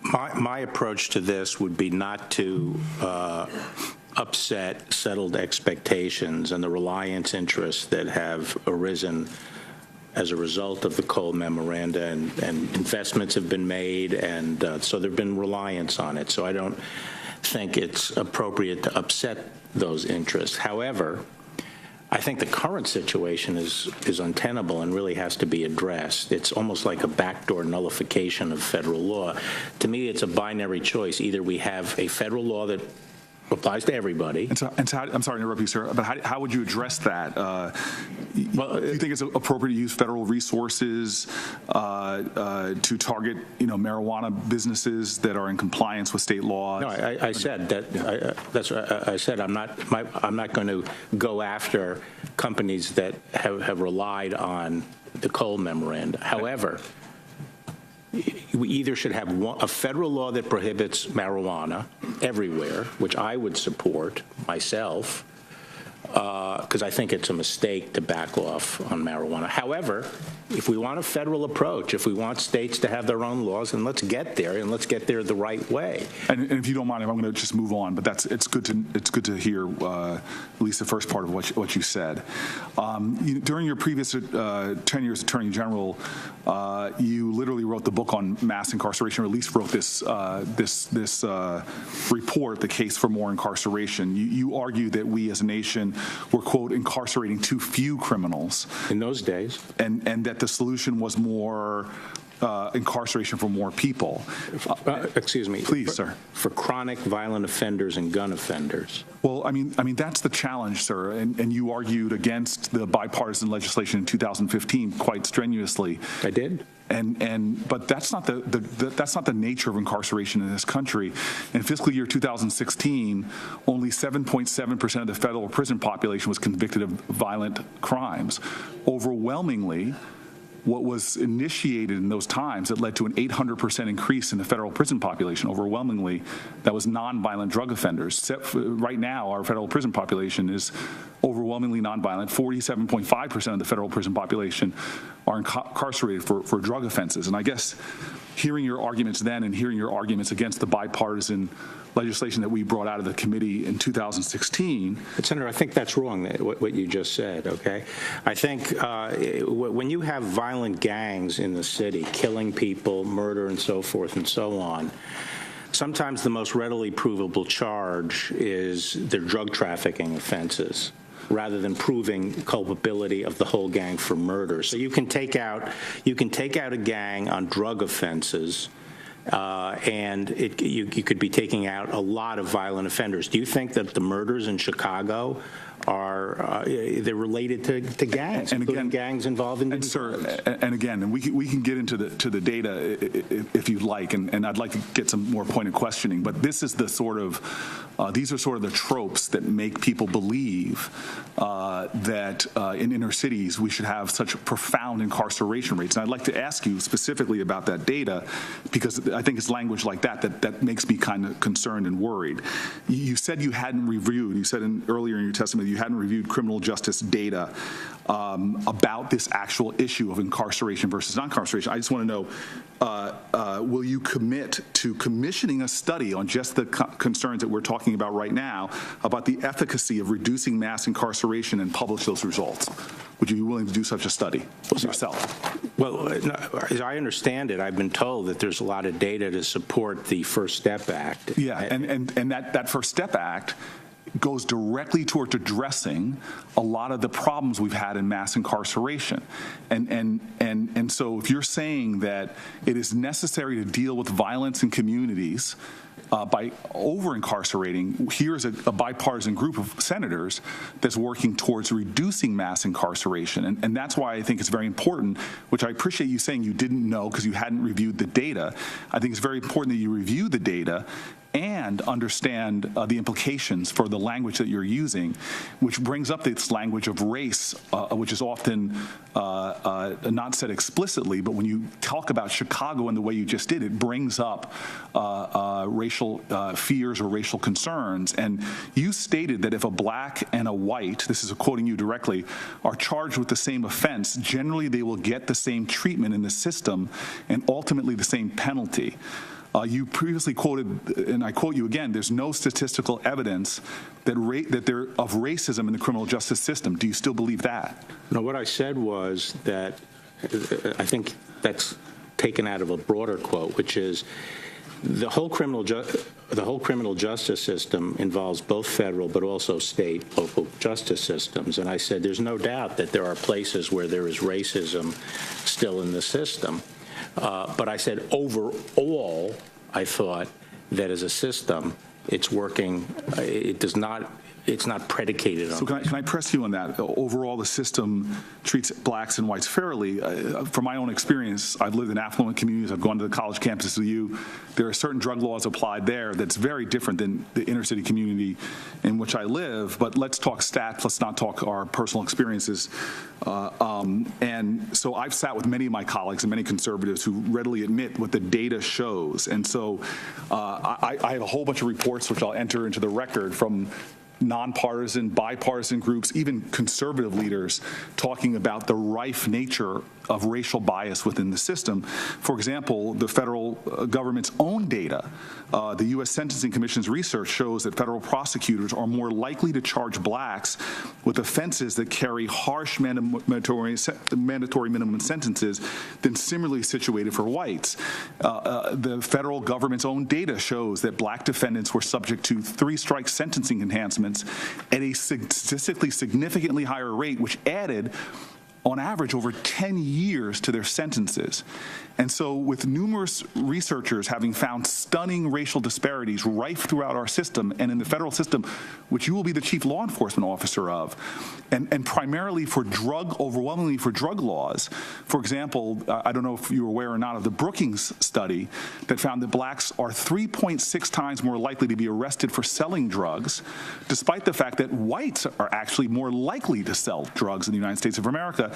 My approach to this would be not to upset settled expectations and the reliance interests that have arisen as a result of the Cole Memoranda, and investments have been made, and so there have been reliance on it. So I don't think it's appropriate to upset those interests. However, I think the current situation is untenable and really has to be addressed. It's almost like a backdoor nullification of federal law. To me, it's a binary choice. Either we have a federal law that applies to everybody. And so I'm sorry to interrupt you, sir, but how would you address that? Well, do you think it's appropriate to use federal resources to target, marijuana businesses that are in compliance with state laws? No, I said that. That's what I said. I'm not going to go after companies that have relied on the Cole Memoranda. However, we either should have a federal law that prohibits marijuana everywhere, which I would support myself, because I think it's a mistake to back off on marijuana. However, if we want a federal approach, if we want states to have their own laws, then let's get there, and let's get there the right way. And if you don't mind, I'm going to just move on. But it's good to hear at least the first part of what you said. During your previous 10 years as Attorney General, you literally wrote the book on mass incarceration, or at least wrote this report, The Case for More Incarceration. You argue that we as a nation were, quote, incarcerating too few criminals in those days, and that the solution was more incarceration for more people. Excuse me. Please, sir. For chronic violent offenders and gun offenders. Well, I mean that's the challenge, sir, and you argued against the bipartisan legislation in 2015 quite strenuously. I did. But that's not the nature of incarceration in this country. In fiscal year 2016, only 7.7% of the federal prison population was convicted of violent crimes. Overwhelmingly, what was initiated in those times that led to an 800% increase in the federal prison population, overwhelmingly, that was nonviolent drug offenders. Right now, our federal prison population is overwhelmingly nonviolent. 47.5% of the federal prison population are incarcerated for drug offenses. And I guess hearing your arguments then and hearing your arguments against the bipartisan legislation that we brought out of the committee in 2016. But Senator, I think that's wrong, what you just said, okay? I think when you have violent gangs in the city, killing people, murder, and so forth and so on, sometimes the most readily provable charge is their drug trafficking offenses, rather than proving culpability of the whole gang for murder. So you can take out a gang on drug offenses, and you could be taking out a lot of violent offenders. Do you think that the murders in Chicago are they're related to gangs, and again, gangs involved in and we can get into the data if you'd like, and I'd like to get some more pointed questioning. But this is the sort of these are sort of the tropes that make people believe that in inner cities we should have such profound incarceration rates. And I'd like to ask you specifically about that data, because I think it's language like that makes me kind of concerned and worried. You said you hadn't reviewed. You said earlier in your testimony you hadn't reviewed criminal justice data about this actual issue of incarceration versus non-incarceration. I just want to know, will you commit to commissioning a study on just the concerns that we're talking about right now about the efficacy of reducing mass incarceration and publish those results? Would you be willing to do such a study yourself? Well, as I understand it, I've been told that there's a lot of data to support the First Step Act. Yeah, and that First Step Act goes directly towards addressing a lot of the problems we've had in mass incarceration. And so if you're saying that it is necessary to deal with violence in communities by over-incarcerating, here's a bipartisan group of senators that's working towards reducing mass incarceration. And that's why I think it's very important, which I appreciate you saying you didn't know because you hadn't reviewed the data. I think it's very important that you review the data and understand the implications for the language that you're using, which brings up this language of race, which is often not said explicitly, but when you talk about Chicago in the way you just did, it brings up racial fears or racial concerns. And you stated that if a black and a white, this is quoting you directly, are charged with the same offense, generally they will get the same treatment in the system and ultimately the same penalty. You previously quoted, and I quote you again, there's no statistical evidence that there of racism in the criminal justice system. Do you still believe that? No, what I said was that I think that's taken out of a broader quote, which is the whole criminal justice system involves both federal but also state, local justice systems. And I said there's no doubt that there are places where there is racism still in the system. But I said overall, I thought that as a system, it's working. It's not predicated on. So can I press you on that? Overall, the system treats blacks and whites fairly. From my own experience, I've lived in affluent communities. I've gone to the college campuses with you. There are certain drug laws applied there that's very different than the inner city community in which I live. But let's talk stats. Let's not talk our personal experiences. And so I've sat with many of my colleagues and many conservatives who readily admit what the data shows. And so I have a whole bunch of reports which I'll enter into the record from nonpartisan, bipartisan groups, even conservative leaders talking about the rife nature of racial bias within the system. For example, the federal government's own data, the U.S. Sentencing Commission's research shows that federal prosecutors are more likely to charge blacks with offenses that carry harsh mandatory minimum sentences than similarly situated for whites. The federal government's own data shows that black defendants were subject to 3-strike sentencing enhancements at a statistically significantly higher rate, which added on average over 10 years to their sentences. And so with numerous researchers having found stunning racial disparities rife throughout our system and in the federal system, which you will be the chief law enforcement officer of, and primarily for overwhelmingly for drug laws. For example, I don't know if you're aware or not of the Brookings study that found that blacks are 3.6 times more likely to be arrested for selling drugs, despite the fact that whites are actually more likely to sell drugs in the United States of America,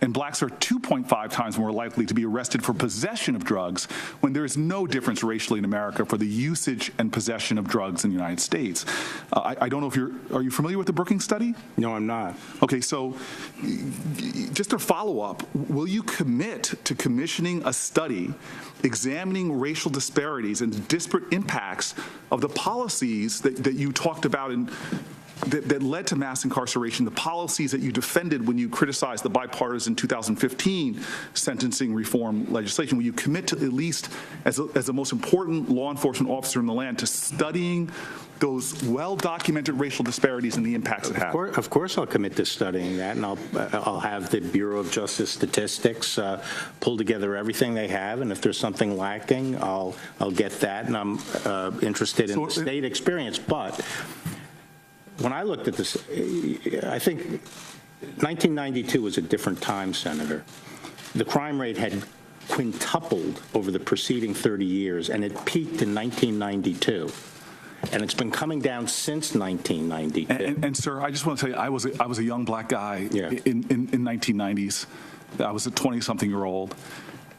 and blacks are 2.5 times more likely to be arrested for possession of drugs when there is no difference racially in America for the usage and possession of drugs in the United States. I don't know if are you familiar with the Brookings study? No, I'm not. Okay, so just to follow up, will you commit to commissioning a study examining racial disparities and disparate impacts of the policies that you talked about that led to mass incarceration, the policies that you defended when you criticized the bipartisan 2015 sentencing reform legislation? Will you commit to, at least as the most important law enforcement officer in the land, to studying those well-documented racial disparities and the impacts it has? Of course I'll commit to studying that, and I'll have the Bureau of Justice Statistics pull together everything they have, and if there's something lacking, I'll get that, and I'm interested in the state experience. But when I looked at this, I think 1992 was a different time, Senator. The crime rate had quintupled over the preceding 30 years, and it peaked in 1992. And it's been coming down since 1992. And sir, I just want to tell you, I was a young black guy in 1990s. I was a 20-something-year-old.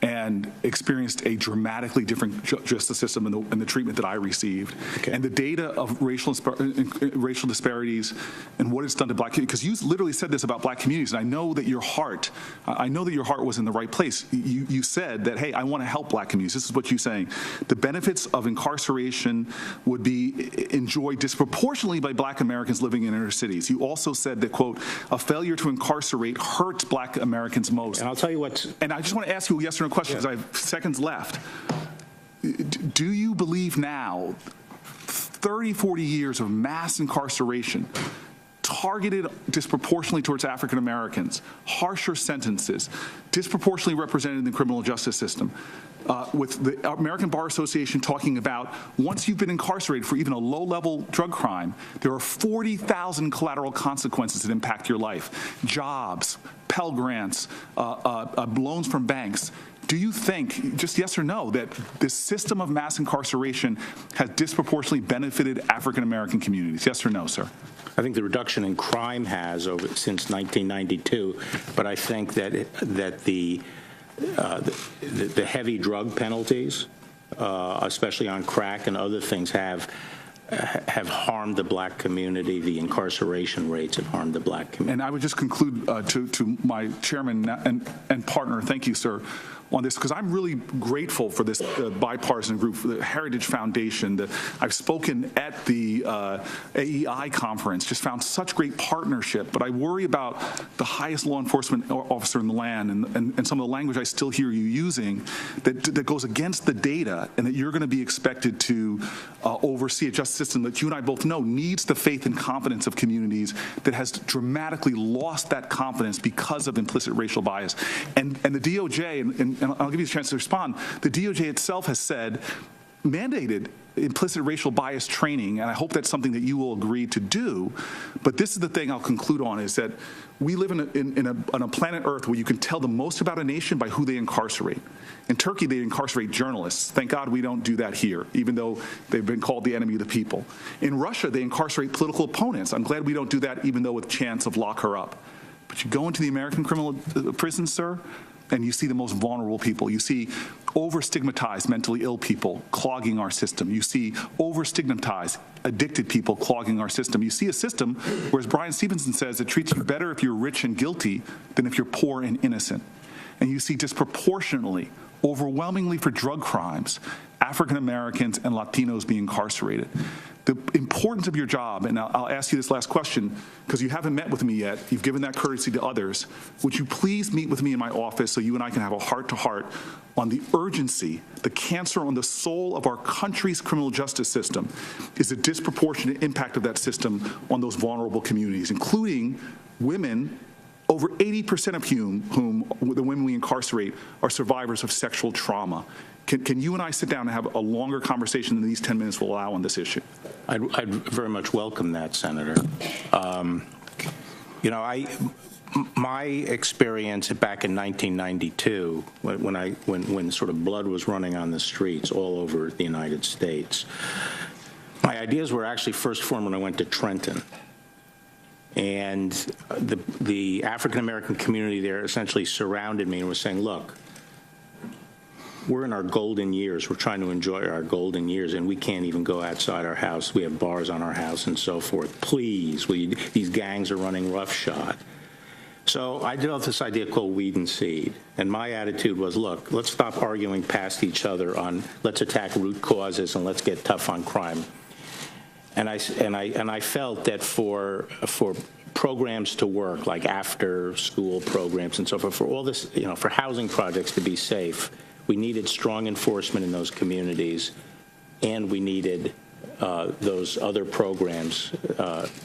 And experienced a dramatically different justice system in the treatment that I received. Okay. And the data of racial disparities and what it's done to black communities, because you literally said this about black communities, and I know that your heart was in the right place. You said that, hey, I want to help black communities. This is what you're saying. The benefits of incarceration would be enjoyed disproportionately by black Americans living in inner cities. You also said that, quote, a failure to incarcerate hurts black Americans most. And I'll tell you what. And I just want to ask you a yes or no question, because I have seconds left. Do you believe now, 30, 40 years of mass incarceration, targeted disproportionately towards African Americans, harsher sentences, disproportionately represented in the criminal justice system. With the American Bar Association talking about once you've been incarcerated for even a low-level drug crime, there are 40,000 collateral consequences that impact your life. Jobs, Pell Grants, loans from banks. Do you think, just yes or no, that this system of mass incarceration has disproportionately benefited African American communities? Yes or no, sir? I think the reduction in crime has since 1992, but I think that the heavy drug penalties, especially on crack and other things, have harmed the black community. The incarceration rates have harmed the black community. And I would just conclude to my chairman and partner, thank you, sir, on this, because I'm really grateful for this bipartisan group, for the Heritage Foundation. I've spoken at the AEI conference, just found such great partnership, but I worry about the highest law enforcement officer in the land and some of the language I still hear you using that goes against the data, and that you're going to be expected to oversee a justice system that you and I both know needs the faith and confidence of communities, that has dramatically lost that confidence because of implicit racial bias. And the DOJ, and I'll give you a chance to respond, the DOJ itself has said, mandated implicit racial bias training, and I hope that's something that you will agree to do. But this is the thing I'll conclude on, is that we live on a planet Earth where you can tell the most about a nation by who they incarcerate. In Turkey, they incarcerate journalists. Thank God we don't do that here, even though they've been called the enemy of the people. In Russia, they incarcerate political opponents. I'm glad we don't do that, even though with chance of lock her up. But you go into the American criminal prisons, sir, and you see the most vulnerable people. You see over-stigmatized mentally ill people clogging our system. You see over-stigmatized addicted people clogging our system. You see a system where, as Brian Stevenson says, it treats you better if you're rich and guilty than if you're poor and innocent. And you see disproportionately, overwhelmingly for drug crimes, African Americans and Latinos being incarcerated. The importance of your job, and I'll ask you this last question, because you haven't met with me yet, you've given that courtesy to others, would you please meet with me in my office so you and I can have a heart-to-heart on the urgency, the cancer on the soul of our country's criminal justice system is the disproportionate impact of that system on those vulnerable communities, including women, over 80% of whom the women we incarcerate are survivors of sexual trauma. Can you and I sit down and have a longer conversation than these 10 minutes will allow on this issue? I'd very much welcome that, Senator. My experience back in 1992, when sort of blood was running on the streets all over the United States, my ideas were actually first formed when I went to Trenton. And the African-American community there essentially surrounded me and was saying, look, we're in our golden years. We're trying to enjoy our golden years, and we can't even go outside our house. We have bars on our house and so forth. Please, these gangs are running roughshod. So I developed this idea called weed and seed. And my attitude was, look, let's stop arguing past each other on let's attack root causes and let's get tough on crime. And I felt that for programs to work, like after school programs and so forth, for all this, for housing projects to be safe, we needed strong enforcement in those communities, and we needed those other programs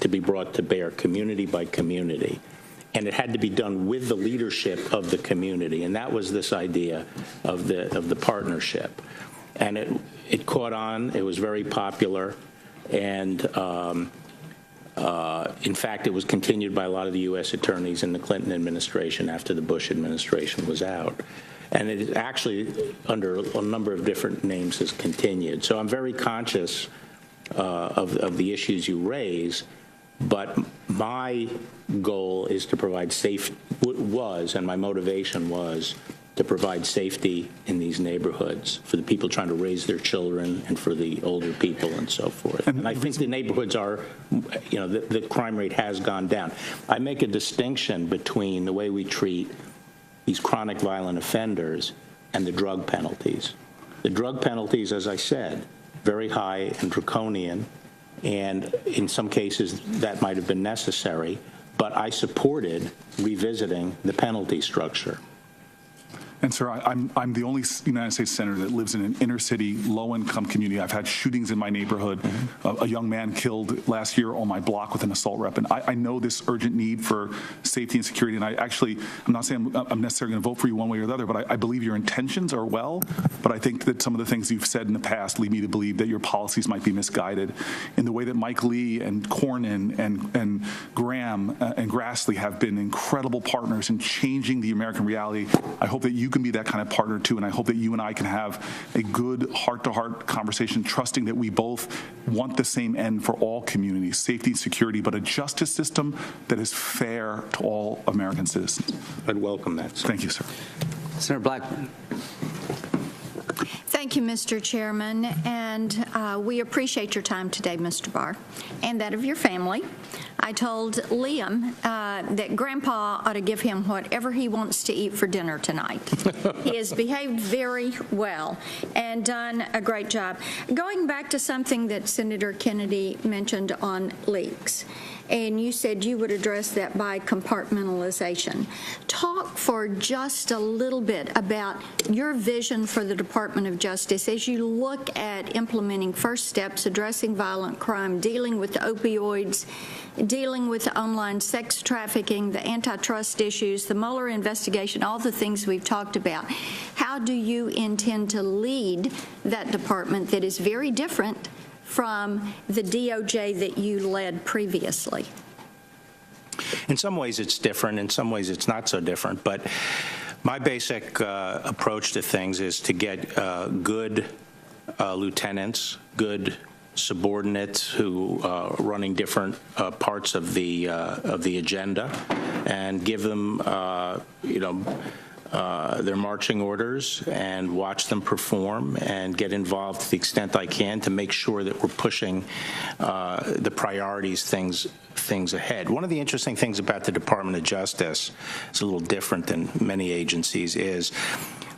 to be brought to bear community by community. And it had to be done with the leadership of the community, and that was this idea of the partnership. And it caught on. It was very popular, and in fact, it was continued by a lot of the U.S. attorneys in the Clinton administration after the Bush administration was out. And it actually, under a number of different names, has continued. So I'm very conscious of the issues you raise, but my goal is to provide and my motivation was to provide safety in these neighborhoods for the people trying to raise their children and for the older people and so forth. And I think the neighborhoods are, the crime rate has gone down. I make a distinction between the way we treat these chronic violent offenders and the drug penalties. The drug penalties, as I said, very high and draconian, and in some cases that might have been necessary, but I supported revisiting the penalty structure. And, sir, I'm the only United States senator that lives in an inner-city, low-income community. I've had shootings in my neighborhood. A young man killed last year on my block with an assault weapon. I know this urgent need for safety and security, and I'm not saying I'm necessarily going to vote for you one way or the other, but I believe your intentions are well, but I think that some of the things you've said in the past lead me to believe that your policies might be misguided in the way that Mike Lee and Cornyn and Graham and Grassley have been incredible partners in changing the American reality. I hope that you can be that kind of partner too, and I hope that you and I can have a good heart-to-heart conversation, trusting that we both want the same end for all communities, safety and security, but a justice system that is fair to all American citizens. I'd welcome that, sir. Thank you, sir. Senator Blackburn. Thank you, Mr. Chairman, and we appreciate your time today, Mr. Barr, and that of your family. I told Liam that Grandpa ought to give him whatever he wants to eat for dinner tonight. He has behaved very well and done a great job. Going back to something that Senator Kennedy mentioned on leaks, and you said you would address that by compartmentalization. Talk for just a little bit about your vision for the Department of Justice as you look at implementing first steps, addressing violent crime, dealing with the opioids, dealing with the online sex trafficking, the antitrust issues, the Mueller investigation, all the things we've talked about. How do you intend to lead that department that is very different from the DOJ that you led previously? In some ways it's different, in some ways it's not so different, but my basic approach to things is to get good lieutenants, good subordinates who are running different parts of the agenda, and give them their marching orders and watch them perform and get involved to the extent I can to make sure that we're pushing the priorities things ahead. One of the interesting things about the Department of Justice, it's a little different than many agencies, is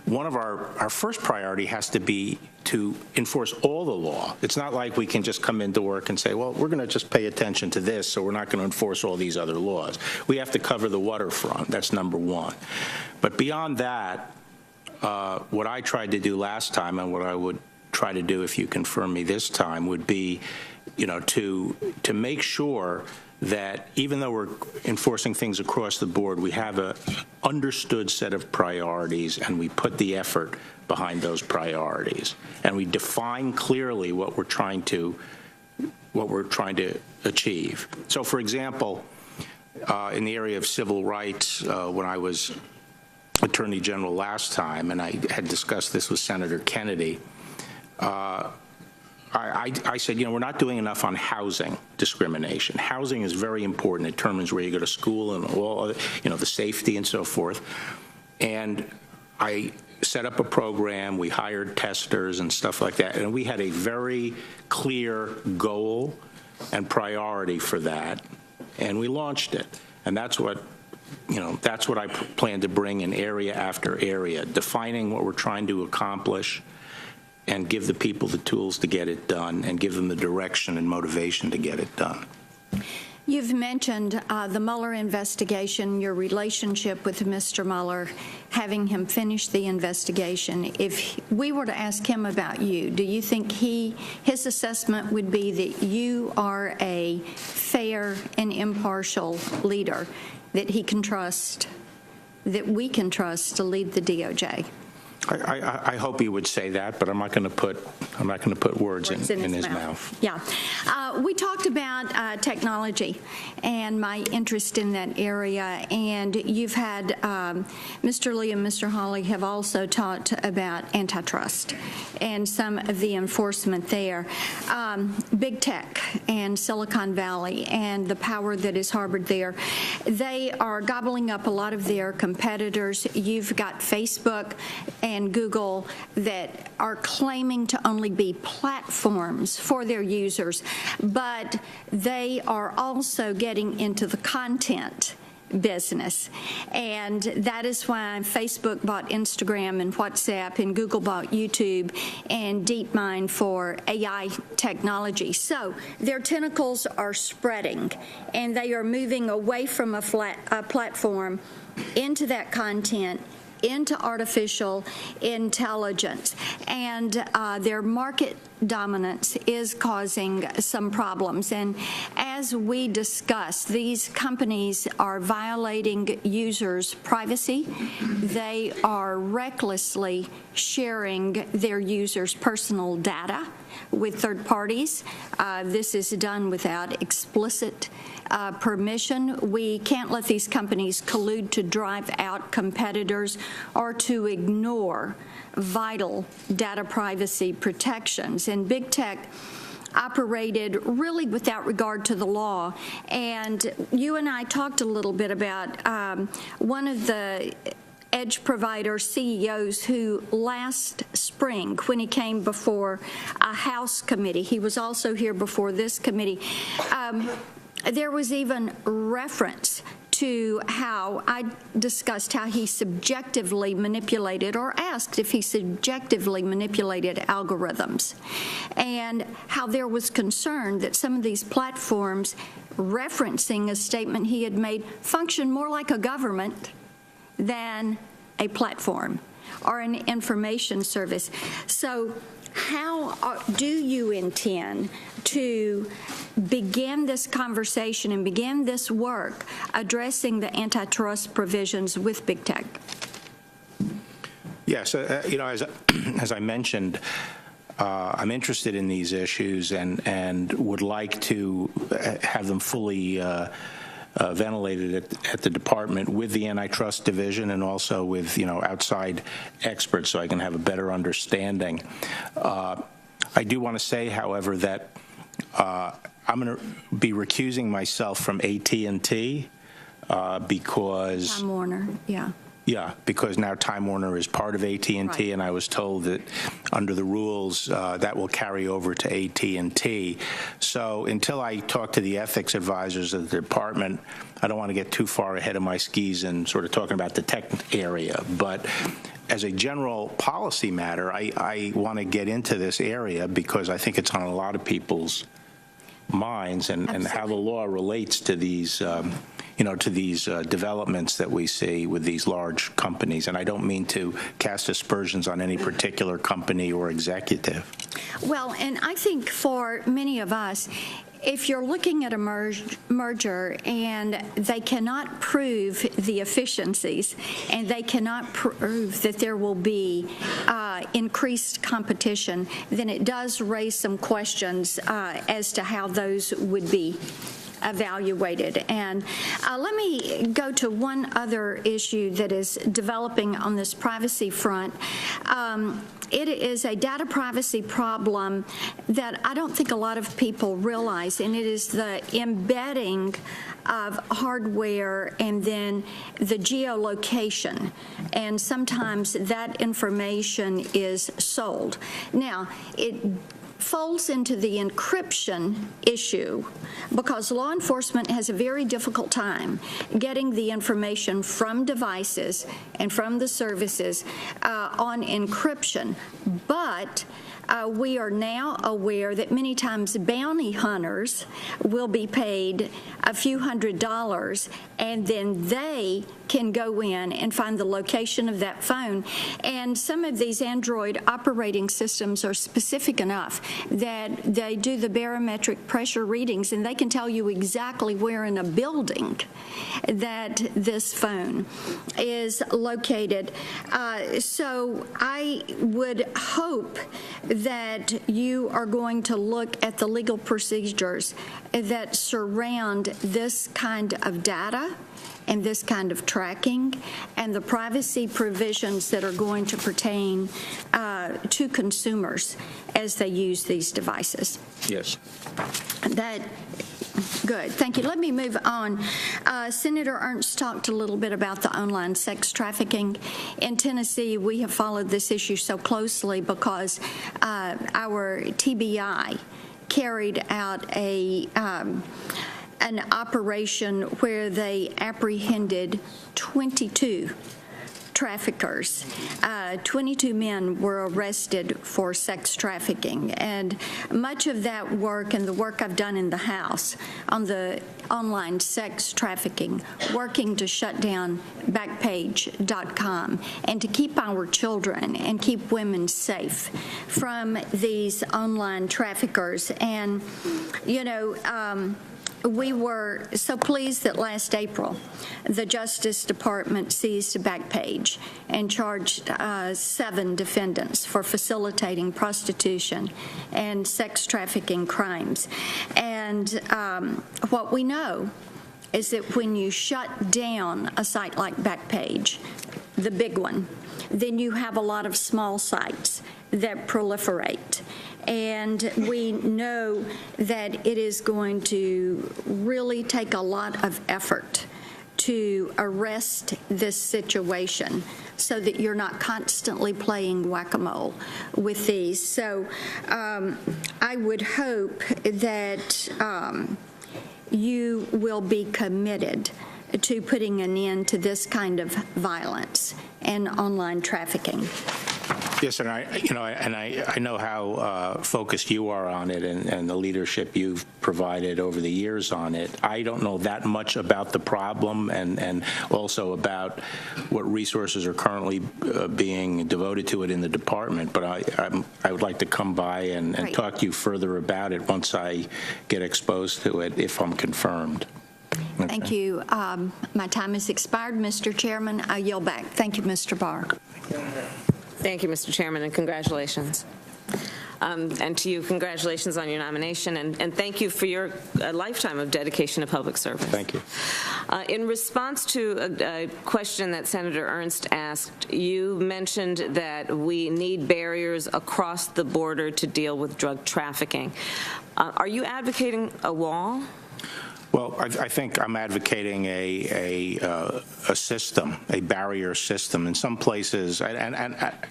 one of our first priority has to be to enforce all the law. It's not like we can just come into work and say, well, we're going to just pay attention to this, so we're not going to enforce all these other laws. We have to cover the waterfront. That's number one. But beyond that, what I tried to do last time and what I would try to do if you confirm me this time would be, to make sure that even though we're enforcing things across the board, we have a understood set of priorities and we put the effort behind those priorities. And we define clearly what we're trying to achieve. So, for example, in the area of civil rights, when I was Attorney General last time, and I had discussed this with Senator Kennedy, I said, we're not doing enough on housing discrimination. Housing is very important. It determines where you go to school and all, the safety and so forth. And I set up a program. We hired testers and stuff like that. And we had a very clear goal and priority for that. And we launched it. And that's what I plan to bring in area after area, defining what we're trying to accomplish and give the people the tools to get it done and give them the direction and motivation to get it done. You've mentioned the Mueller investigation, your relationship with Mr. Mueller, having him finish the investigation. If we were to ask him about you, do you think his assessment would be that you are a fair and impartial leader that he can trust, that we can trust to lead the DOJ? I hope he would say that, but I'm not going to put words in his mouth. Yeah, we talked about technology and my interest in that area, and you've had Mr. Lee and Mr. Hawley have also talked about antitrust and some of the enforcement there. Big tech and Silicon Valley and the power that is harbored there, they are gobbling up a lot of their competitors. You've got Facebook and Google that are claiming to only be platforms for their users, but they are also getting into the content business. And that is why Facebook bought Instagram and WhatsApp, and Google bought YouTube and DeepMind for AI technology. So their tentacles are spreading, and they are moving away from a platform into that content into artificial intelligence, and their market dominance is causing some problems. And as we discussed, these companies are violating users' privacy. They are recklessly sharing their users' personal data with third parties. This is done without explicit permission. We can't let these companies collude to drive out competitors or to ignore vital data privacy protections. And big tech operated really without regard to the law. And you and I talked a little bit about one of the edge provider CEOs who last spring, when he came before a House committee, he was also here before this committee, there was even reference to how I discussed how he subjectively manipulated, or asked if he subjectively manipulated algorithms, and how there was concern that some of these platforms, referencing a statement he had made, function more like a government than a platform or an information service. So how do you intend to begin this conversation and begin this work addressing the antitrust provisions with big tech? Yes, as I mentioned, I'm interested in these issues and would like to have them fully ventilated at the department with the antitrust division and also with outside experts, so I can have a better understanding. I do want to say, however, that I'm going to be recusing myself from AT&T because Time Warner, yeah. Yeah, because now Time Warner is part of AT&T, right. And I was told that under the rules that will carry over to AT&T. So until I talk to the ethics advisors of the department, I don't want to get too far ahead of my skis and sort of talking about the tech area. But as a general policy matter, I want to get into this area because I think it's on a lot of people's minds and how the law relates to these developments that we see with these large companies. And I don't mean to cast aspersions on any particular company or executive. Well, and I think for many of us, if you're looking at a merger and they cannot prove the efficiencies and they cannot prove that there will be increased competition, then it does raise some questions as to how those would be evaluated. And let me go to one other issue that is developing on this privacy front. It is a data privacy problem that I don't think a lot of people realize, and it is the embedding of hardware and then the geolocation. And sometimes that information is sold. Now, it folds into the encryption issue because law enforcement has a very difficult time getting the information from devices and from the services on encryption. But we are now aware that many times bounty hunters will be paid a few $100s, and then they can go in and find the location of that phone. And some of these Android operating systems are specific enough that they do the barometric pressure readings, and they can tell you exactly where in a building that this phone is located. So I would hope that you are going to look at the legal procedures that surround this kind of data and this kind of tracking and the privacy provisions that are going to pertain to consumers as they use these devices. Yes. Good. Thank you. Let me move on. Senator Ernst talked a little bit about the online sex trafficking. In Tennessee, we have followed this issue so closely because our TBI carried out an operation where they apprehended 22 traffickers. 22 men were arrested for sex trafficking, and much of that work and the work I've done in the House on the online sex trafficking, working to shut down Backpage.com and to keep our children and keep women safe from these online traffickers. And, you know, we were so pleased that last April, the Justice Department seized Backpage and charged 7 defendants for facilitating prostitution and sex trafficking crimes. And what we know is that when you shut down a site like Backpage, the big one, then you have a lot of small sites that proliferate. And we know that it is going to really take a lot of effort to arrest this situation so that you're not constantly playing whack-a-mole with these. So I would hope that you will be committed to putting an end to this kind of violence and online trafficking. Yes, and I know how focused you are on it and the leadership you've provided over the years on it. I don't know that much about the problem and also about what resources are currently being devoted to it in the department, but I would like to come by and talk to you further about it once I get exposed to it, if I'm confirmed. Okay. Thank you. My time has expired, Mr. Chairman. I yield back. Thank you, Mr. Barr. Thank you, Mr. Chairman, and congratulations. And to you, congratulations on your nomination, and thank you for your lifetime of dedication to public service. Thank you. In response to a question that Senator Ernst asked, you mentioned that we need barriers across the border to deal with drug trafficking. Are you advocating a wall? Well, I think I'm advocating a system, a barrier system. In some places, and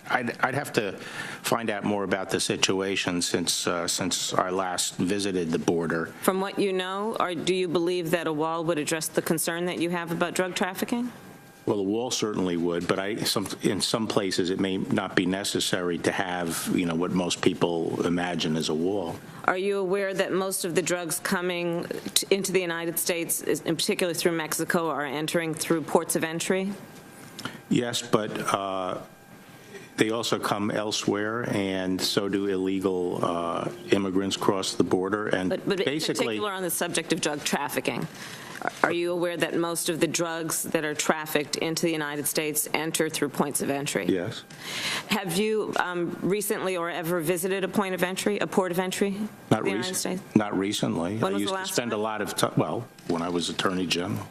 I'd have to find out more about the situation since I last visited the border. From what you know, or do you believe that a wall would address the concern that you have about drug trafficking? Well, a wall certainly would, but in some places it may not be necessary to have, what most people imagine as a wall. Are you aware that most of the drugs coming into the United States, in particular through Mexico, are entering through ports of entry? Yes, but they also come elsewhere, and so do illegal immigrants cross the border. And but basically, in particular on the subject of drug trafficking, are you aware that most of the drugs that are trafficked into the United States enter through points of entry? Yes. Have you recently or ever visited a point of entry, a port of entry in the United States? Not recently. When was I used the last to spend time? a lot of time, well, when I was Attorney General.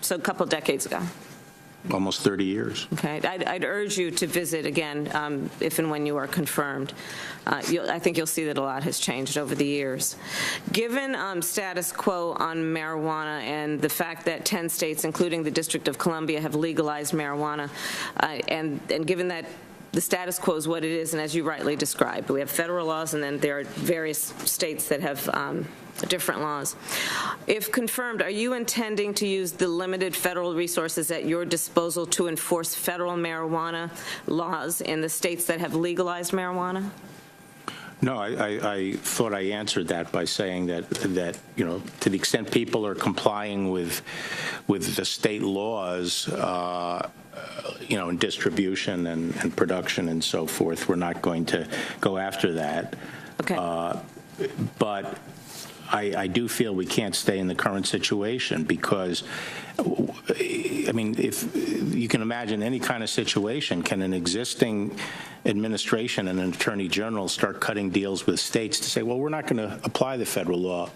So a couple decades ago. Almost 30 years. Okay. I'd urge you to visit again if and when you are confirmed. I think you'll see that a lot has changed over the years. Given status quo on marijuana and the fact that 10 states, including the District of Columbia, have legalized marijuana, and given that the status quo is what it is, and as you rightly described, we have federal laws and then there are various states that have different laws. If confirmed, are you intending to use the limited federal resources at your disposal to enforce federal marijuana laws in the states that have legalized marijuana? No, I thought I answered that by saying that to the extent people are complying with the state laws, in distribution and production and so forth, we're not going to go after that. Okay. But I do feel we can't stay in the current situation because, if you can imagine any kind of situation, can an existing administration and an attorney general start cutting deals with states to say, well, we're not going to apply the federal law,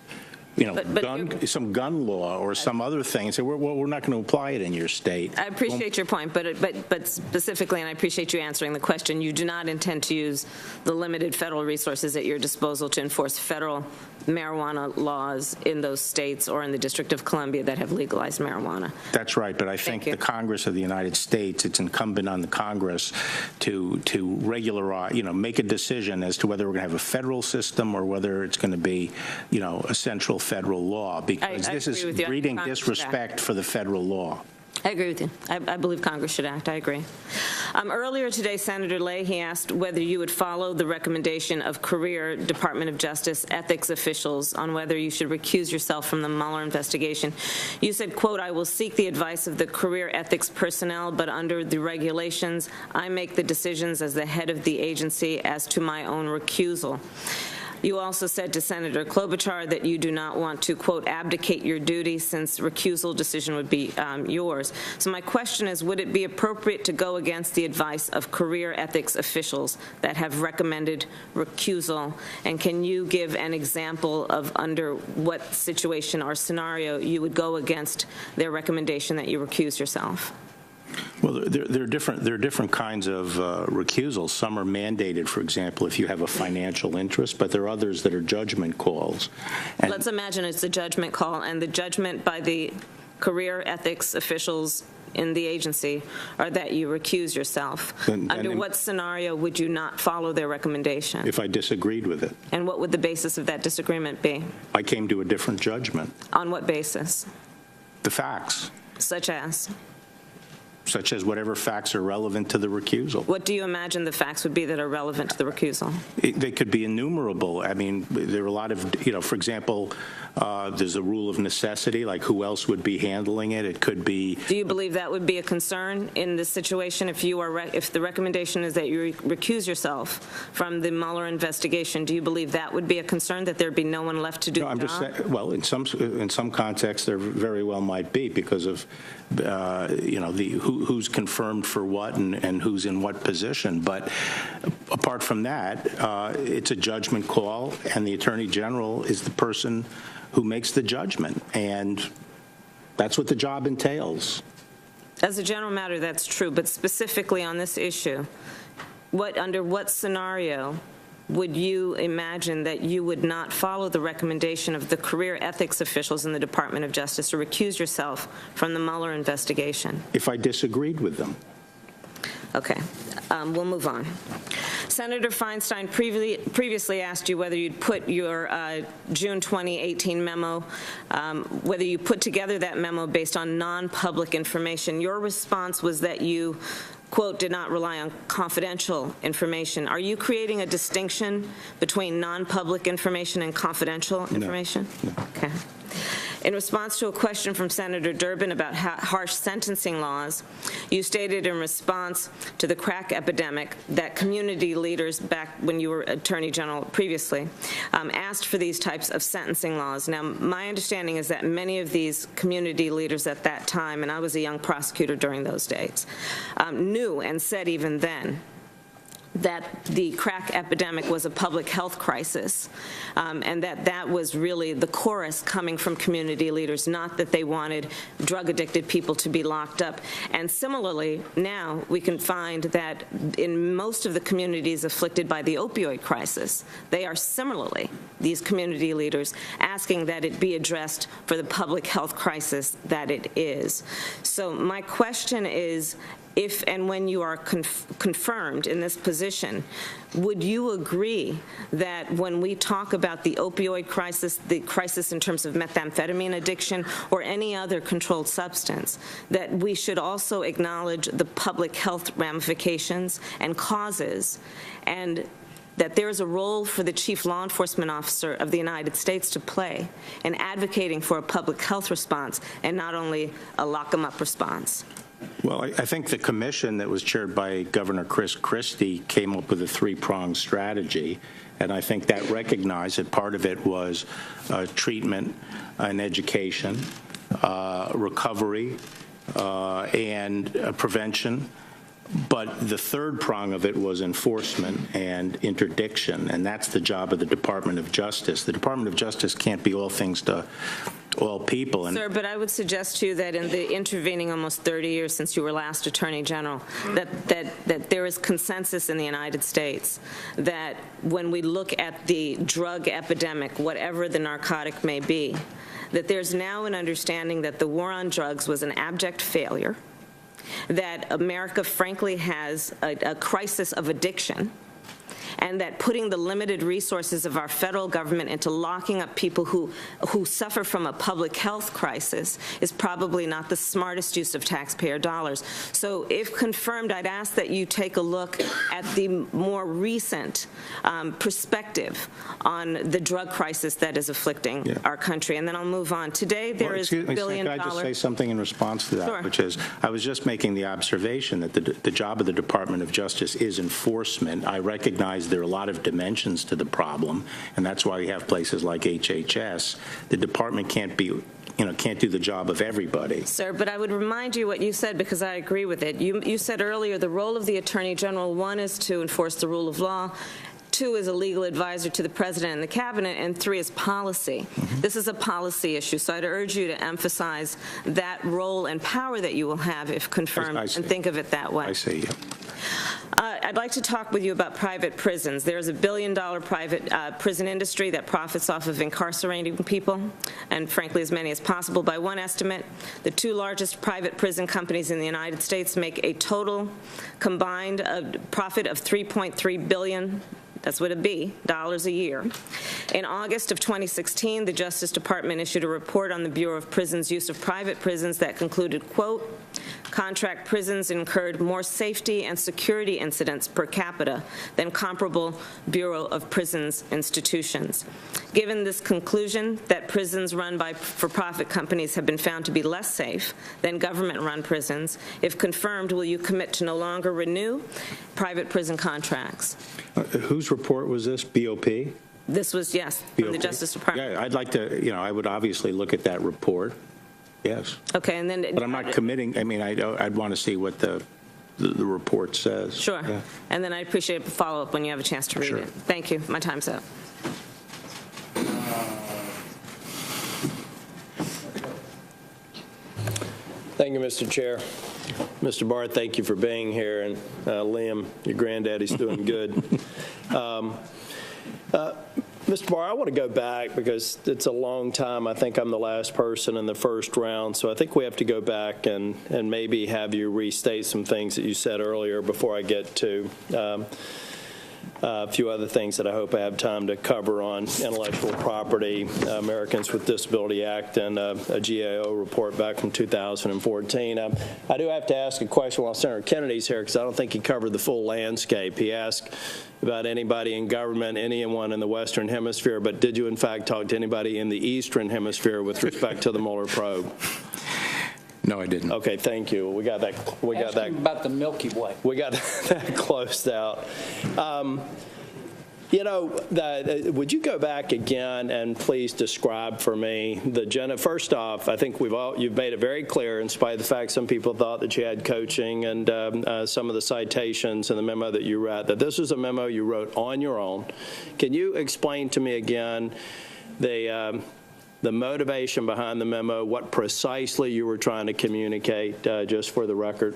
some gun law or some other thing, and say, we're not going to apply it in your state. I appreciate your point, but specifically, and I appreciate you answering the question, you do not intend to use the limited federal resources at your disposal to enforce federal marijuana laws in those states or in the District of Columbia that have legalized marijuana. That's right, but I think the Congress of the United States, it's incumbent on the Congress to regularize, make a decision as to whether we're going to have a federal system or whether it's going to be, a central federal law, because this is breeding disrespect for the federal law. I agree with you. I believe Congress should act. I agree. Earlier today, Senator Leahy asked whether you would follow the recommendation of career Department of Justice ethics officials on whether you should recuse yourself from the Mueller investigation. You said, quote, "I will seek the advice of the career ethics personnel, but under the regulations, I make the decisions as the head of the agency as to my own recusal." You also said to Senator Klobuchar that you do not want to, quote, "abdicate your duty," since recusal decision would be yours. So my question is, would it be appropriate to go against the advice of career ethics officials that have recommended recusal? And can you give an example of under what situation or scenario you would go against their recommendation that you recuse yourself? Well, there are different kinds of recusals. Some are mandated, for example, if you have a financial interest, but there are others that are judgment calls. And let's imagine it's a judgment call, and the judgment by the career ethics officials in the agency are that you recuse yourself. Under what scenario would you not follow their recommendation? If I disagreed with it. And what would the basis of that disagreement be? I came to a different judgment. On what basis? The facts. Such as? Such as whatever facts are relevant to the recusal. What do you imagine the facts would be that are relevant to the recusal? They could be innumerable. I mean, there are a lot of, for example, there's a rule of necessity, like who else would be handling it. It could be. Do you believe that would be a concern in this situation if you are, if the recommendation is that you recuse yourself from the Mueller investigation? Do you believe that would be a concern, that there'd be no one left to do the job? Just saying, well, in some contexts, there very well might be because of, who's confirmed for what and who's in what position. But apart from that, it's a judgment call, and the Attorney General is the person who makes the judgment, and that's what the job entails. As a general matter, that's true, but specifically on this issue, under what scenario would you imagine that you would not follow the recommendation of the career ethics officials in the Department of Justice to recuse yourself from the Mueller investigation? If I disagreed with them. Okay. We'll move on. Senator Feinstein previously asked you whether you'd put your June 2018 memo, whether you put together that memo based on non-public information. Your response was that you, quote, "did not rely on confidential information." Are you creating a distinction between non-public information and confidential information? No. Okay. In response to a question from Senator Durbin about harsh sentencing laws, you stated in response to the crack epidemic that community leaders, back when you were Attorney General previously, asked for these types of sentencing laws. Now, my understanding is that many of these community leaders at that time, and I was a young prosecutor during those days, knew and said even then that the crack epidemic was a public health crisis, and that was really the chorus coming from community leaders, not that they wanted drug-addicted people to be locked up. And similarly, now we can find that in most of the communities afflicted by the opioid crisis, they are similarly, these community leaders, asking that it be addressed for the public health crisis that it is. So my question is, if and when you are confirmed in this position, would you agree that when we talk about the opioid crisis, the crisis in terms of methamphetamine addiction or any other controlled substance, that we should also acknowledge the public health ramifications and causes, and that there is a role for the chief law enforcement officer of the United States to play in advocating for a public health response and not only a lock-em-up response? Well, I think the commission that was chaired by Governor Chris Christie came up with a three-pronged strategy, and I think that recognized that part of it was treatment and education, recovery, and prevention. But the third prong of it was enforcement and interdiction, and that's the job of the Department of Justice. The Department of Justice can't be all things to all people. Sir, but I would suggest to you that in the intervening almost 30 years since you were last Attorney General, that there is consensus in the United States that when we look at the drug epidemic, whatever the narcotic may be, that there's now an understanding that the war on drugs was an abject failure, that America, frankly, has a crisis of addiction, and that putting the limited resources of our federal government into locking up people who suffer from a public health crisis is probably not the smartest use of taxpayer dollars. So if confirmed, I'd ask that you take a look at the more recent perspective on the drug crisis that is afflicting our country. And then I'll move on. Today, there is $1 billion. Can I just say something in response to that? Sure. Which is, I was just making the observation that the job of the Department of Justice is enforcement. I recognize there are a lot of dimensions to the problem, and that's why we have places like HHS. The department can't do the job of everybody. Sir, but I would remind you what you said, because I agree with it. You said earlier the role of the Attorney General, one, is to enforce the rule of law, 2 is a legal advisor to the President and the Cabinet, and 3 is policy. This is a policy issue, so I'd urge you to emphasize that role and power that you will have if confirmed, and think of it that way. I see. I'd like to talk with you about private prisons. There's a $1 billion private prison industry that profits off of incarcerating people, and frankly as many as possible. By one estimate, the 2 largest private prison companies in the United States make a total combined profit of $3.3 billion. That's what it'd be, dollars a year. In August of 2016, the Justice Department issued a report on the Bureau of Prisons' use of private prisons that concluded, quote, contract prisons incurred more safety and security incidents per capita than comparable Bureau of Prisons institutions. Given this conclusion that prisons run by for-profit companies have been found to be less safe than government-run prisons, if confirmed, will you commit to no longer renew private prison contracts? Whose report was this? BOP? This was, yes, from the Justice Department. Yeah, I'd like to, I would obviously look at that report. Yes. Okay, and then... But I'm not committing. I mean, I'd want to see what the report says. Sure. Yeah. And then I'd appreciate a follow-up when you have a chance to read it. Thank you. My time's up. Thank you, Mr. Chair. Mr. Barr, thank you for being here, and Liam, your granddaddy's doing good. Mr. Barr, I want to go back because it's a long time. I think I'm the last person in the first round, so I think we have to go back and maybe have you restate some things that you said earlier before I get to a few other things that I hope I have time to cover on intellectual property, Americans with Disability Act, and a GAO report back from 2014. I do have to ask a question while Senator Kennedy's here, because I don't think he covered the full landscape. He asked about anybody in government, anyone in the Western Hemisphere, but did you in fact talk to anybody in the Eastern Hemisphere with respect to the Mueller probe? No, I didn't. Okay, thank you. We got that. Ask him about the Milky Way. We got that closed out. Would you go back again and please describe for me the first off, I think you've made it very clear, in spite of the fact some people thought that you had coaching and some of the citations in the memo that you read, that this was a memo you wrote on your own. Can you explain to me again the motivation behind the memo, what precisely you were trying to communicate, just for the record?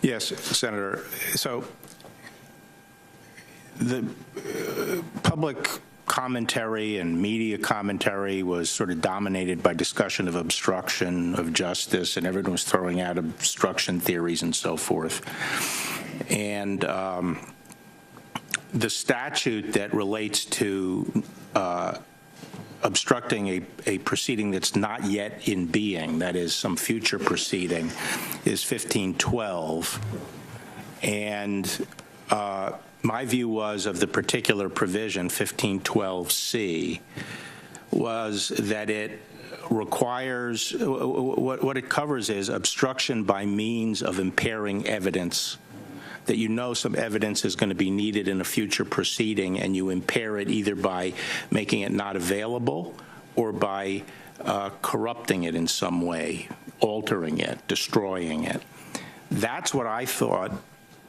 Yes, Senator. So the public commentary and media commentary was sort of dominated by discussion of obstruction of justice, and everyone was throwing out obstruction theories and so forth. And the statute that relates to obstructing a proceeding that's not yet in being, that is some future proceeding, is 1512. And my view was of the particular provision, 1512C, was that it requires, what it covers is obstruction by means of impairing evidence, that you know some evidence is going to be needed in a future proceeding, and you impair it either by making it not available or by corrupting it in some way, altering it, destroying it. That's what I thought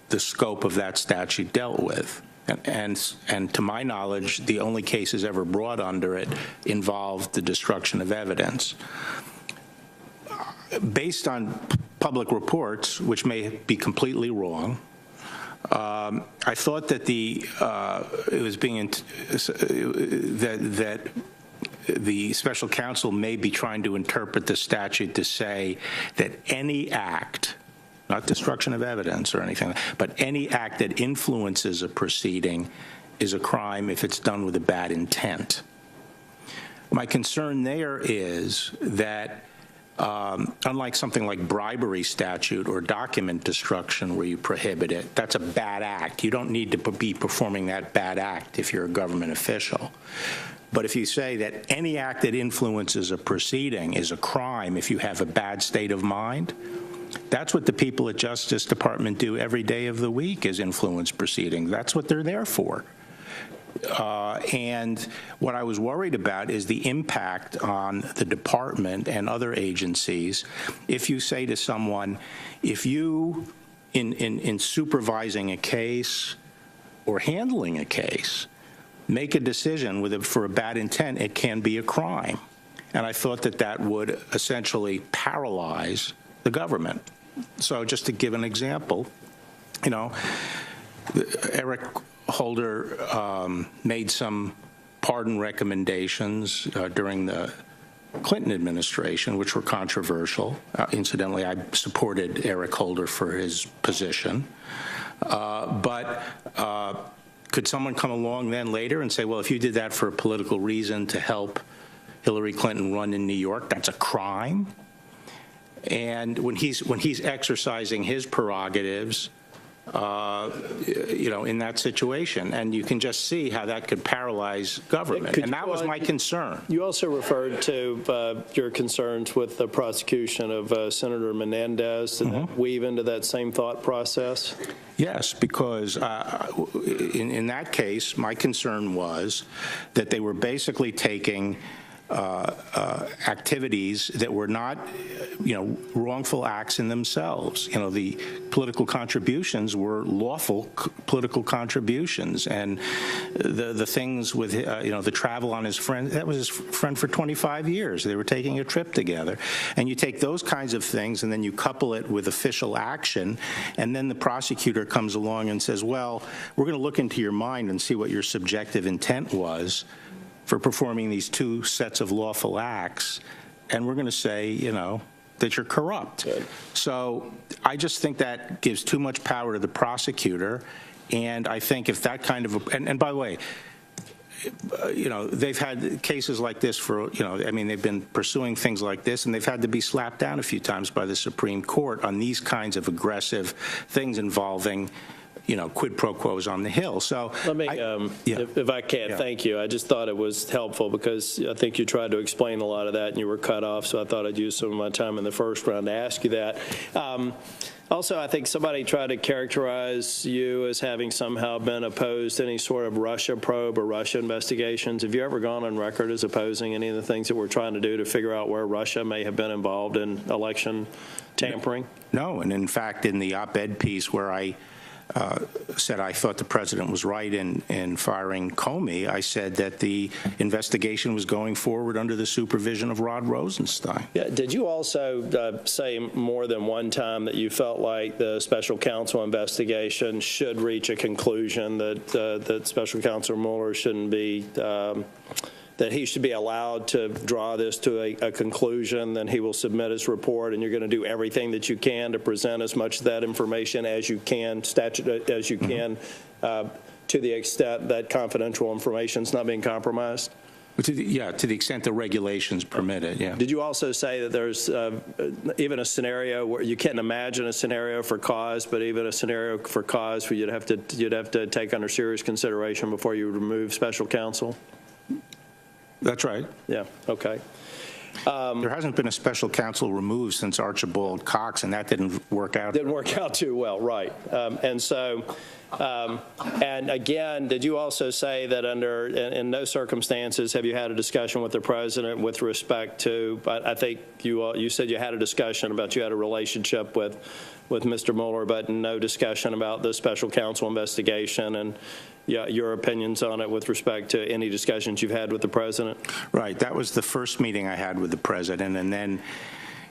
the scope of that statute dealt with. And to my knowledge, the only cases ever brought under it involved the destruction of evidence. Based on public reports, which may be completely wrong, I thought that it was being that the special counsel may be trying to interpret the statute to say that any act not destruction of evidence or anything, but any act that influences a proceeding is a crime if it's done with a bad intent. My concern there is that unlike something like bribery statute or document destruction where you prohibit it, that's a bad act. You don't need to be performing that bad act if you're a government official. But if you say that any act that influences a proceeding is a crime if you have a bad state of mind, that's what the people at Justice Department do every day of the week, is influence proceedings. That's what they're there for. And what I was worried about is the impact on the department and other agencies if you say to someone, if you, in supervising a case or handling a case, make a decision for a bad intent, it can be a crime. And I thought that that would essentially paralyze the government. So just to give an example, you know, Eric Holder made some pardon recommendations during the Clinton administration, which were controversial. Incidentally, I supported Eric Holder for his position. But could someone come along then later and say, well, if you did that for a political reason to help Hillary Clinton run in New York, that's a crime? And when he's exercising his prerogatives, you know, in that situation, and you can just see how that could paralyze government, and that was my concern. You also referred to your concerns with the prosecution of Senator Menendez. Did that weave into that same thought process? Yes, because in that case, my concern was that they were basically taking activities that were not, you know, wrongful acts in themselves. You know, the political contributions were lawful political contributions, and the things with, you know, the travel on his friend, that was his friend for 25 years. They were taking a trip together. And you take those kinds of things and then you couple it with official action, and then the prosecutor comes along and says, well, we're going to look into your mind and see what your subjective intent was for performing these two sets of lawful acts, and we're going to say, you know, that you're corrupt. Good. So I just think that gives too much power to the prosecutor, and I think if that kind of, and by the way, you know, they've had cases like this for, you know, I mean, they've been pursuing things like this, and they've had to be slapped down a few times by the Supreme Court on these kinds of aggressive things involving, you know, quid pro quos on the Hill. So let me, if I can, thank you. I just thought it was helpful because I think you tried to explain a lot of that and you were cut off, so I thought I'd use some of my time in the first round to ask you that. Also, I think somebody tried to characterize you as having somehow been opposed to any sort of Russia probe or Russia investigations. Have you ever gone on record as opposing any of the things that we're trying to do to figure out where Russia may have been involved in election tampering? No, and in fact, in the op-ed piece where I said I thought the president was right in firing Comey, I said that the investigation was going forward under the supervision of Rod Rosenstein. Yeah. Did you also say more than one time that you felt like the special counsel investigation should reach a conclusion that that special counsel Mueller shouldn't be that he should be allowed to draw this to a conclusion, then he will submit his report, and you're going to do everything that you can to present as much of that information as you can, as you can, to the extent that confidential information is not being compromised? To the extent the regulations permit it, yeah. Did you also say that there's even a scenario where you can't imagine a scenario for cause, but even a scenario for cause where you'd have to take under serious consideration before you remove special counsel? That's right. Yeah, okay. There hasn't been a special counsel removed since Archibald Cox, and that didn't work out. Didn't work out too well, right. And so, and again, did you also say that in no circumstances have you had a discussion with the president with respect to, I think you said you had a discussion about you had a relationship with Mr. Mueller, but no discussion about the special counsel investigation and your opinions on it with respect to any discussions you've had with the president? Right. That was the first meeting I had with the president, and then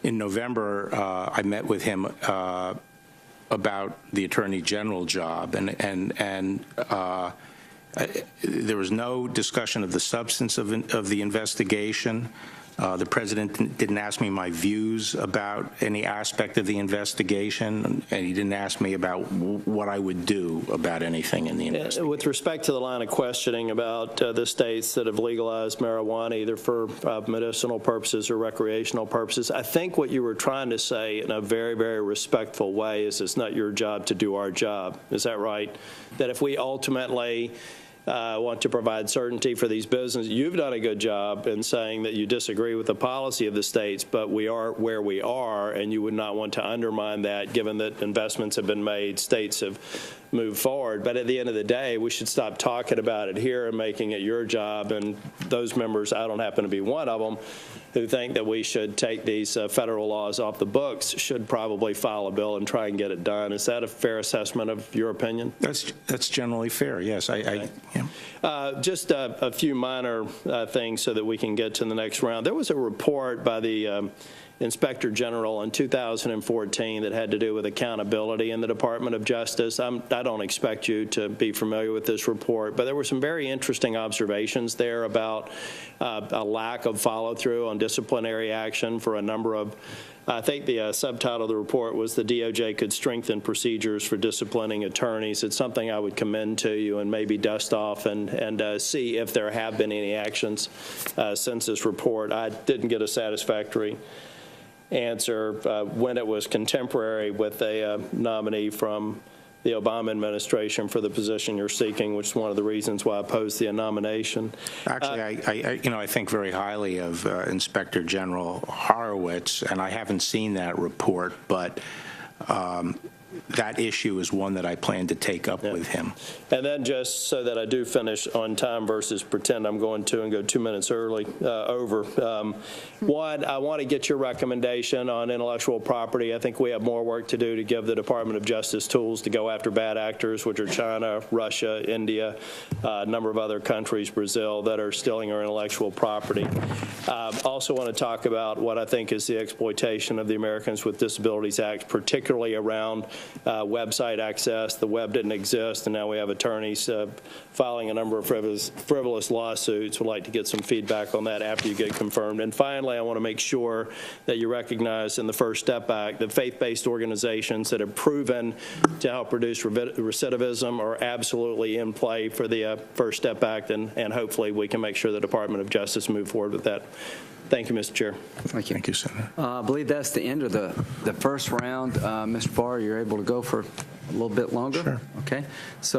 in November I met with him about the attorney general job, and there was no discussion of the substance of the investigation. The president didn't ask me my views about any aspect of the investigation, and he didn't ask me about what I would do about anything in the investigation. With respect to the line of questioning about the states that have legalized marijuana, either for medicinal purposes or recreational purposes, I think what you were trying to say in a very, very respectful way is it's not your job to do our job. Is that right? That if we ultimately want to provide certainty for these businesses. You've done a good job in saying that you disagree with the policy of the states, but we are where we are, and you would not want to undermine that given that investments have been made, states have moved forward. But at the end of the day, we should stop talking about it here and making it your job. And those members, I don't happen to be one of them, who think that we should take these federal laws off the books should probably file a bill and try and get it done. Is that a fair assessment of your opinion? That's generally fair, yes. Okay. Just a few minor things so that we can get to the next round. There was a report by the Inspector General in 2014 that had to do with accountability in the Department of Justice. I don't expect you to be familiar with this report, but there were some very interesting observations there about a lack of follow-through on disciplinary action for a number of I think the subtitle of the report was "The DOJ Could Strengthen Procedures for Disciplining Attorneys." It's something I would commend to you and maybe dust off and see if there have been any actions since this report. I didn't get a satisfactory answer when it was contemporary with a nominee from the Obama administration for the position you're seeking, which is one of the reasons why I opposed the nomination. Actually, I think very highly of Inspector General Horowitz, and I haven't seen that report, but that issue is one that I plan to take up with him. And then just so that I do finish on time versus pretend I'm going to and go 2 minutes early over. One, I want to get your recommendation on intellectual property. I think we have more work to do to give the Department of Justice tools to go after bad actors, which are China, Russia, India, a number of other countries, Brazil, that are stealing our intellectual property. Also want to talk about what I think is the exploitation of the Americans with Disabilities Act, particularly around website access. The web didn't exist, and now we have attorneys filing a number of frivolous lawsuits. Would like to get some feedback on that after you get confirmed. And finally, I want to make sure that you recognize in the First Step Act that faith-based organizations that have proven to help reduce recidivism are absolutely in play for the First Step Act, and hopefully we can make sure the Department of Justice move forward with that. Thank you, Mr. Chair. Thank you. Thank you, Senator. I believe that's the end of the first round. Mr. Barr, you're able to go for a little bit longer? Sure. Okay. So